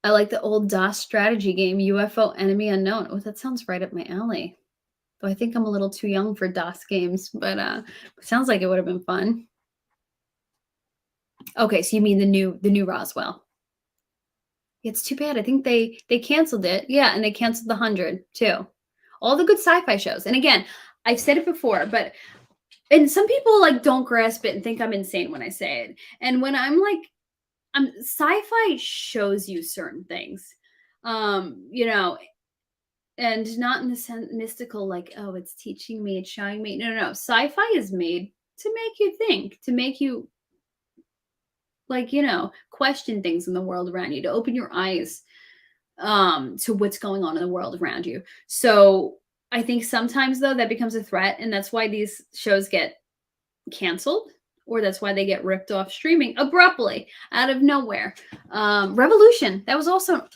I like the old DOS strategy game, UFO Enemy Unknown. Oh, that sounds right up my alley. Though I think I'm a little too young for DOS games, but sounds like it would have been fun. Okay, so you mean the new Roswell. It's too bad. I think they canceled it. Yeah, and they canceled the 100 too. All the good sci-fi shows. And again, I've said it before, but and some people like don't grasp it and think I'm insane when I say it. And when I'm like, sci-fi shows you certain things. You know, and not in the sense mystical, like, oh, it's teaching me, it's showing me. No, no, no. Sci-fi is made to make you think, to make you like, question things in the world around you, to open your eyes to what's going on in the world around you. So I think sometimes though that becomes a threat, and that's why these shows get canceled, or that's why they get ripped off streaming abruptly out of nowhere. Revolution, that was also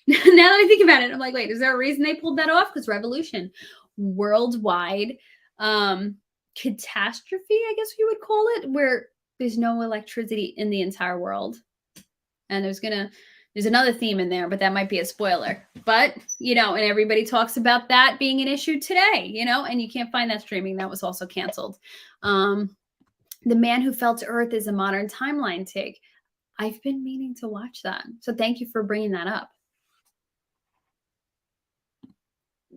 now that I think about it, I'm like, wait, is there a reason they pulled that off? Because Revolution, worldwide catastrophe, I guess you would call it, where there's no electricity in the entire world. And there's another theme in there, but that might be a spoiler. But, and everybody talks about that being an issue today, and you can't find that streaming. That was also canceled. The Man Who Fell to Earth is a modern timeline take. I've been meaning to watch that. So thank you for bringing that up.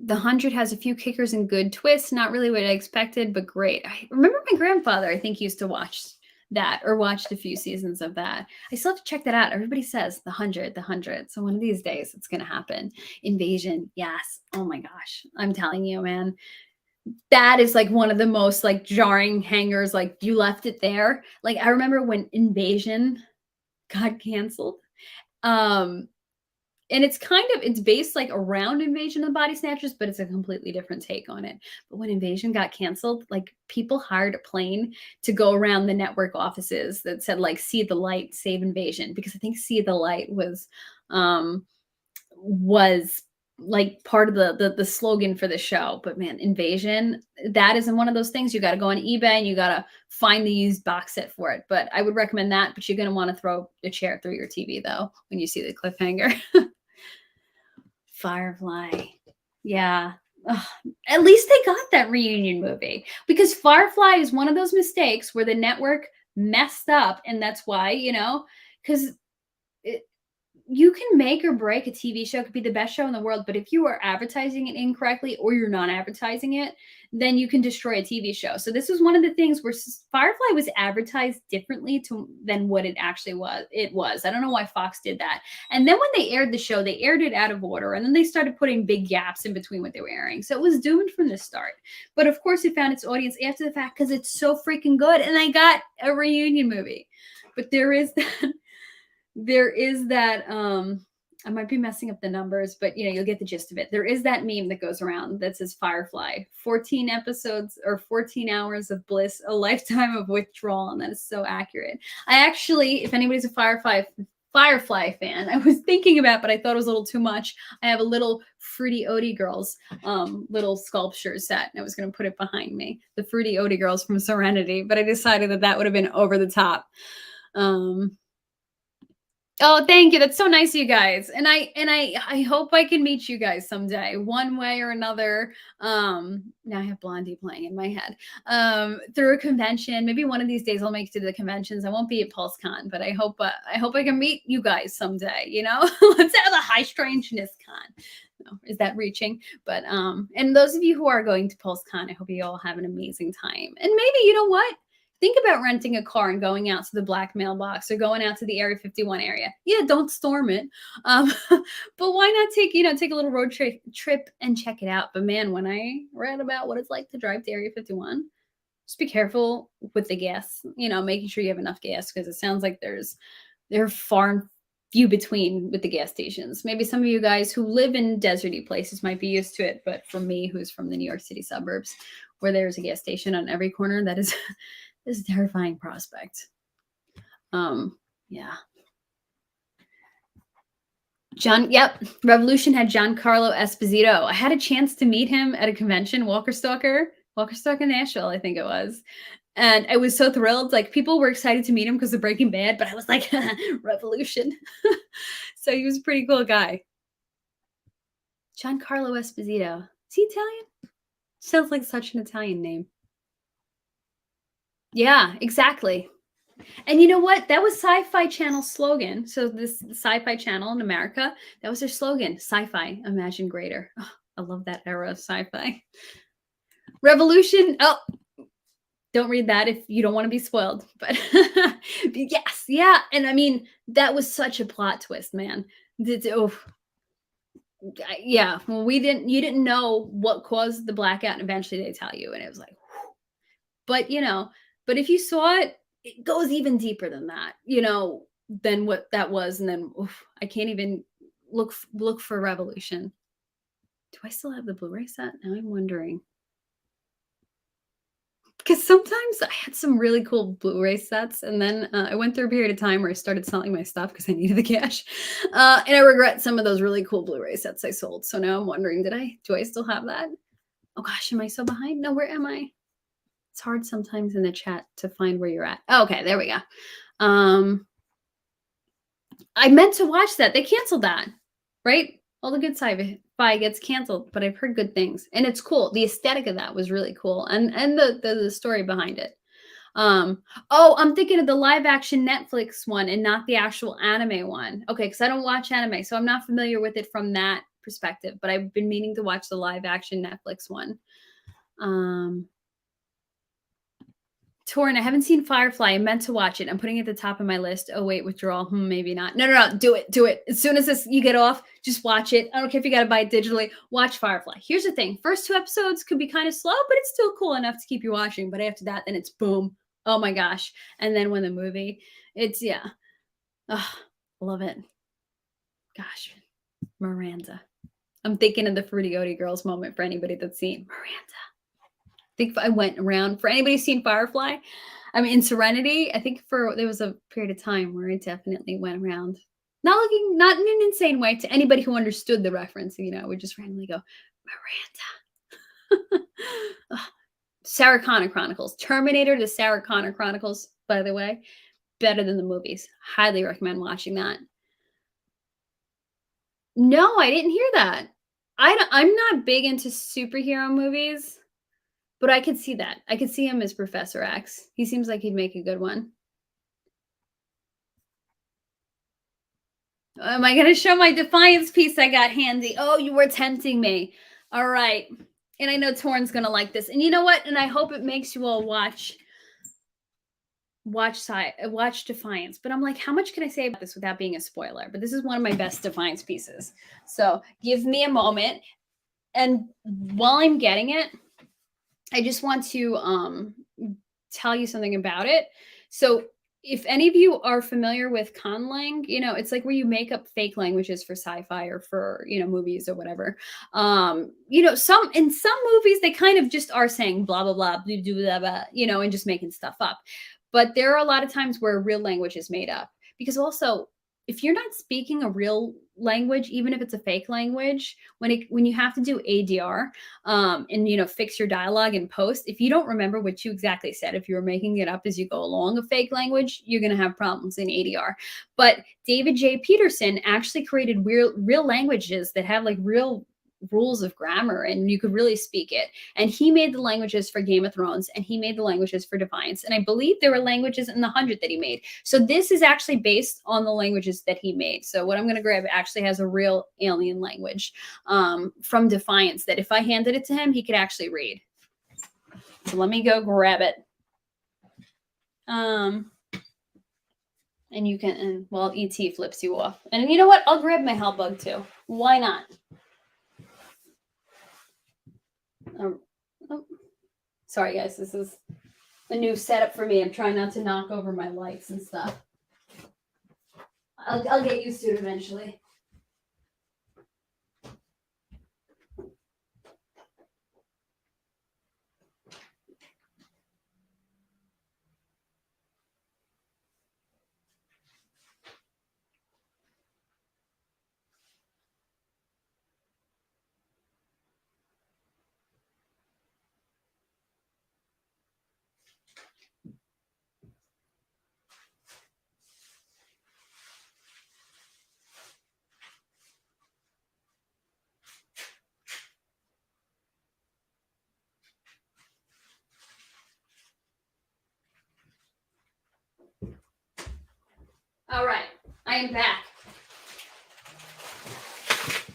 The 100 has a few kickers and good twists. Not really what I expected, but great. I remember my grandfather, I think, used to watch that or watched a few seasons of that. I still have to check that out. Everybody says the 100. So one of these days it's going to happen. Invasion. Yes. Oh my gosh. I'm telling you, man. That is like one of the most like jarring hangers. Like you left it there. Like I remember when Invasion got canceled. And it's based like around Invasion of the Body Snatchers, but it's a completely different take on it. But when Invasion got canceled, like people hired a plane to go around the network offices that said like "See the light, save Invasion," because I think "See the light" was like part of the slogan for the show. But man, Invasion, that isn't one of those things. You got to go on eBay and you got to find the used box set for it. But I would recommend that. But you're going to want to throw a chair through your TV though when you see the cliffhanger. Firefly. Yeah. Ugh. At least they got that reunion movie, because Firefly is one of those mistakes where the network messed up. And that's why, because you can make or break a TV show. It could be the best show in the world, but if you are advertising it incorrectly or you're not advertising it, then you can destroy a TV show. So this was one of the things where Firefly was advertised differently than what it actually was. I don't know why Fox did that. And then when they aired the show, they aired it out of order, and then they started putting big gaps in between what they were airing. So it was doomed from the start. But of course, it found its audience after the fact because it's so freaking good, and they got a reunion movie. But there is that I might be messing up the numbers, but you'll get the gist of it. There is that meme that goes around that says Firefly, 14 episodes or 14 hours of bliss, a lifetime of withdrawal. And that is so accurate. I actually, if anybody's a Firefly fan, I was thinking about, but I thought it was a little too much. I have a little Fruity Odie Girls little sculpture set, and I was going to put it behind me, the Fruity Odie Girls from Serenity, but I decided that would have been over the top. Oh, thank you. That's so nice of you guys. And I hope I can meet you guys someday, one way or another. Now I have Blondie playing in my head. Through a convention. Maybe one of these days I'll make it to the conventions. I won't be at PulseCon, but I hope I can meet you guys someday, Let's have a High Strangeness Con. No, is that reaching? But and those of you who are going to PulseCon, I hope you all have an amazing time. And maybe, you know what? Think about renting a car and going out to the black mailbox or going out to the Area 51 area. Yeah, don't storm it. But why not take a little road trip and check it out? But man, when I read about what it's like to drive to Area 51, just be careful with the gas, making sure you have enough gas, because it sounds like they're far and few between with the gas stations. Maybe some of you guys who live in deserty places might be used to it. But for me, who's from the New York City suburbs, where there's a gas station on every corner, that is... this is a terrifying prospect. Yeah. Revolution had Giancarlo Esposito. I had a chance to meet him at a convention, Walker Stalker Nashville, I think it was. And I was so thrilled. Like, people were excited to meet him because of Breaking Bad, but I was like, Revolution. So he was a pretty cool guy. Giancarlo Esposito. Is he Italian? Sounds like such an Italian name. Yeah, exactly. And you know what? That was Sci-Fi Channel's slogan. So this Sci-Fi Channel in America, that was their slogan, Sci-Fi, Imagine Greater. Oh, I love that era of sci-fi. Revolution. Oh, don't read that if you don't want to be spoiled. But yes, yeah. And I mean, that was such a plot twist, man. Oh, yeah. Well, you didn't know what caused the blackout, and eventually they tell you, and it was like, whew. But but if you saw it, it goes even deeper than that, than what that was. And then oof, I can't even look for Revolution. Do I still have the Blu-ray set? Now I'm wondering. Because sometimes I had some really cool Blu-ray sets, and then I went through a period of time where I started selling my stuff because I needed the cash, and I regret some of those really cool Blu-ray sets I sold. So now I'm wondering, do I still have that? Oh gosh, am I so behind? No, where am I? It's hard sometimes in the chat to find where you're at. Oh, okay, there we go. I meant to watch that. They canceled that, right? All the good sci-fi gets canceled, but I've heard good things, and it's cool. The aesthetic of that was really cool, and the story behind it. Oh, I'm thinking of the live action Netflix one and not the actual anime one. Okay, because I don't watch anime, so I'm not familiar with it from that perspective. But I've been meaning to watch the live action Netflix one. Torn, I haven't seen Firefly. I meant to watch it. I'm putting it at the top of my list. Oh, wait, withdrawal. Maybe not. No. Do it. Do it. As soon as you get off, just watch it. I don't care if you got to buy it digitally. Watch Firefly. Here's the thing. First 2 episodes could be kind of slow, but it's still cool enough to keep you watching. But after that, then it's boom. Oh, my gosh. And then when the movie, it's, yeah. Oh, love it. Gosh. Miranda. I'm thinking of the Fruity Oaty Girls moment for anybody that's seen Miranda. I think I went around for anybody who's seen Firefly. I mean, in Serenity, I think there was a period of time where I definitely went around, not in an insane way, to anybody who understood the reference. Would just randomly go, Miranda. Sarah Connor Chronicles, Terminator to Sarah Connor Chronicles. By the way, better than the movies. Highly recommend watching that. No, I didn't hear that. I'm not big into superhero movies. But I could see that. I could see him as Professor X. He seems like he'd make a good one. Am I going to show my Defiance piece I got handy? Oh, you were tempting me. All right. And I know Torn's going to like this. And you know what? And I hope it makes you all watch Defiance. But I'm like, how much can I say about this without being a spoiler? But this is one of my best Defiance pieces. So give me a moment. And while I'm getting it, I just want to tell you something about it. So if any of you are familiar with conlang, it's like where you make up fake languages for sci-fi or for, movies or whatever. In some movies, they kind of just are saying blah, blah, blah, blah, blah, blah, and just making stuff up. But there are a lot of times where real language is made up, because also, if you're not speaking a real language, even if it's a fake language, when you have to do ADR, and fix your dialogue in post, if you don't remember what you exactly said, if you were making it up as you go along a fake language, you're going to have problems in ADR. But David J. Peterson actually created real languages that have like real rules of grammar, and you could really speak it. And he made the languages for Game of Thrones, and he made the languages for Defiance, and I believe there were languages in the 100 that he made. So this is actually based on the languages that he made. So what I'm going to grab actually has a real alien language from Defiance that if I handed it to him, he could actually read. So let me go grab it. And you can, ET flips you off. And you know what? I'll grab my hell bug too. Why not? Oh, sorry guys, this is a new setup for me. I'm trying not to knock over my lights and stuff. I'll get used to it eventually. All right, I am back.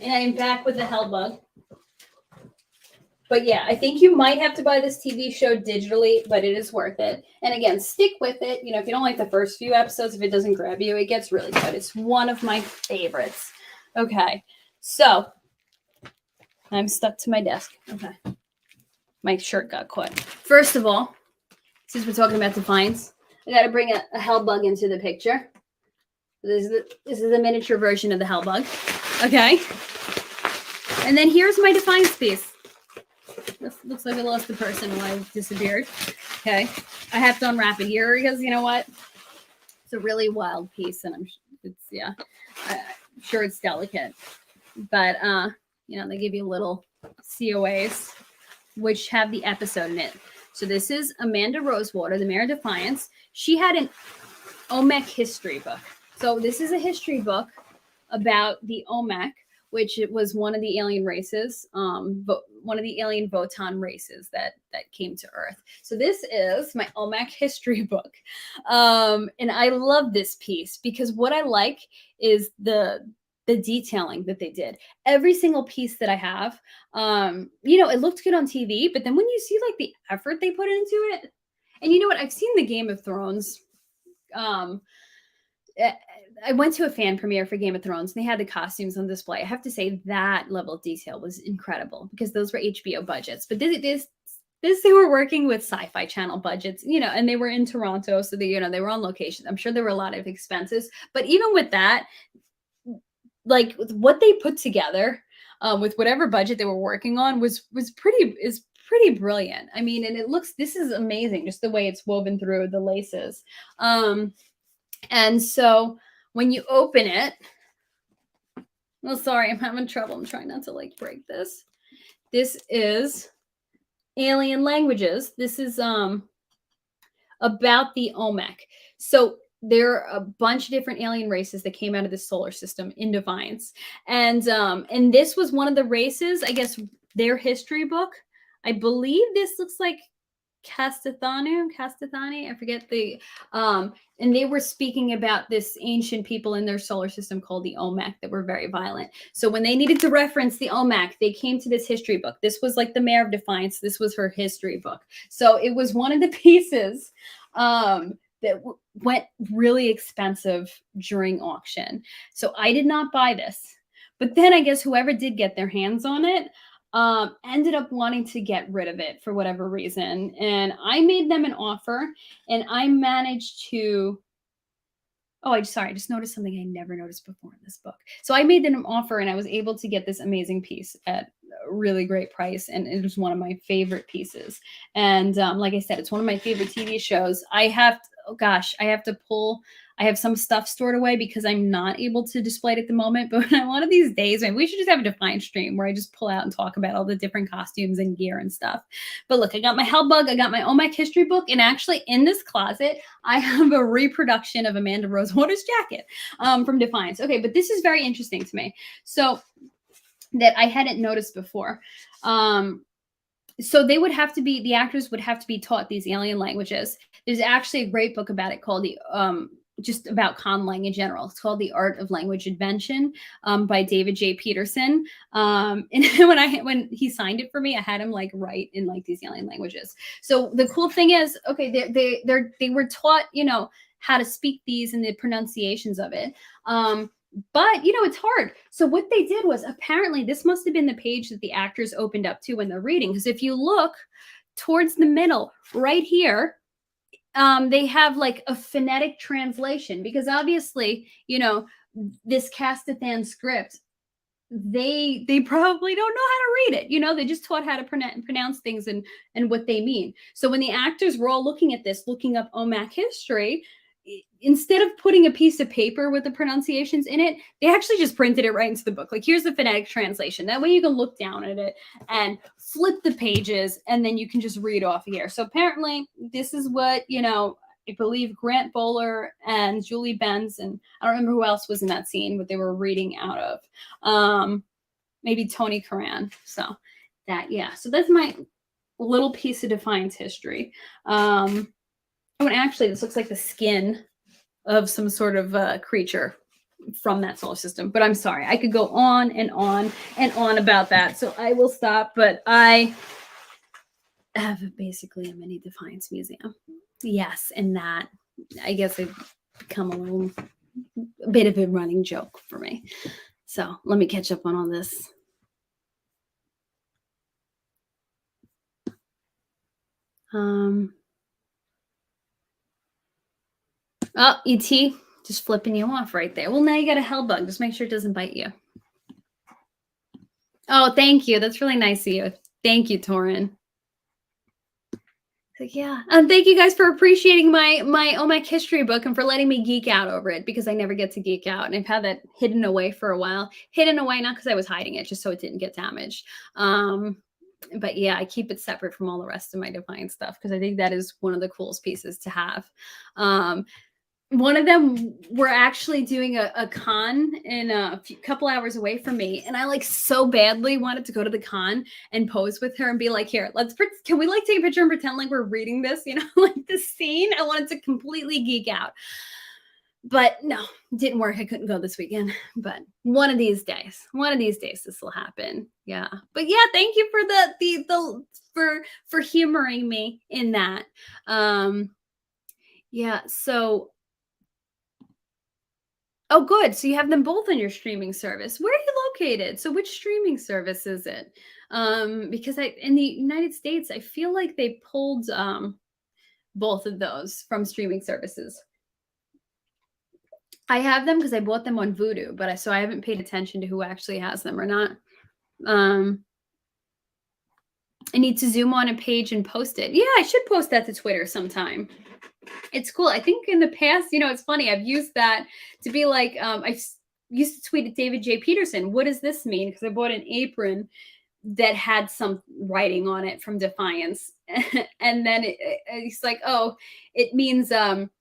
And I am back with the Hellbug. But yeah, I think you might have to buy this TV show digitally, but it is worth it. And again, stick with it. You know, if you don't like the first few episodes, if it doesn't grab you, it gets really good. It's one of my favorites. Okay, so I'm stuck to my desk. Okay, my shirt got caught. First of all, since we're talking about Defiance, I got to bring a Hellbug into the picture. This is the miniature version of the Hellbug. Okay, and then here's my Defiance piece. This looks like I lost the person when I disappeared. Okay, I have to unwrap it here because you know what? It's a really wild piece, and I'm sure it's delicate. But you know, they give you little COAs which have the episode in it. So this is Amanda Rosewater, the Mayor of Defiance. She had an Olmec history book. So this is a history book about the Olmec, which it was one of the alien races, one of the alien Votan races that came to Earth. So this is my Olmec history book. And I love this piece because what I like is the detailing that they did. Every single piece that I have, you know, it looked good on TV, but then when you see like the effort they put into it, and you know what, I've seen the Game of Thrones. I went to a fan premiere for Game of Thrones and they had the costumes on display. I have to say that level of detail was incredible because those were HBO budgets. But this they were working with Sci-Fi Channel budgets, you know, and they were in Toronto, so they, you know, they were on location. I'm sure there were a lot of expenses, but even with that, like what they put together with whatever budget they were working on was pretty brilliant. I mean, and it looks, this is amazing, just the way it's woven through the laces. And so when you open it, well, sorry, I'm having trouble. I'm trying not to like break this. This is Alien Languages. This is about the Olmec. So there are a bunch of different alien races that came out of the solar system in Defiance. And this was one of the races, I guess, their history book. I believe this looks like Castithani, I forget the, and they were speaking about this ancient people in their solar system called the Olmec that were very violent. So when they needed to reference the Olmec, they came to this history book. This was like the Mayor of Defiance. This was her history book. So it was one of the pieces that went really expensive during auction. So I did not buy this. But then I guess whoever did get their hands on it, ended up wanting to get rid of it for whatever reason. And I made them an offer and I managed to, I just noticed something I never noticed before in this book. So I made them an offer and I was able to get this amazing piece at a really great price. And it was one of my favorite pieces. And like I said, it's one of my favorite TV shows. I have some stuff stored away because I'm not able to display it at the moment. But one of these days, maybe we should just have a Defiance stream where I just pull out and talk about all the different costumes and gear and stuff. But look, I got my Hellbug, I got my Olmec history book, and actually in this closet, I have a reproduction of Amanda Rosewater's jacket from Defiance. Okay, but this is very interesting to me. So that I hadn't noticed before. So they would have to be, the actors would have to be taught these alien languages. There's actually a great book about it called the just about conlang in general. It's called The Art of Language Invention by David J. Peterson. And when he signed it for me, I had him like write in like these alien languages. So the cool thing is, okay, they were taught, you know, how to speak these and the pronunciations of it. But, you know, it's hard. So what they did was, apparently this must have been the page that the actors opened up to when they're reading. Because if you look towards the middle, right here, they have like a phonetic translation. Because obviously, you know, this Castithan script, they probably don't know how to read it. You know, they just taught how to pronounce things and what they mean. So when the actors were all looking at this, looking up Olmec history, instead of putting a piece of paper with the pronunciations in it, they actually just printed it right into the book. Like, here's the phonetic translation. That way you can look down at it and flip the pages, and then you can just read off here. So apparently this is what, you know, I believe Grant Bowler and Julie Benz, and I don't remember who else was in that scene, what they were reading out of. Maybe Tony Curran. So that, yeah. So that's my little piece of Defiance history. Oh, and actually, this looks like the skin of some sort of creature from that solar system. But I'm sorry, I could go on and on and on about that. So I will stop. But I have basically a mini Defiance museum. Yes, and that I guess it become a bit of a running joke for me. So let me catch up on all this. Oh, ET just flipping you off right there. Well, now you got a hell bug. Just make sure it doesn't bite you. Oh, thank you. That's really nice of you. Thank you, Torin. Yeah, and thank you guys for appreciating my Olmec history book and for letting me geek out over it, because I never get to geek out, and I've had that hidden away for a while. Hidden away, not because I was hiding it, just so it didn't get damaged. But yeah, I keep it separate from all the rest of my Defiant stuff because I think that is one of the coolest pieces to have. One of them, we're actually doing a con in a couple hours away from me, and I like so badly wanted to go to the con and pose with her and be like, here, can we like take a picture and pretend like we're reading this, you know, like the scene. I wanted to completely geek out, but no, didn't work. I couldn't go this weekend, but one of these days this will happen. Yeah, but yeah, thank you for for humoring me in that. Yeah, so oh, good. So you have them both on your streaming service. Where are you located? So which streaming service is it? Because in the United States, I feel like they pulled both of those from streaming services. I have them because I bought them on Vudu, but so I haven't paid attention to who actually has them or not. I need to zoom on a page and post it. Yeah, I should post that to Twitter sometime. It's cool. I think in the past, you know, it's funny. I've used that to be like, I used to tweet at David J. Peterson, what does this mean? Because I bought an apron that had some writing on it from Defiance. And then it's like, oh, it means, and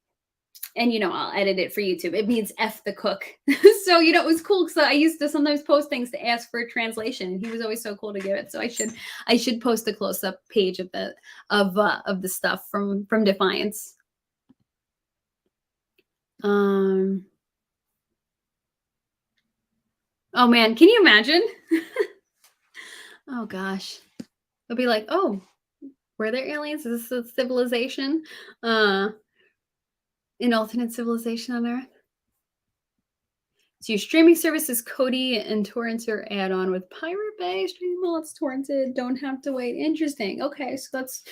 you know, I'll edit it for YouTube. It means F the cook. So, you know, it was cool because I used to sometimes post things to ask for a translation. And he was always so cool to give it. So I should post a close-up page of the stuff from Defiance. Oh man, can you imagine? Oh gosh. They'll be like, oh, were there aliens? Is this a civilization? An alternate civilization on Earth? So your streaming service is Kodi and torrents are add-on with Pirate Bay. Stream while it's torrented. Don't have to wait. Interesting. Okay, so that's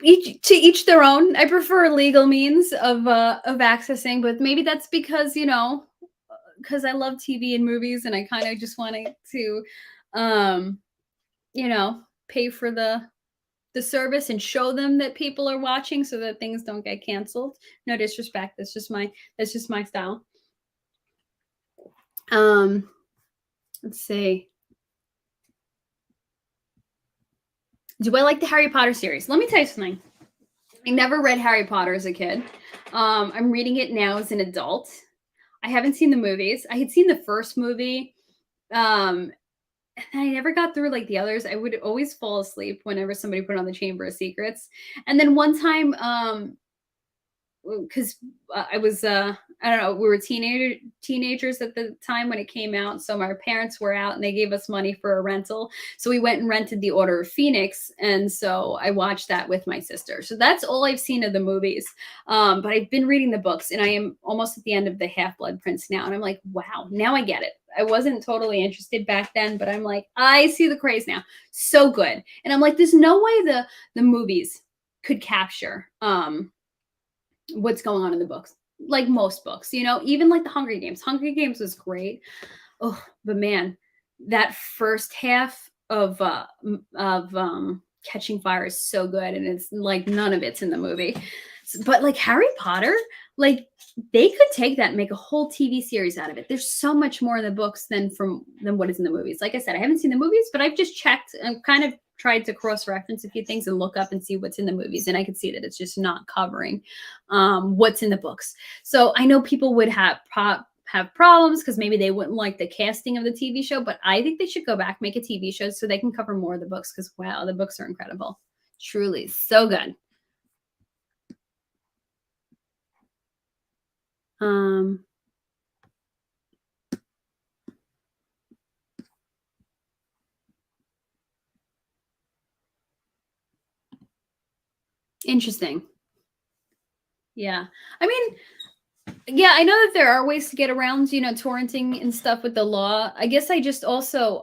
each their own. I prefer legal means of accessing, but maybe that's because, you know, because I love TV and movies and I kind of just wanted to you know, pay for the service and show them that people are watching so that things don't get canceled. No disrespect. That's just my style. Let's see. Do I like the Harry Potter series? Let me tell you something. I never read Harry Potter as a kid. I'm reading it now as an adult. I haven't seen the movies. I had seen the first movie. And I never got through like the others. I would always fall asleep whenever somebody put on the Chamber of Secrets. And then one time, because I was I don't know, we were teenagers at the time when it came out, so my parents were out and they gave us money for a rental, so we went and rented the Order of Phoenix, and so I watched that with my sister. So that's all I've seen of the movies, but I've been reading the books and I am almost at the end of the Half-Blood Prince now, and I'm like, wow, now I get it. I wasn't totally interested back then, but I'm like, I see the craze now. So good. And I'm like, there's no way the movies could capture what's going on in the books, like most books, you know, even like the Hunger Games. Hunger Games was great. Oh, but man, that first half of Catching Fire is so good, and it's like none of it's in the movie. But like Harry Potter, like they could take that and make a whole TV series out of it. There's so much more in the books than what is in the movies. Like I said, I haven't seen the movies, but I've just checked and kind of tried to cross-reference a few things and look up and see what's in the movies, and I could see that it's just not covering what's in the books. So I know people would have problems because maybe they wouldn't like the casting of the TV show, but I think they should go back, make a TV show so they can cover more of the books, because wow, the books are incredible. Truly so good. Um, Interesting. Yeah. I mean, yeah, I know that there are ways to get around, torrenting and stuff with the law. I guess I just also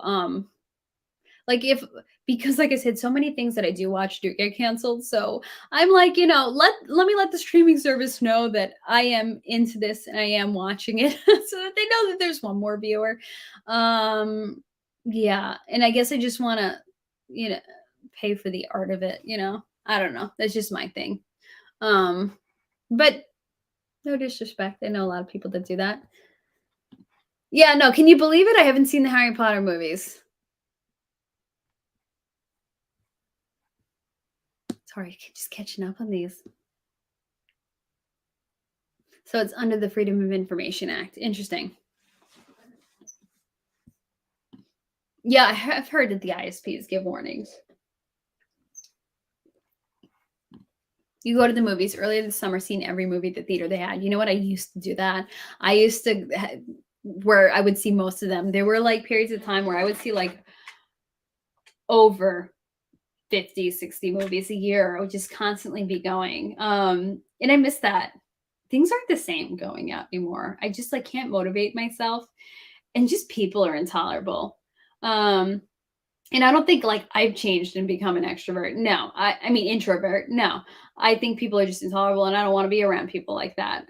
like if because like I said, so many things that I do watch do get canceled. So I'm like, let me let the streaming service know that I am into this and I am watching it so that they know that there's one more viewer. Um yeah, and I guess I just want to, you know, pay for the art of it. I don't know. That's just my thing. Um but no disrespect. I know a lot of people that do that. Yeah, no, can you believe it? I haven't seen the Harry Potter movies. Sorry, just catching up on these. So it's under the Freedom of Information Act. Interesting. Yeah, I've heard that the ISPs give warnings. You go to the movies earlier this summer, seeing every movie at the theater they had. You know what? I used to do that. I used to where I would see most of them. There were like periods of time where I would see like over 50, 60 movies a year. I would just constantly be going. And I miss that. Things aren't the same going out anymore. I just like can't motivate myself, and just people are intolerable. Um, and I don't think like I've changed and become an extrovert. No, I mean introvert. No, I think people are just intolerable, and I don't want to be around people like that.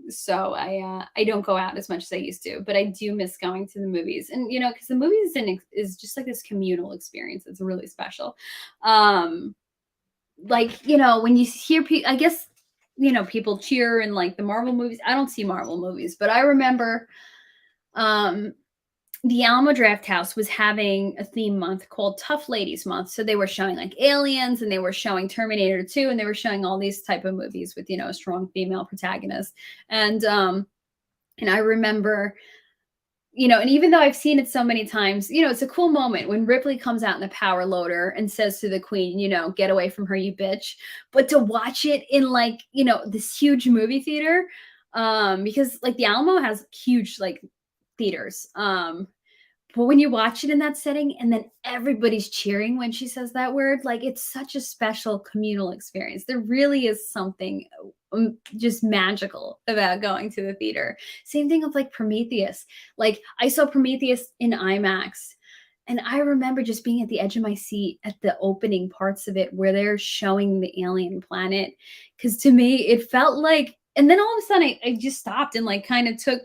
So I don't go out as much as I used to, but I do miss going to the movies, and because the movies is just like this communal experience. It's really special. Um, like when you hear people, I guess people cheer in like the Marvel movies. I don't see Marvel movies, but I remember um the Alamo Draft House was having a theme month called Tough Ladies Month. So they were showing like Aliens, and they were showing Terminator 2, and they were showing all these type of movies with, a strong female protagonist. And I remember, and even though I've seen it so many times, it's a cool moment when Ripley comes out in the power loader and says to the queen, get away from her, you bitch. But to watch it in like, this huge movie theater, because like the Alamo has huge like theaters. But when you watch it in that setting and then everybody's cheering when she says that word, like it's such a special communal experience. There really is something just magical about going to the theater. Same thing with like Prometheus. Like I saw Prometheus in IMAX. And I remember just being at the edge of my seat at the opening parts of it where they're showing the alien planet. Cause to me, it felt like, and then all of a sudden I just stopped and like kind of took,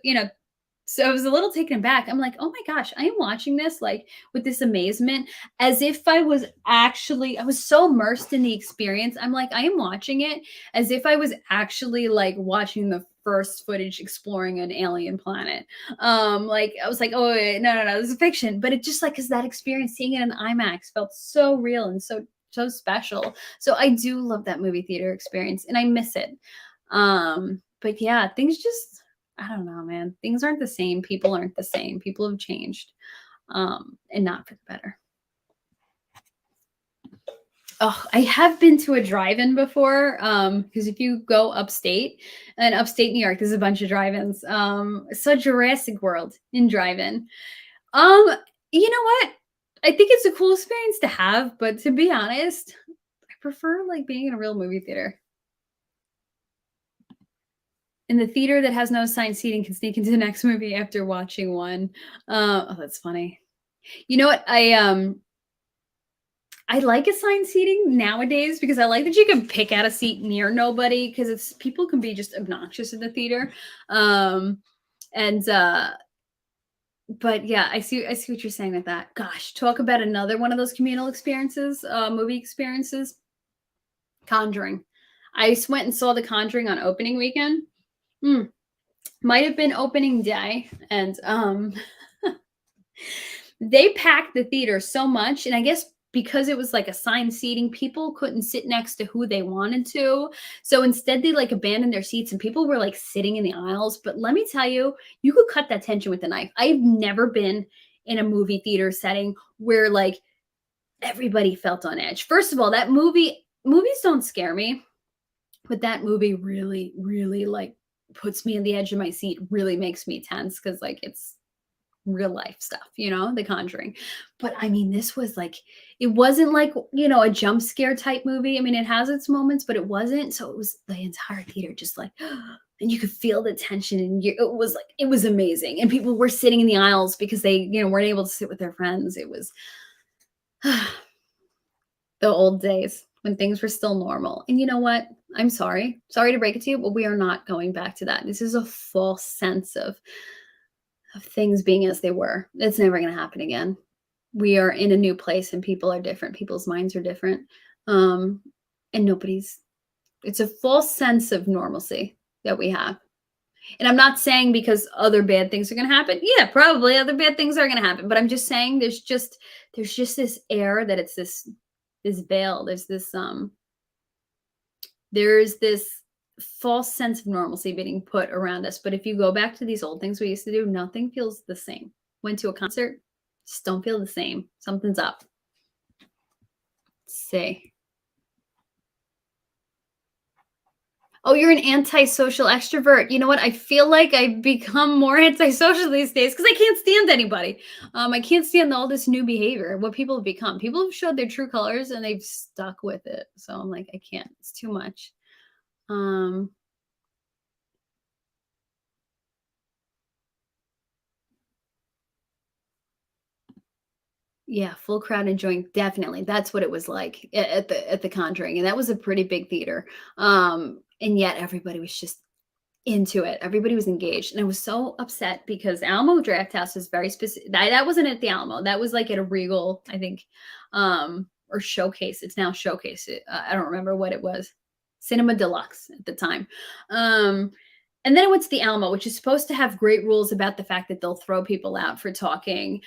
so I was a little taken aback. I'm like, "Oh my gosh, I am watching this like with this amazement as if I was so immersed in the experience. I'm like, I am watching it as if I was actually like watching the first footage exploring an alien planet. Like I was like, "Oh, wait, no, no, no, this is fiction." But it just like cuz that experience seeing it in IMAX felt so real and so special. So I do love that movie theater experience and I miss it. But yeah, things just I don't know, man. Things aren't the same. People aren't the same. People have changed, and not for the better. Oh, I have been to a drive-in before. Because if you go upstate, and upstate New York, there's a bunch of drive-ins. So Jurassic World in drive-in. Um, you know what? I think it's a cool experience to have, but to be honest, I prefer like being in a real movie theater. In the theater that has no assigned seating can sneak into the next movie after watching one. Oh, that's funny. You know what? I like assigned seating nowadays because I like that you can pick out a seat near nobody because it's people can be just obnoxious in the theater. Um, and but yeah, I see what you're saying with that. Gosh, talk about another one of those communal experiences, movie experiences. Conjuring. I just went and saw The Conjuring on opening weekend. Hmm. Might have been opening day, and they packed the theater so much, and I guess because it was like assigned seating, people couldn't sit next to who they wanted to. So instead, they like abandoned their seats, and people were like sitting in the aisles. But let me tell you, you could cut that tension with a knife. I've never been in a movie theater setting where like everybody felt on edge. First of all, movies don't scare me, but that movie really, really like puts me on the edge of my seat, really makes me tense because like it's real life stuff, The Conjuring. But I mean, this was like, it wasn't like, a jump scare type movie. I mean, it has its moments, but it wasn't. So it was the entire theater just like, and you could feel the tension, and it was amazing. And people were sitting in the aisles because they, weren't able to sit with their friends. It was the old days when things were still normal. And you know what? I'm sorry to break it to you, but we are not going back to that. This is a false sense of things being as they were. It's never going to happen again. We are in a new place and people are different. People's minds are different. And it's a false sense of normalcy that we have. And I'm not saying because other bad things are going to happen. Yeah, probably other bad things are going to happen. But I'm just saying there's just this air that it's this veil. There's this false sense of normalcy being put around us. But if you go back to these old things we used to do, nothing feels the same. Went to a concert, just don't feel the same. Something's up. Let's see. Oh, you're an antisocial extrovert. You know what? I feel like I've become more antisocial these days because I can't stand anybody. I can't stand all this new behavior, what people have become. People have showed their true colors and they've stuck with it. So I'm like, I can't. It's too much. Yeah, full crowd enjoying, definitely. That's what it was like at the Conjuring, and that was a pretty big theater. And yet everybody was just into it. Everybody was engaged, and I was so upset because Alamo Drafthouse is very specific. That wasn't at the Alamo. That was like at a Regal, I think, or Showcase. It's now Showcase. I don't remember what it was. Cinema Deluxe at the time. And then it went to the Alamo, which is supposed to have great rules about the fact that they'll throw people out for talking.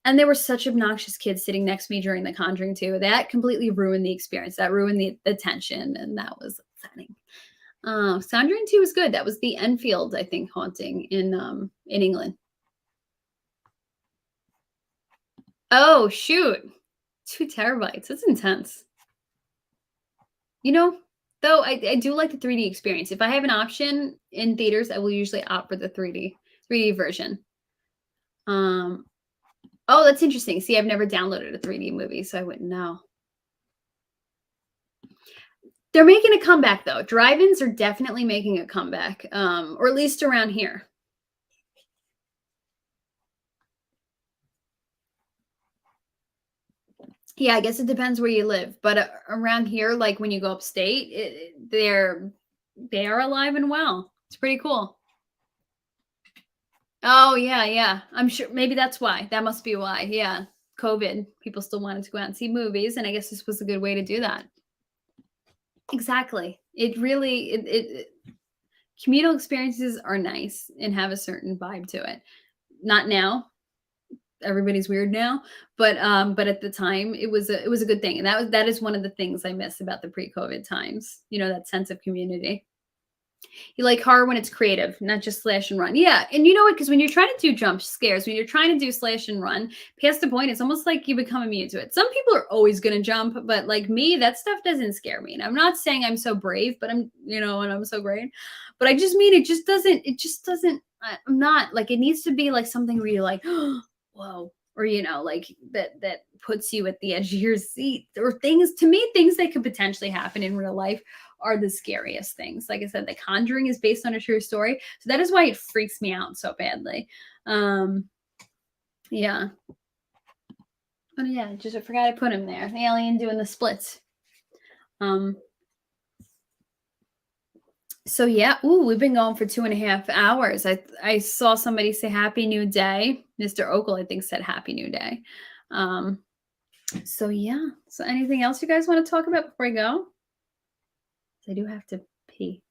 And there were such obnoxious kids sitting next to me during The Conjuring 2. That completely ruined the experience. That ruined the tension, and that was upsetting. Conjuring 2 was good. That was the Enfield, I think, haunting in England. Oh, shoot. 2 terabytes. That's intense. Though I do like the 3D experience. If I have an option in theaters, I will usually opt for the 3D version. Oh, that's interesting. See, I've never downloaded a 3D movie, so I wouldn't know. They're making a comeback, though. Drive-ins are definitely making a comeback, or at least around here. Yeah, I guess it depends where you live, but around here, like when you go upstate, they are alive and well. It's pretty cool. Oh, yeah. I'm sure maybe that's why. That must be why. Yeah. COVID, people still wanted to go out and see movies, and I guess this was a good way to do that. Exactly. It really communal experiences are nice and have a certain vibe to it. Not now. Everybody's weird now, but at the time it was a good thing. And that is one of the things I miss about the pre-COVID times. That sense of community. You like horror when it's creative, not just slash and run. Yeah. And you know what? Because when you're trying to do jump scares, when you're trying to do slash and run, past the point, it's almost like you become immune to it. Some people are always going to jump, but like me, that stuff doesn't scare me. And I'm not saying I'm so brave, but and I'm so great. But I just mean, it just doesn't, I'm not like, it needs to be like something where you're like, whoa. Or, like that puts you at the edge of your seat, or things that could potentially happen in real life are the scariest things. Like I said, The Conjuring is based on a true story. So that is why it freaks me out so badly. Yeah. Oh yeah, I forgot I put him there. The alien doing the splits. So yeah, we've been going for 2.5 hours. I saw somebody say Happy New Day. Mr. Okel, I think, said Happy New Day. So yeah. So anything else you guys want to talk about before I go? I do have to pee.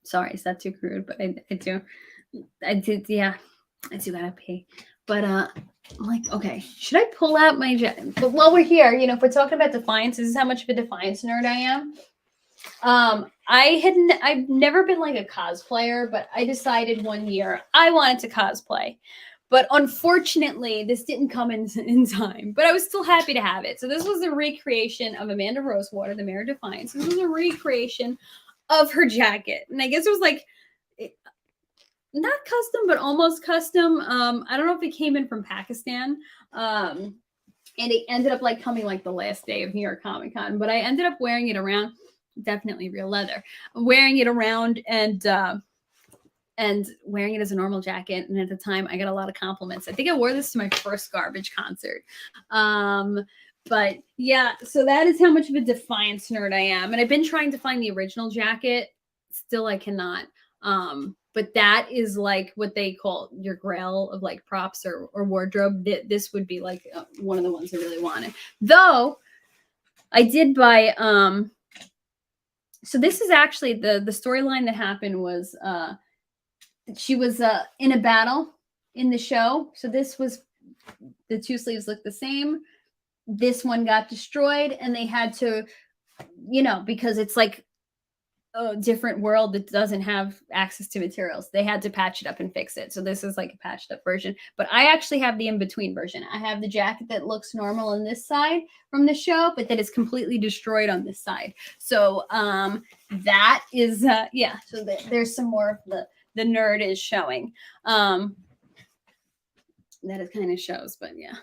Sorry, is that too crude? But I do. Yeah, I do gotta pee. But I'm like, okay, should I pull out my But while we're here, if we're talking about Defiance, this is how much of a Defiance nerd I am. I've never been like a cosplayer, but I decided one year I wanted to cosplay. But unfortunately, this didn't come in time. But I was still happy to have it. So this was a recreation of Amanda Rosewater, the Mayor of Defiance. This was a recreation of her jacket. And I guess it was like, not custom, but almost custom. I don't know if it came in from Pakistan. And it ended up like coming like the last day of New York Comic Con, but I ended up wearing it around. Definitely real leather. Wearing it around and wearing it as a normal jacket. And at the time, I got a lot of compliments. I think I wore this to my first Garbage concert. But yeah, so that is how much of a Defiance nerd I am. And I've been trying to find the original jacket. Still, I cannot. But that is like what they call your grail of like props or wardrobe. This would be like one of the ones I really wanted. Though I did buy. So this is actually the storyline that happened was she was in a battle in the show. So this was the two sleeves look the same. This one got destroyed, and they had to, because it's like a different world that doesn't have access to materials. They had to patch it up and fix it. So this is like a patched up version. But I actually have the in-between version. I have the jacket that looks normal on this side from the show, but that is completely destroyed on this side. So that is, yeah. So there's some more of the nerd is showing. That it kind of shows, but yeah.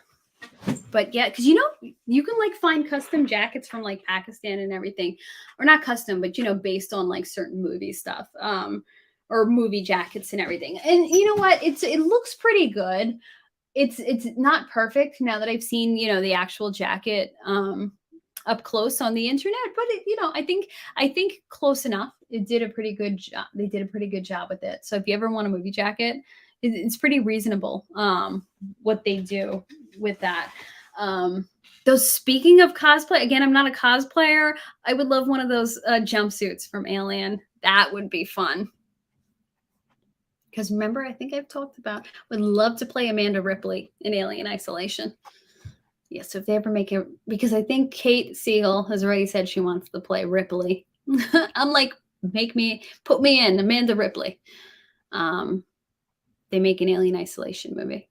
But yeah, because you can like find custom jackets from like Pakistan and everything, or not custom, but based on like certain movie stuff, or movie jackets and everything. And you know what? It looks pretty good. It's not perfect now that I've seen the actual jacket up close on the internet, but I think close enough. It did a pretty good job. They did a pretty good job with it. So if you ever want a movie jacket, it's pretty reasonable what they do with that. Though speaking of cosplay, again, I'm not a cosplayer. I would love one of those jumpsuits from Alien. That would be fun. Because remember, I think I've talked about, would love to play Amanda Ripley in Alien Isolation. Yeah, so if they ever make it, because I think Kate Siegel has already said she wants to play Ripley. I'm like, put me in Amanda Ripley. They make an Alien Isolation movie.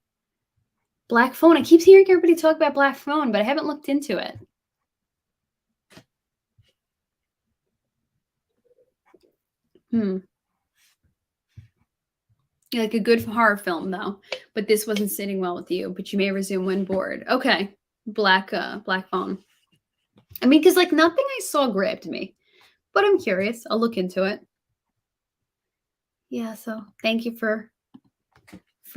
Black Phone. I keep hearing everybody talk about Black Phone, but I haven't looked into it. Like a good horror film, though. But this wasn't sitting well with you. But you may resume when bored. Okay. Black Phone. I mean, because like nothing I saw grabbed me. But I'm curious. I'll look into it. Yeah, so thank you for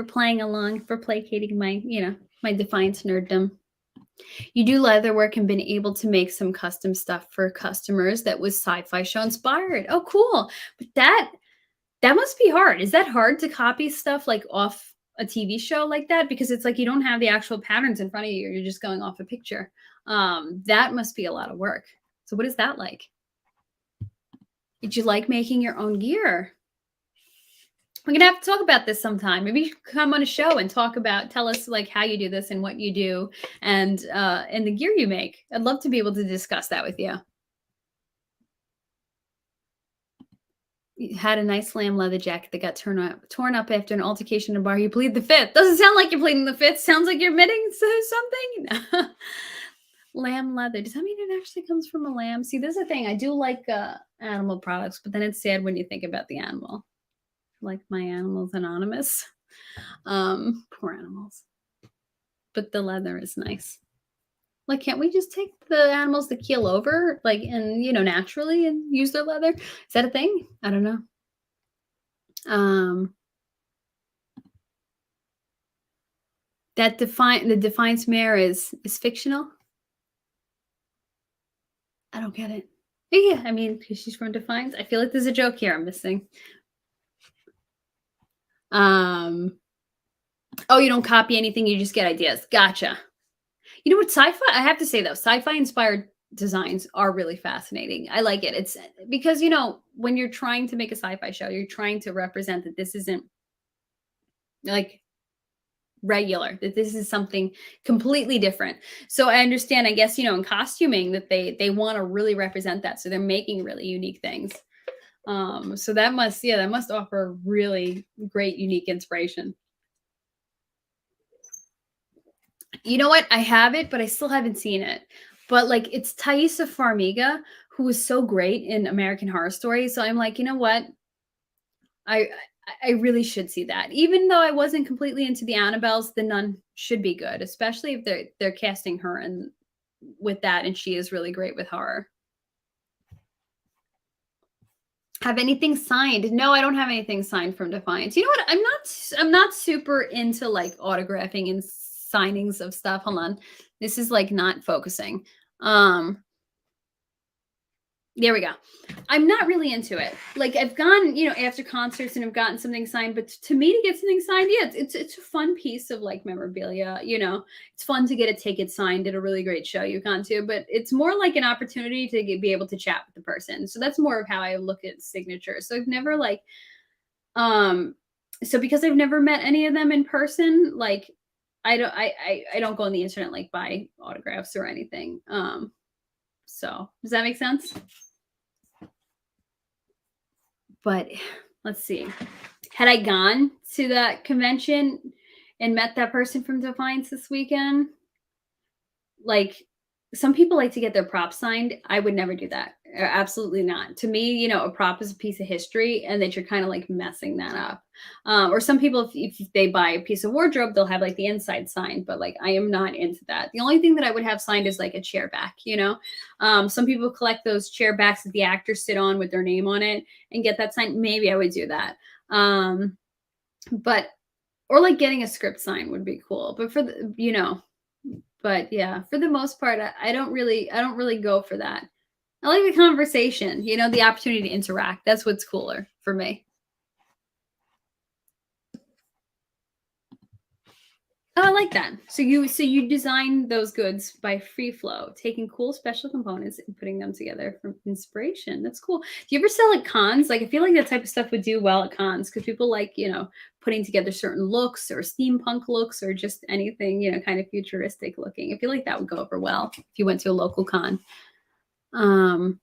playing along, for placating my, my Defiance nerddom. You do leather work and been able to make some custom stuff for customers that was sci-fi show inspired. Oh, cool. But that must be hard. Is that hard to copy stuff like off a TV show like that? Because it's like you don't have the actual patterns in front of you. You're just going off a picture. That must be a lot of work. So what is that like? Did you like making your own gear? We're gonna have to talk about this sometime. Maybe you should come on a show and tell us like how you do this and what you do and the gear you make. I'd love to be able to discuss that with you. You had a nice lamb leather jacket that got torn up after an altercation in a bar. You plead the fifth. Doesn't sound like you're pleading the fifth. Sounds like you're admitting something. Lamb leather. Does that mean it actually comes from a lamb? See, there's a thing. I do like animal products, but then it's sad when you think about the animal. Like my animals anonymous. Poor animals. But the leather is nice. Like, can't we just take the animals that keel over, like, and naturally and use their leather? Is that a thing? I don't know. That the Defiance mare is fictional. I don't get it. Yeah, I mean, because she's from Defiance. I feel like there's a joke here I'm missing. Oh, you don't copy anything, you just get ideas. Gotcha. You know what, sci-fi, I have to say though, sci-fi inspired designs are really fascinating. I like it. It's because, when you're trying to make a sci-fi show, you're trying to represent that this isn't like regular, that this is something completely different. So I understand, I guess, in costuming that they want to really represent that. So they're making really unique things. So that must offer really great, unique inspiration. You know what? I have it, but I still haven't seen it. But like, it's Thaisa Farmiga, who was so great in American Horror Story. So I'm like, you know what? I I really should see that. Even though I wasn't completely into the Annabelles, the Nun should be good, especially if they're casting her and with that, and she is really great with horror. Have anything signed? No, I don't have anything signed from Defiance. You know what? I'm not super into like autographing and signings of stuff. Hold on. This is like not focusing. Um There we go. I'm not really into it. Like I've gone, after concerts and I've gotten something signed, but to me to get something signed, yeah, it's a fun piece of like memorabilia. It's fun to get a ticket signed at a really great show you've gone to, but it's more like an opportunity to be able to chat with the person. So that's more of how I look at signatures. So I've never like, um, so because I've never met any of them in person, like I don't go on the internet like buy autographs or anything. So does that make sense? But let's see. Had I gone to that convention and met that person from Defiance this weekend, like some people like to get their props signed. I would never do that. Absolutely not. To me, a prop is a piece of history and that you're kind of like messing that up. Or some people, if they buy a piece of wardrobe, they'll have like the inside signed, but like I am not into that. The only thing that I would have signed is like a chair back. Some people collect those chair backs that the actors sit on with their name on it and get that signed. Maybe I would do that. But, or like getting a script signed would be cool. But but yeah, for the most part, I don't really go for that. I like the conversation, the opportunity to interact. That's what's cooler for me. Oh, I like that. So you design those goods by free flow, taking cool special components and putting them together from inspiration. That's cool. Do you ever sell at cons? Like I feel like that type of stuff would do well at cons because people like, putting together certain looks or steampunk looks or just anything, kind of futuristic looking. I feel like that would go over well if you went to a local con. I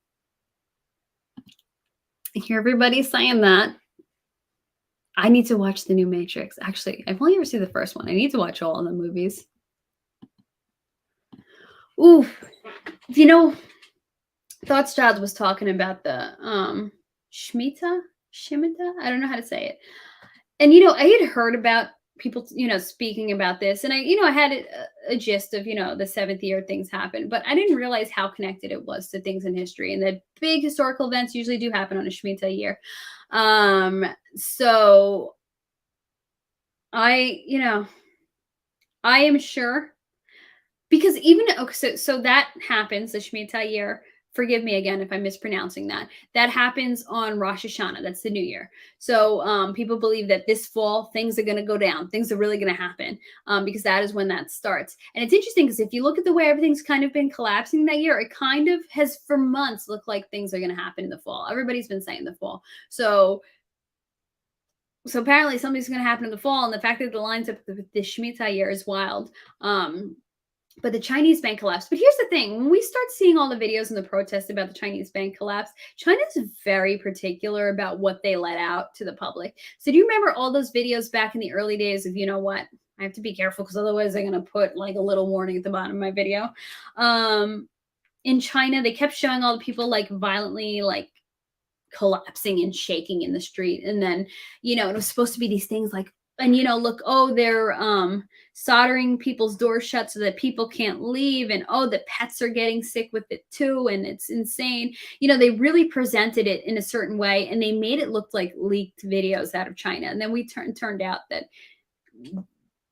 hear everybody saying that. I need to watch the new Matrix. Actually, I've only ever seen the first one. I need to watch all of the movies. Ooh, Thoughts Child was talking about the Shemitah. I don't know how to say it. And I had heard about people, speaking about this, and I had a gist of the seventh year things happen, but I didn't realize how connected it was to things in history, and that big historical events usually do happen on a Shemitah year. So I am sure because even okay, so that happens the Shemitah year. Forgive me again if I'm mispronouncing that. That happens on Rosh Hashanah. That's the new year. So people believe that this fall things are going to go down. Things are really going to happen because that is when that starts. And it's interesting because if you look at the way everything's kind of been collapsing that year, it kind of has for months looked like things are going to happen in the fall. Everybody's been saying the fall. So apparently something's going to happen in the fall, and the fact that it lines up with the Shemitah year is wild. But the Chinese bank collapse. But here's the thing: when we start seeing all the videos and the protests about the Chinese bank collapse, China's very particular about what they let out to the public. So do you remember all those videos back in the early days of, I have to be careful because otherwise they're going to put like a little warning at the bottom of my video. In China, they kept showing all the people like violently like collapsing and shaking in the street. And then, it was supposed to be these things like, and look, they're soldering people's doors shut so that people can't leave, and the pets are getting sick with it too, and it's insane. They really presented it in a certain way, and they made it look like leaked videos out of China. And then we turned out that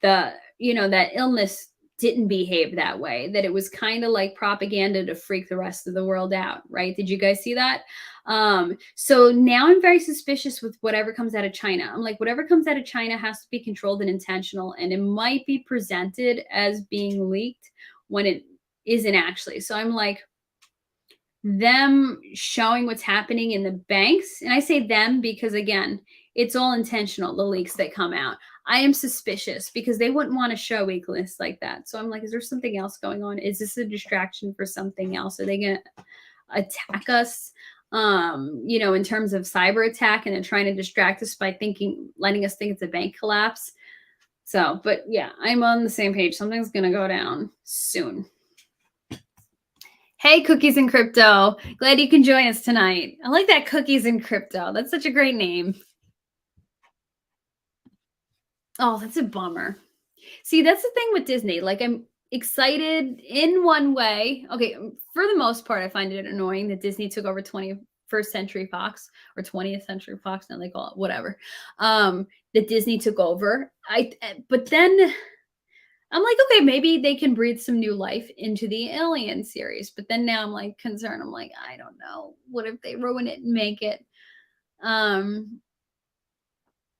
that illness didn't behave that way, that it was kind of like propaganda to freak the rest of the world out, right? Did you guys see that? So now I'm very suspicious with whatever comes out of China. I'm like, whatever comes out of China has to be controlled and intentional, and it might be presented as being leaked when it isn't actually. So I'm like, them showing what's happening in the banks, and I say them because again, it's all intentional, the leaks that come out. I am suspicious because they wouldn't want to show weakness like that. So I'm like, is there something else going on? Is this a distraction for something else? Are they going to attack us, in terms of cyber attack, and they're trying to distract us by letting us think it's a bank collapse? So, but yeah, I'm on the same page. Something's going to go down soon. Hey, Cookies and Crypto. Glad you can join us tonight. I like that, Cookies and Crypto. That's such a great name. Oh, that's a bummer. See, that's the thing with Disney. Like, I'm excited in one way. Okay, for the most part, I find it annoying that Disney took over 21st Century Fox or 20th Century Fox, now they call it whatever. That Disney took over. But then I'm like, okay, maybe they can breathe some new life into the Alien series. But then now I'm like concerned. I'm like, I don't know. What if they ruin it and make it um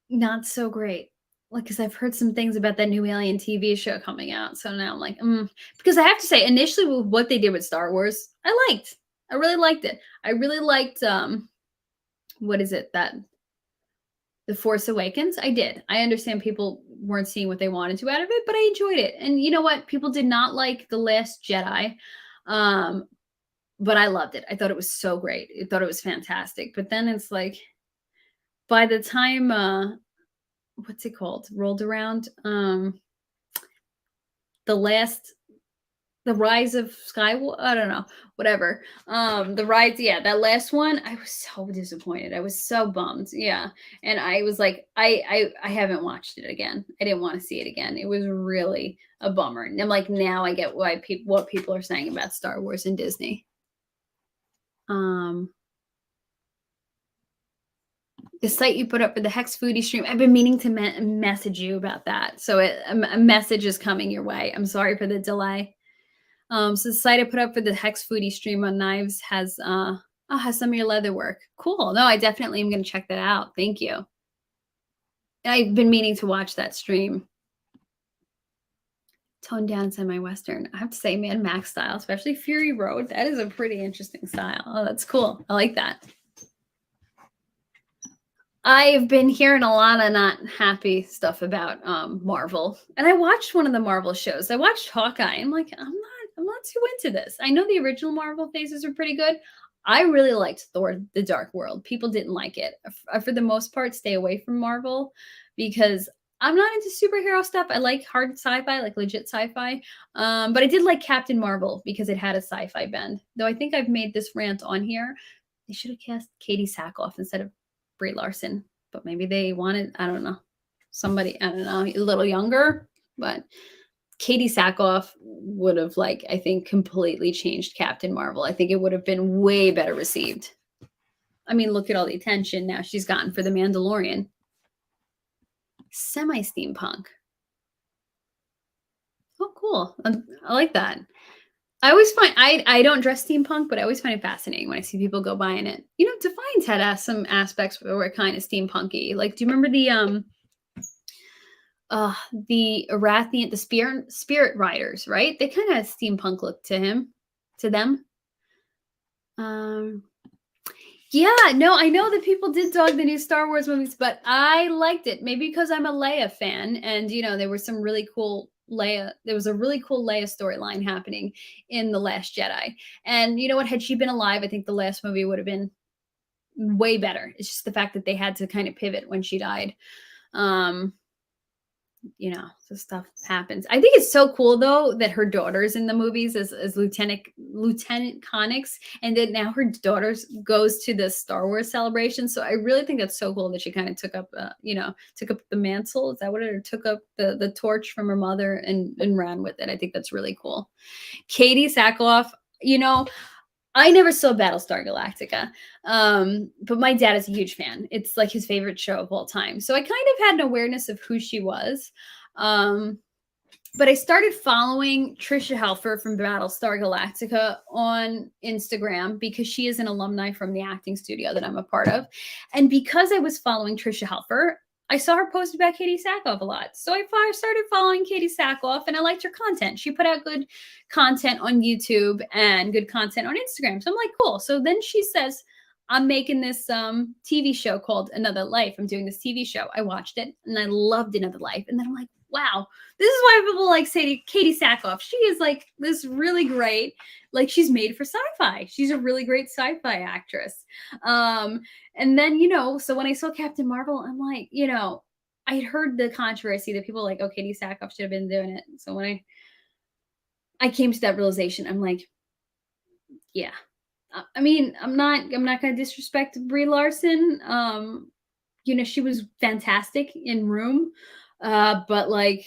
not so great? Like, because I've heard some things about that new Alien TV show coming out. So now I'm like, because I have to say, initially with what they did with Star Wars, I liked. I really liked it. I really liked what is it that The Force Awakens? I did. I understand people weren't seeing what they wanted to out of it, but I enjoyed it. And you know what? People did not like The Last Jedi. Um, but I loved it. I thought it was so great. I thought it was fantastic. But then it's like by the time what's it called? Rolled around. The last the Rise of Skywalker. I don't know, whatever. The rise, yeah, that last one, I was so disappointed. I was so bummed. Yeah, and I was like, I haven't watched it again. I didn't want to see it again. It was really a bummer. And I'm like, now I get why people what people are saying about Star Wars and Disney. Um, the site you put up for the Hex Foodie stream, I've been meaning to message you about that. So a message is coming your way. I'm sorry for the delay. So the site I put up for the Hex Foodie stream on knives has some of your leather work. Cool. No, I definitely am going to check that out. Thank you. I've been meaning to watch that stream. Toned down semi-western. I have to say, Mad Max style, especially Fury Road. That is a pretty interesting style. Oh, that's cool. I like that. I've been hearing a lot of not happy stuff about Marvel, and I watched one of the Marvel shows. I watched Hawkeye. I'm like, I'm not too into this. I know the original Marvel phases are pretty good. I really liked Thor: The Dark World. People didn't like it. For the most part, stay away from Marvel because I'm not into superhero stuff. I like hard sci-fi, like legit sci-fi. But I did like Captain Marvel because it had a sci-fi bend. Though I think I've made this rant on here. They should have cast Katie Sackhoff instead of Brie Larson, but maybe they wanted, I don't know, somebody, I don't know, a little younger. But Katie Sackhoff would have, like, I think completely changed Captain Marvel. I think it would have been way better received. I mean, look at all the attention now she's gotten for The Mandalorian. Semi steampunk. Oh, cool. I like that. I always find I don't dress steampunk, but I always find it fascinating when I see people go buying it. You know, Defiance had some aspects that were kind of steampunky. Like, do you remember the Arathian, the spirit riders, right? They kind of had steampunk look to them. Um, yeah, no, I know that people did dog the new Star Wars movies, but I liked it. Maybe because I'm a Leia fan, and there were some really cool Leia. There was a really cool Leia storyline happening in The Last Jedi. And you know what? Had she been alive, I think the last movie would have been way better. It's just the fact that they had to kind of pivot when she died. Um, so stuff happens. I think it's so cool though that her daughter's in the movies as Lieutenant Connix, and that now her daughter's goes to the Star Wars celebration. So I really think that's so cool that she kind of took up the mantle. Is that what it? Or took up the torch from her mother and ran with it. I think that's really cool. Katie Sackhoff, I never saw Battlestar Galactica, but my dad is a huge fan. It's like his favorite show of all time. So I kind of had an awareness of who she was. But I started following Trisha Helfer from Battlestar Galactica on Instagram because she is an alumni from the acting studio that I'm a part of. And because I was following Trisha Helfer, I saw her post about Katie Sackhoff a lot. So I started following Katie Sackhoff and I liked her content. She put out good content on YouTube and good content on Instagram. So I'm like, cool. So then she says, I'm making this TV show called Another Life. I'm doing this TV show. I watched it and I loved Another Life. And then I'm like, wow, this is why people like Katie Sackhoff. She is like this really great, like she's made for sci-fi. She's a really great sci-fi actress. And then, so when I saw Captain Marvel, I'm like, I had heard the controversy that people like, oh, Katie Sackhoff should have been doing it. So when I came to that realization, I'm like, yeah. I mean, I'm not going to disrespect Brie Larson. She was fantastic in Room. But like,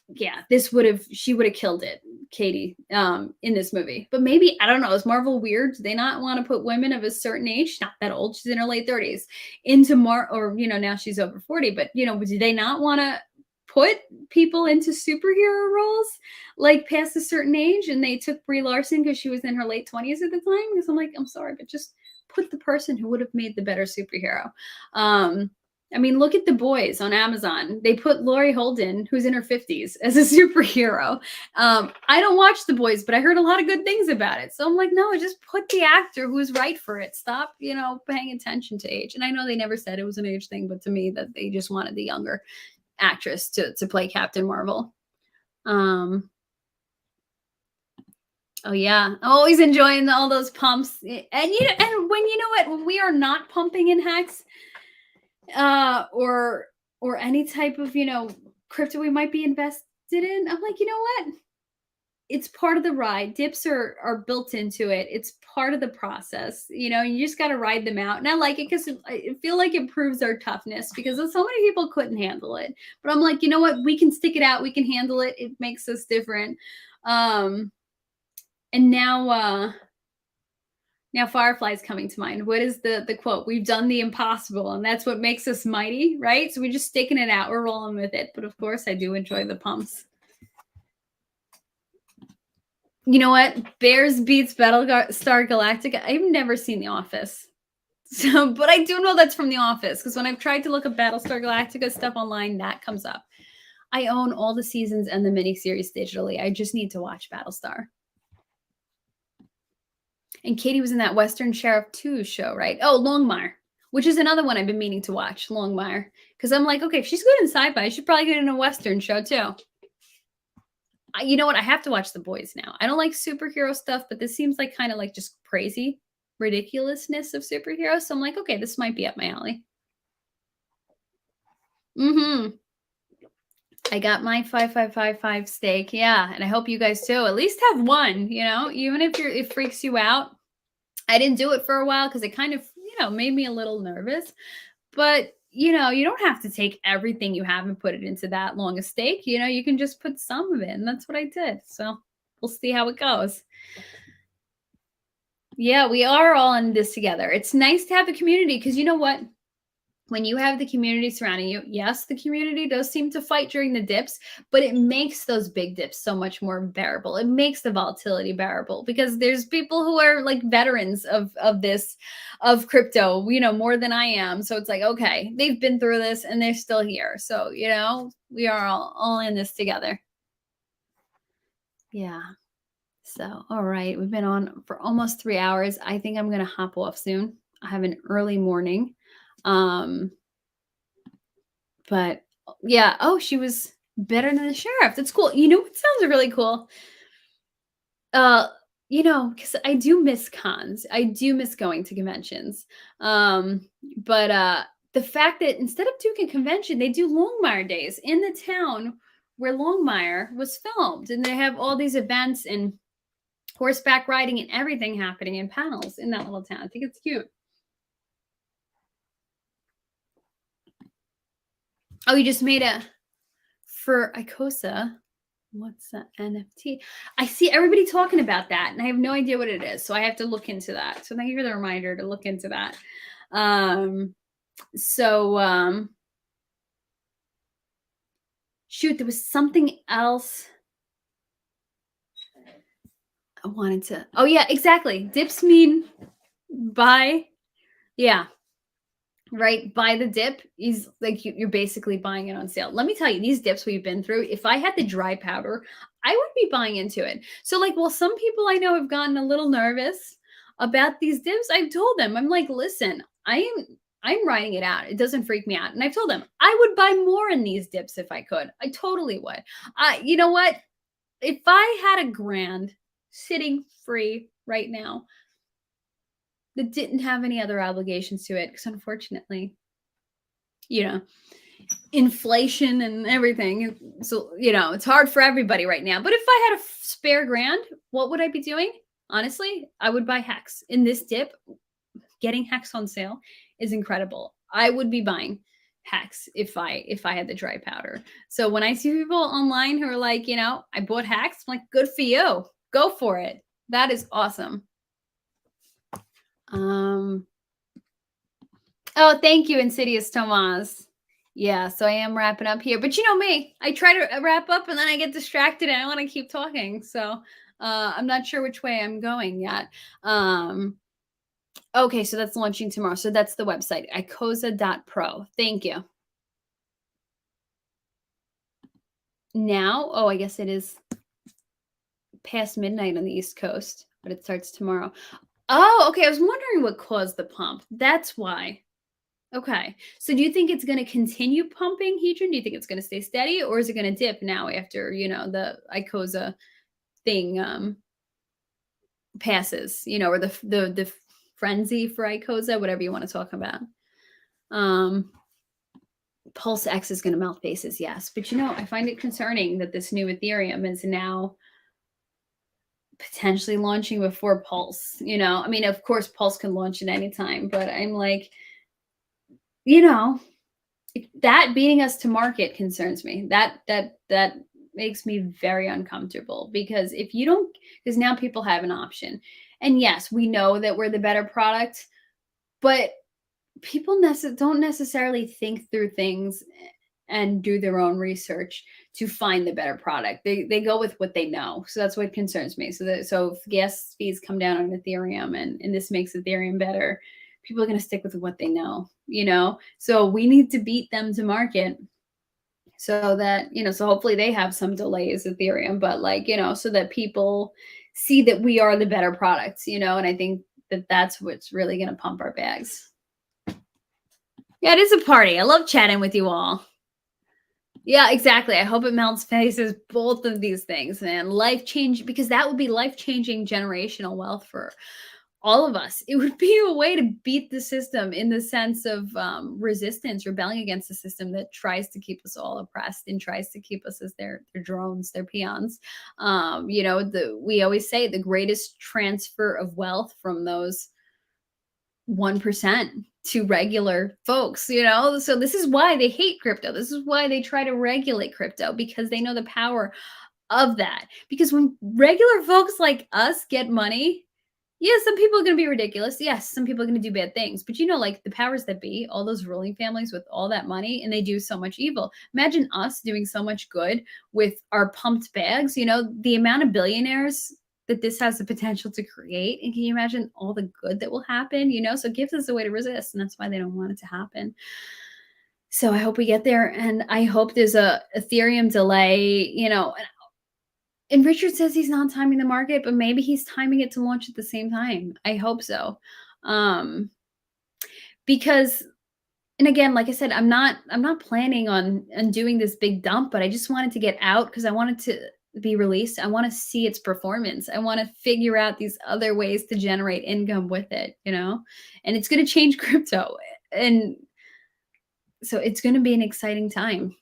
yeah, she would have killed it, Katie, in this movie. But maybe, I don't know, is Marvel weird? Do they not want to put women of a certain age, not that old, she's in her late 30s, into or now she's over 40, but do they not want to put people into superhero roles like past a certain age? And they took Brie Larson because she was in her late 20s at the time. Because I'm like, I'm sorry, but just put the person who would have made the better superhero. I mean, look at The Boys on Amazon. They put Laurie Holden, who's in her 50s, as a superhero. I don't watch The Boys, but I heard a lot of good things about it. So I'm like, no, just put the actor who's right for it. Stop, paying attention to age. And I know they never said it was an age thing, but to me, that they just wanted the younger actress to play Captain Marvel. Oh yeah, always enjoying all those pumps. And and when we are not pumping in hacks, or any type of crypto we might be invested in, I'm like, you know what? It's part of the ride. Dips are built into it. It's part of the process. You just got to ride them out. And I like it because I feel like it proves our toughness, because so many people couldn't handle it. But I'm like, you know what? We can stick it out. We can handle it. It makes us different. And now Firefly's coming to mind. What is the quote? We've done the impossible, and that's what makes us mighty, right? So we're just sticking it out. We're rolling with it. But of course, I do enjoy the pumps. You know what? Bears beats Battlestar Galactica. I've never seen The Office. So, but I do know that's from The Office, because when I've tried to look up Battlestar Galactica stuff online, that comes up. I own all the seasons and the miniseries digitally. I just need to watch Battlestar. And Katie was in that Western Sheriff 2 show, right? Oh, Longmire, which is another one I've been meaning to watch, Longmire. Because I'm like, okay, if she's good in sci-fi, she's probably good in a Western show too. You know what? I have to watch The Boys now. I don't like superhero stuff, but this seems like kind of like just crazy ridiculousness of superheroes. So I'm like, okay, this might be up my alley. I got my 5555 steak. Yeah. And I hope you guys too. At least have one, even if it freaks you out. I didn't do it for a while because it kind of, made me a little nervous. But, you don't have to take everything you have and put it into that long a steak. You can just put some of it. And that's what I did. So we'll see how it goes. Yeah, we are all in this together. It's nice to have a community, because you know what? When you have the community surrounding you, yes, the community does seem to fight during the dips, but it makes those big dips so much more bearable. It makes the volatility bearable, because there's people who are like veterans of crypto, more than I am. So it's like, okay, they've been through this and they're still here. So, we are all in this together. Yeah. So, all right, we've been on for almost 3 hours. I think I'm going to hop off soon. I have an early morning. But yeah, she was better than the sheriff. That's cool. What sounds really cool? Because I do miss cons. I do miss going to conventions. But the fact that instead of doing a convention, they do Longmire days in the town where Longmire was filmed, and they have all these events and horseback riding and everything happening in panels in that little town. I think it's cute. Oh, you just made for Icosa. What's that NFT? I see everybody talking about that, and I have no idea what it is. So I have to look into that. So thank you for the reminder to look into that. Shoot, there was something else I wanted to. Oh yeah, exactly. Dips mean buy. Yeah. Right, buy the dip is like you're basically buying it on sale. Let me tell you, these dips we've been through, if I had the dry powder, I would be buying into it. So like, well, some people I know have gotten a little nervous about these dips. I've told them, I'm like, listen, I'm riding it out. It doesn't freak me out. And I've told them I would buy more in these dips if I could. I totally would. You know what? If I had $1,000 sitting free right now, that didn't have any other obligations to it, because unfortunately, inflation and everything. So, it's hard for everybody right now. But if I had a spare $1,000, what would I be doing? Honestly, I would buy Hex. In this dip, getting Hex on sale is incredible. I would be buying. Hex if I had the dry powder. So when I see people online who are like, I bought Hex, I'm like, good for you. Go for it. That is awesome. Um Oh, thank you, Insidious Tomas. Yeah, so I am wrapping up here. But you know me, I try to wrap up and then I get distracted and I want to keep talking. So I'm not sure which way I'm going yet. Um, okay, so that's launching tomorrow. So that's the website, icosa.pro. Thank you. Now, oh, I guess it is past midnight on the East Coast, but it starts tomorrow. Oh, okay. I was wondering what caused the pump. That's why. Okay. So do you think it's gonna continue pumping Hedron? Do you think it's gonna stay steady, or is it gonna dip now after, the Icosa thing, passes, or the frenzy for Icosa, whatever you wanna talk about? Um, Pulse X is gonna melt faces, yes. But, I find it concerning that this new Ethereum is now potentially launching before Pulse, I mean, of course, Pulse can launch at any time, but I'm like, you know that beating us to market concerns me. That makes me very uncomfortable because if you don't, because now people have an option. And yes, we know that we're the better product, but people don't necessarily think through things and do their own research to find the better product. They go with what they know. So that's what concerns me. So if gas fees come down on Ethereum and this makes Ethereum better, people are going to stick with what they know. So we need to beat them to market so that, so hopefully they have some delays, Ethereum, but so that people see that we are the better products, and I think that that's what's really going to pump our bags. Yeah, it is a party. I love chatting with you all. Yeah, exactly. I hope it melts faces, both of these things, man. Life change, because that would be life changing generational wealth for all of us. It would be a way to beat the system in the sense of resistance, rebelling against the system that tries to keep us all oppressed and tries to keep us as their drones, their peons. We always say the greatest transfer of wealth from those 1% to regular folks. So this is why they hate crypto. This is why they try to regulate crypto, because they know the power of that. Because when regular folks like us get money, yeah, some people are going to be ridiculous. Yes, some people are going to do bad things. But like the powers that be, all those ruling families with all that money, and they do so much evil. Imagine us doing so much good with our pumped bags. The amount of billionaires that this has the potential to create. And can you imagine all the good that will happen? So it gives us a way to resist. And that's why they don't want it to happen. So I hope we get there. And I hope there's a Ethereum delay, and Richard says he's not timing the market, but maybe he's timing it to launch at the same time. I hope so. Because, and again, like I said, I'm not planning on doing this big dump, but I just wanted to get out because I wanted to be released. I want to see its performance. I want to figure out these other ways to generate income with it, and it's going to change crypto. And so it's going to be an exciting time.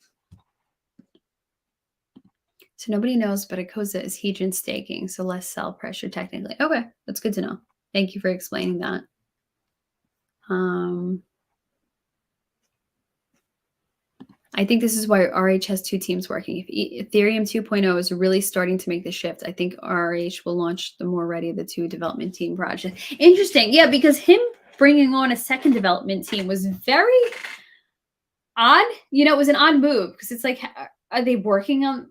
So nobody knows, but Icosa is Hedron staking, so less sell pressure technically. Okay, that's good to know. Thank you for explaining that. I think this is why RH has two teams working. If Ethereum 2.0 is really starting to make the shift, I think RH will launch the more ready of the two development team project. Interesting. Yeah, because him bringing on a second development team was very odd. It was an odd move because it's like, are they working on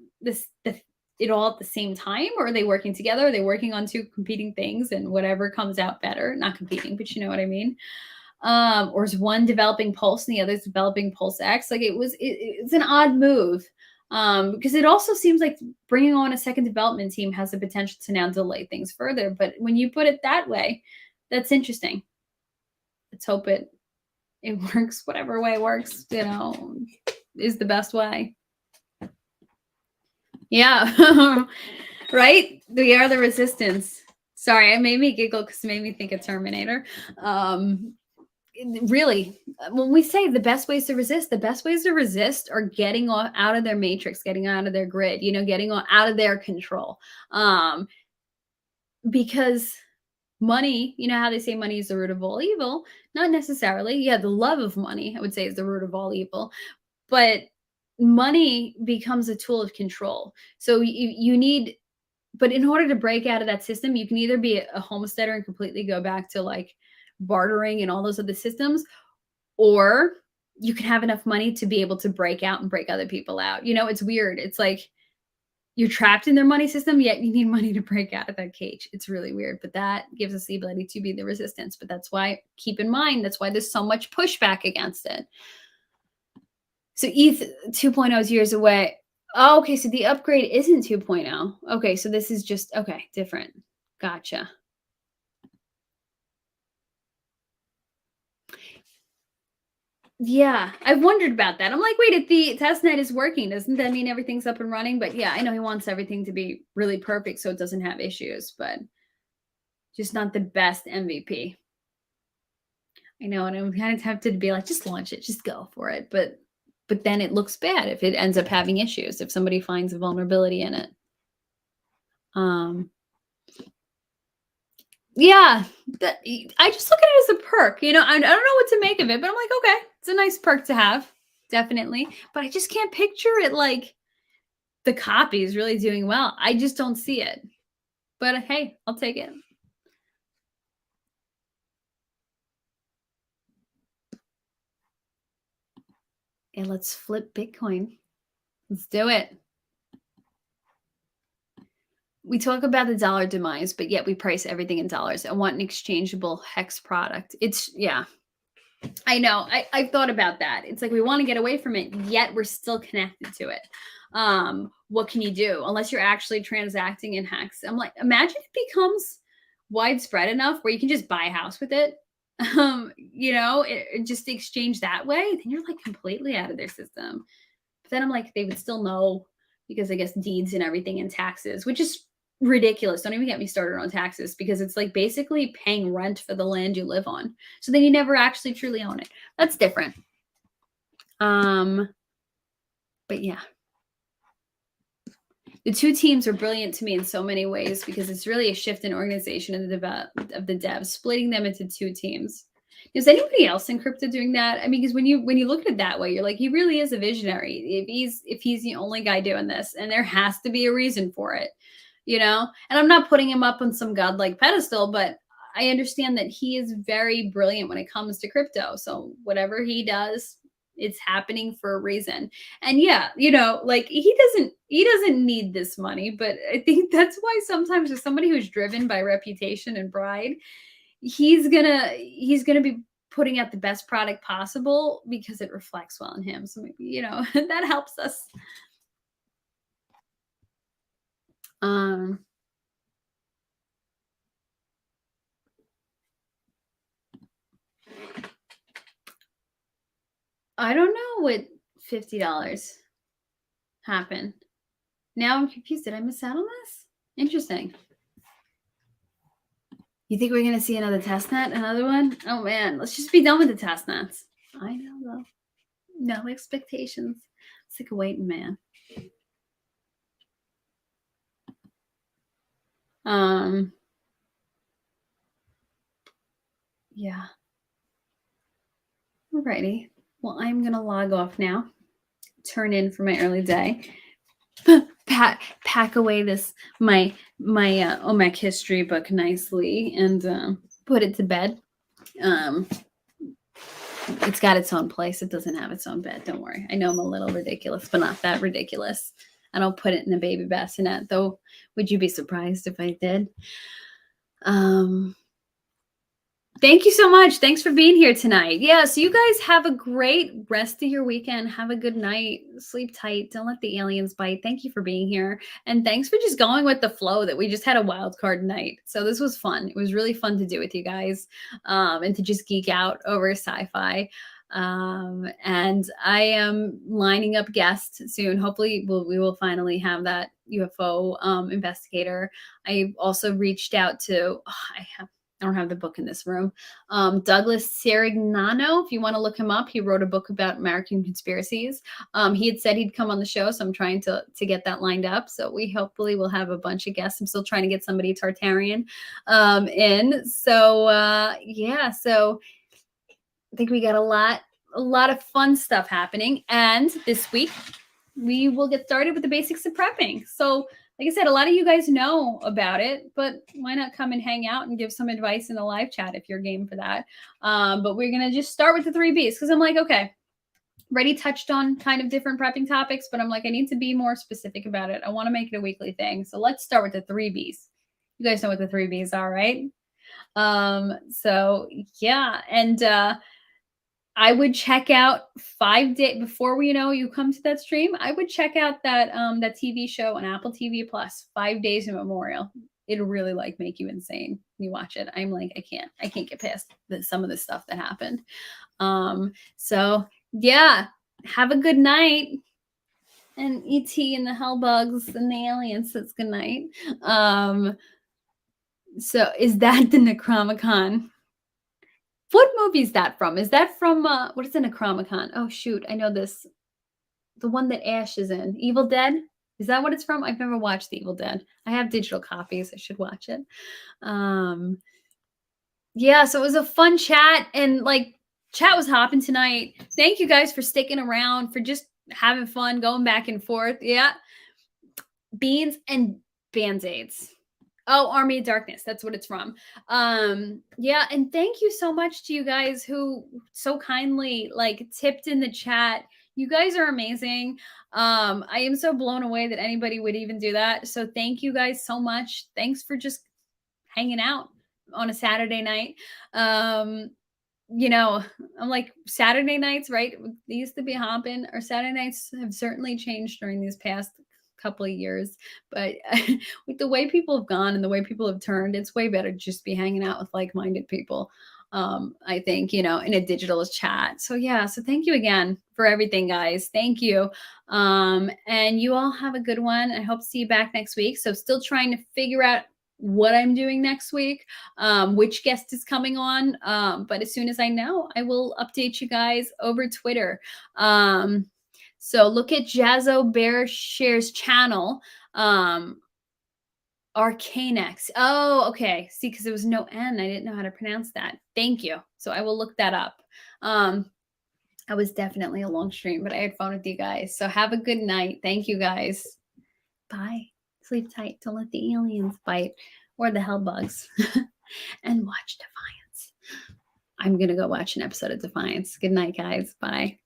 it all at the same time, or are they working together? Are they working on two competing things and whatever comes out better? Not competing, but you know what I mean? Or is one developing Pulse and the other's developing Pulse X? Like it's an odd move. Because it also seems like bringing on a second development team has the potential to now delay things further. But when you put it that way, that's interesting. Let's hope it works, whatever way it works, is the best way. Yeah. Right? We are the resistance. Sorry, it made me giggle because it made me think of Terminator. Really, when we say the best ways to resist are getting out of their matrix, getting out of their grid, getting out of their control. Because Money, you know how they say money is the root of all evil? Not necessarily. Yeah, the love of money, I would say, is the root of all evil. But money becomes a tool of control. So you need, but in order to break out of that system, you can either be a homesteader and completely go back to like bartering and all those other systems, or you can have enough money to be able to break out and break other people out. You know, it's weird. It's like you're trapped in their money system, yet you need money to break out of that cage. It's really weird, but that gives us the ability to be the resistance. But that's why, keep in mind, that's why there's so much pushback against it. So ETH 2.0 is years away. Oh, okay. So the upgrade isn't 2.0. Okay. So this is just, okay, different. Gotcha. Yeah, I've wondered about that. I'm like, wait, if the test net is working, doesn't that mean everything's up and running? But yeah, I know he wants everything to be really perfect so it doesn't have issues, but just not the best MVP. I know, and I'm kind of tempted to be like, just launch it, just go for it. But then it looks bad if it ends up having issues, if somebody finds a vulnerability in it. Um yeah, I just look at it as a perk. You know, I don't know what to make of it, but I'm like, okay, it's a nice perk to have, definitely. But I just can't picture it like the copy is really doing well. I just don't see it. But hey, I'll take it. And let's flip Bitcoin. Let's do it. We talk about the dollar demise, but yet we price everything in dollars. I want an exchangeable hex product. It's, yeah, I know. I've thought about that. It's like we want to get away from it, yet we're still connected to it. What can you do unless you're actually transacting in hex? I'm like, imagine it becomes widespread enough where you can just buy a house with it. You know, just exchange that way, then you're like completely out of their system. But then I'm like, they would still know because I guess deeds and everything and taxes, which is ridiculous. Don't even get me started on taxes because it's like basically paying rent for the land you live on. So then you never actually truly own it. That's different. But yeah. The two teams are brilliant to me in so many ways because it's really a shift in organization of the devs, splitting them into two teams. Is anybody else in crypto doing that? I mean, because when you look at it that way, you're like, he really is a visionary. If he's the only guy doing this, and there has to be a reason for it, you know. And I'm not putting him up on some godlike pedestal, but I understand that he is very brilliant when it comes to crypto. So whatever he does, it's happening for a reason. And yeah, you know, like he doesn't need this money, but I think that's why sometimes with somebody who's driven by reputation and pride, he's gonna be putting out the best product possible because it reflects well on him. So maybe, you know, that helps us. Um I don't know what $50 happened. Now I'm confused. Did I miss out on this? Interesting. You think we're gonna see another test net? Another one? Oh man, let's just be done with the test nets. I know though. No expectations. Sick of waiting, man. Yeah. Alrighty. Well, I'm gonna log off now. Turn in for my early day. Pack away this my OMEC history book nicely and put it to bed. It's got its own place. It doesn't have its own bed. Don't worry. I know I'm a little ridiculous, but not that ridiculous. I don't put it in a baby bassinet, though. Would you be surprised if I did? Thank you so much. Thanks for being here tonight. Yeah, so you guys have a great rest of your weekend. Have a good night. Sleep tight. Don't let the aliens bite. Thank you for being here. And thanks for just going with the flow that we just had a wild card night. So this was fun. It was really fun to do with you guys and to just geek out over sci-fi. And I am lining up guests soon. Hopefully we will finally have that UFO investigator. I also reached out to, I don't have the book in this room. Douglas Sirignano, if you want to look him up, he wrote a book about American conspiracies. He had said he'd come on the show, so I'm trying to get that lined up. So we hopefully will have a bunch of guests. I'm still trying to get somebody Tartarian in. So yeah, so I think we got a lot of fun stuff happening. And this week we will get started with the basics of prepping. So like I said, a lot of you guys know about it, but why not come and hang out and give some advice in the live chat if you're game for that. But we're going to just start with the 3Bs because I'm like, okay, already touched on kind of different prepping topics, but I'm like, I need to be more specific about it. I want to make it a weekly thing. So let's start with the 3Bs. You guys know what the 3Bs are, right? So yeah. And, I would check out 5 days before you come to that stream. I would check out that that TV show on Apple TV Plus, 5 Days in Memorial. It'll really like make you insane when you watch it. I'm like, I can't get past some of the stuff that happened. So yeah, have a good night. And ET and the Hellbugs and the aliens, that's good night. So is that the Necronomicon? What movie is that from? Is that from, what is the Necronomicon? Oh, shoot. I know this. The one that Ash is in. Evil Dead? Is that what it's from? I've never watched The Evil Dead. I have digital copies. I should watch it. Yeah, so it was a fun chat. And, like, chat was hopping tonight. Thank you guys for sticking around, for just having fun, going back and forth. Yeah. Beans and Band-Aids. Oh, Army of Darkness. That's what it's from. Yeah, and thank you so much to you guys who so kindly like tipped in the chat. You guys are amazing. I am so blown away that anybody would even do that. So thank you guys so much. Thanks for just hanging out on a Saturday night. I'm like, Saturday nights, right? They used to be hopping. Our Saturday nights have certainly changed during these past couple of years, but with the way people have gone and the way people have turned, it's way better to just be hanging out with like-minded people. I think, in a digital chat. So yeah, so thank you again for everything, guys. Thank you. And you all have a good one. I hope to see you back next week. So still trying to figure out what I'm doing next week, which guest is coming on. But as soon as I know, I will update you guys over Twitter. So look at Jazzo Bear Shares channel. Arcanex. Oh, okay. See, because there was no N. I didn't know how to pronounce that. Thank you. So I will look that up. I was definitely a long stream, but I had fun with you guys. So have a good night. Thank you guys. Bye. Sleep tight. Don't let the aliens bite or the hell bugs. And watch Defiance. I'm going to go watch an episode of Defiance. Good night, guys. Bye.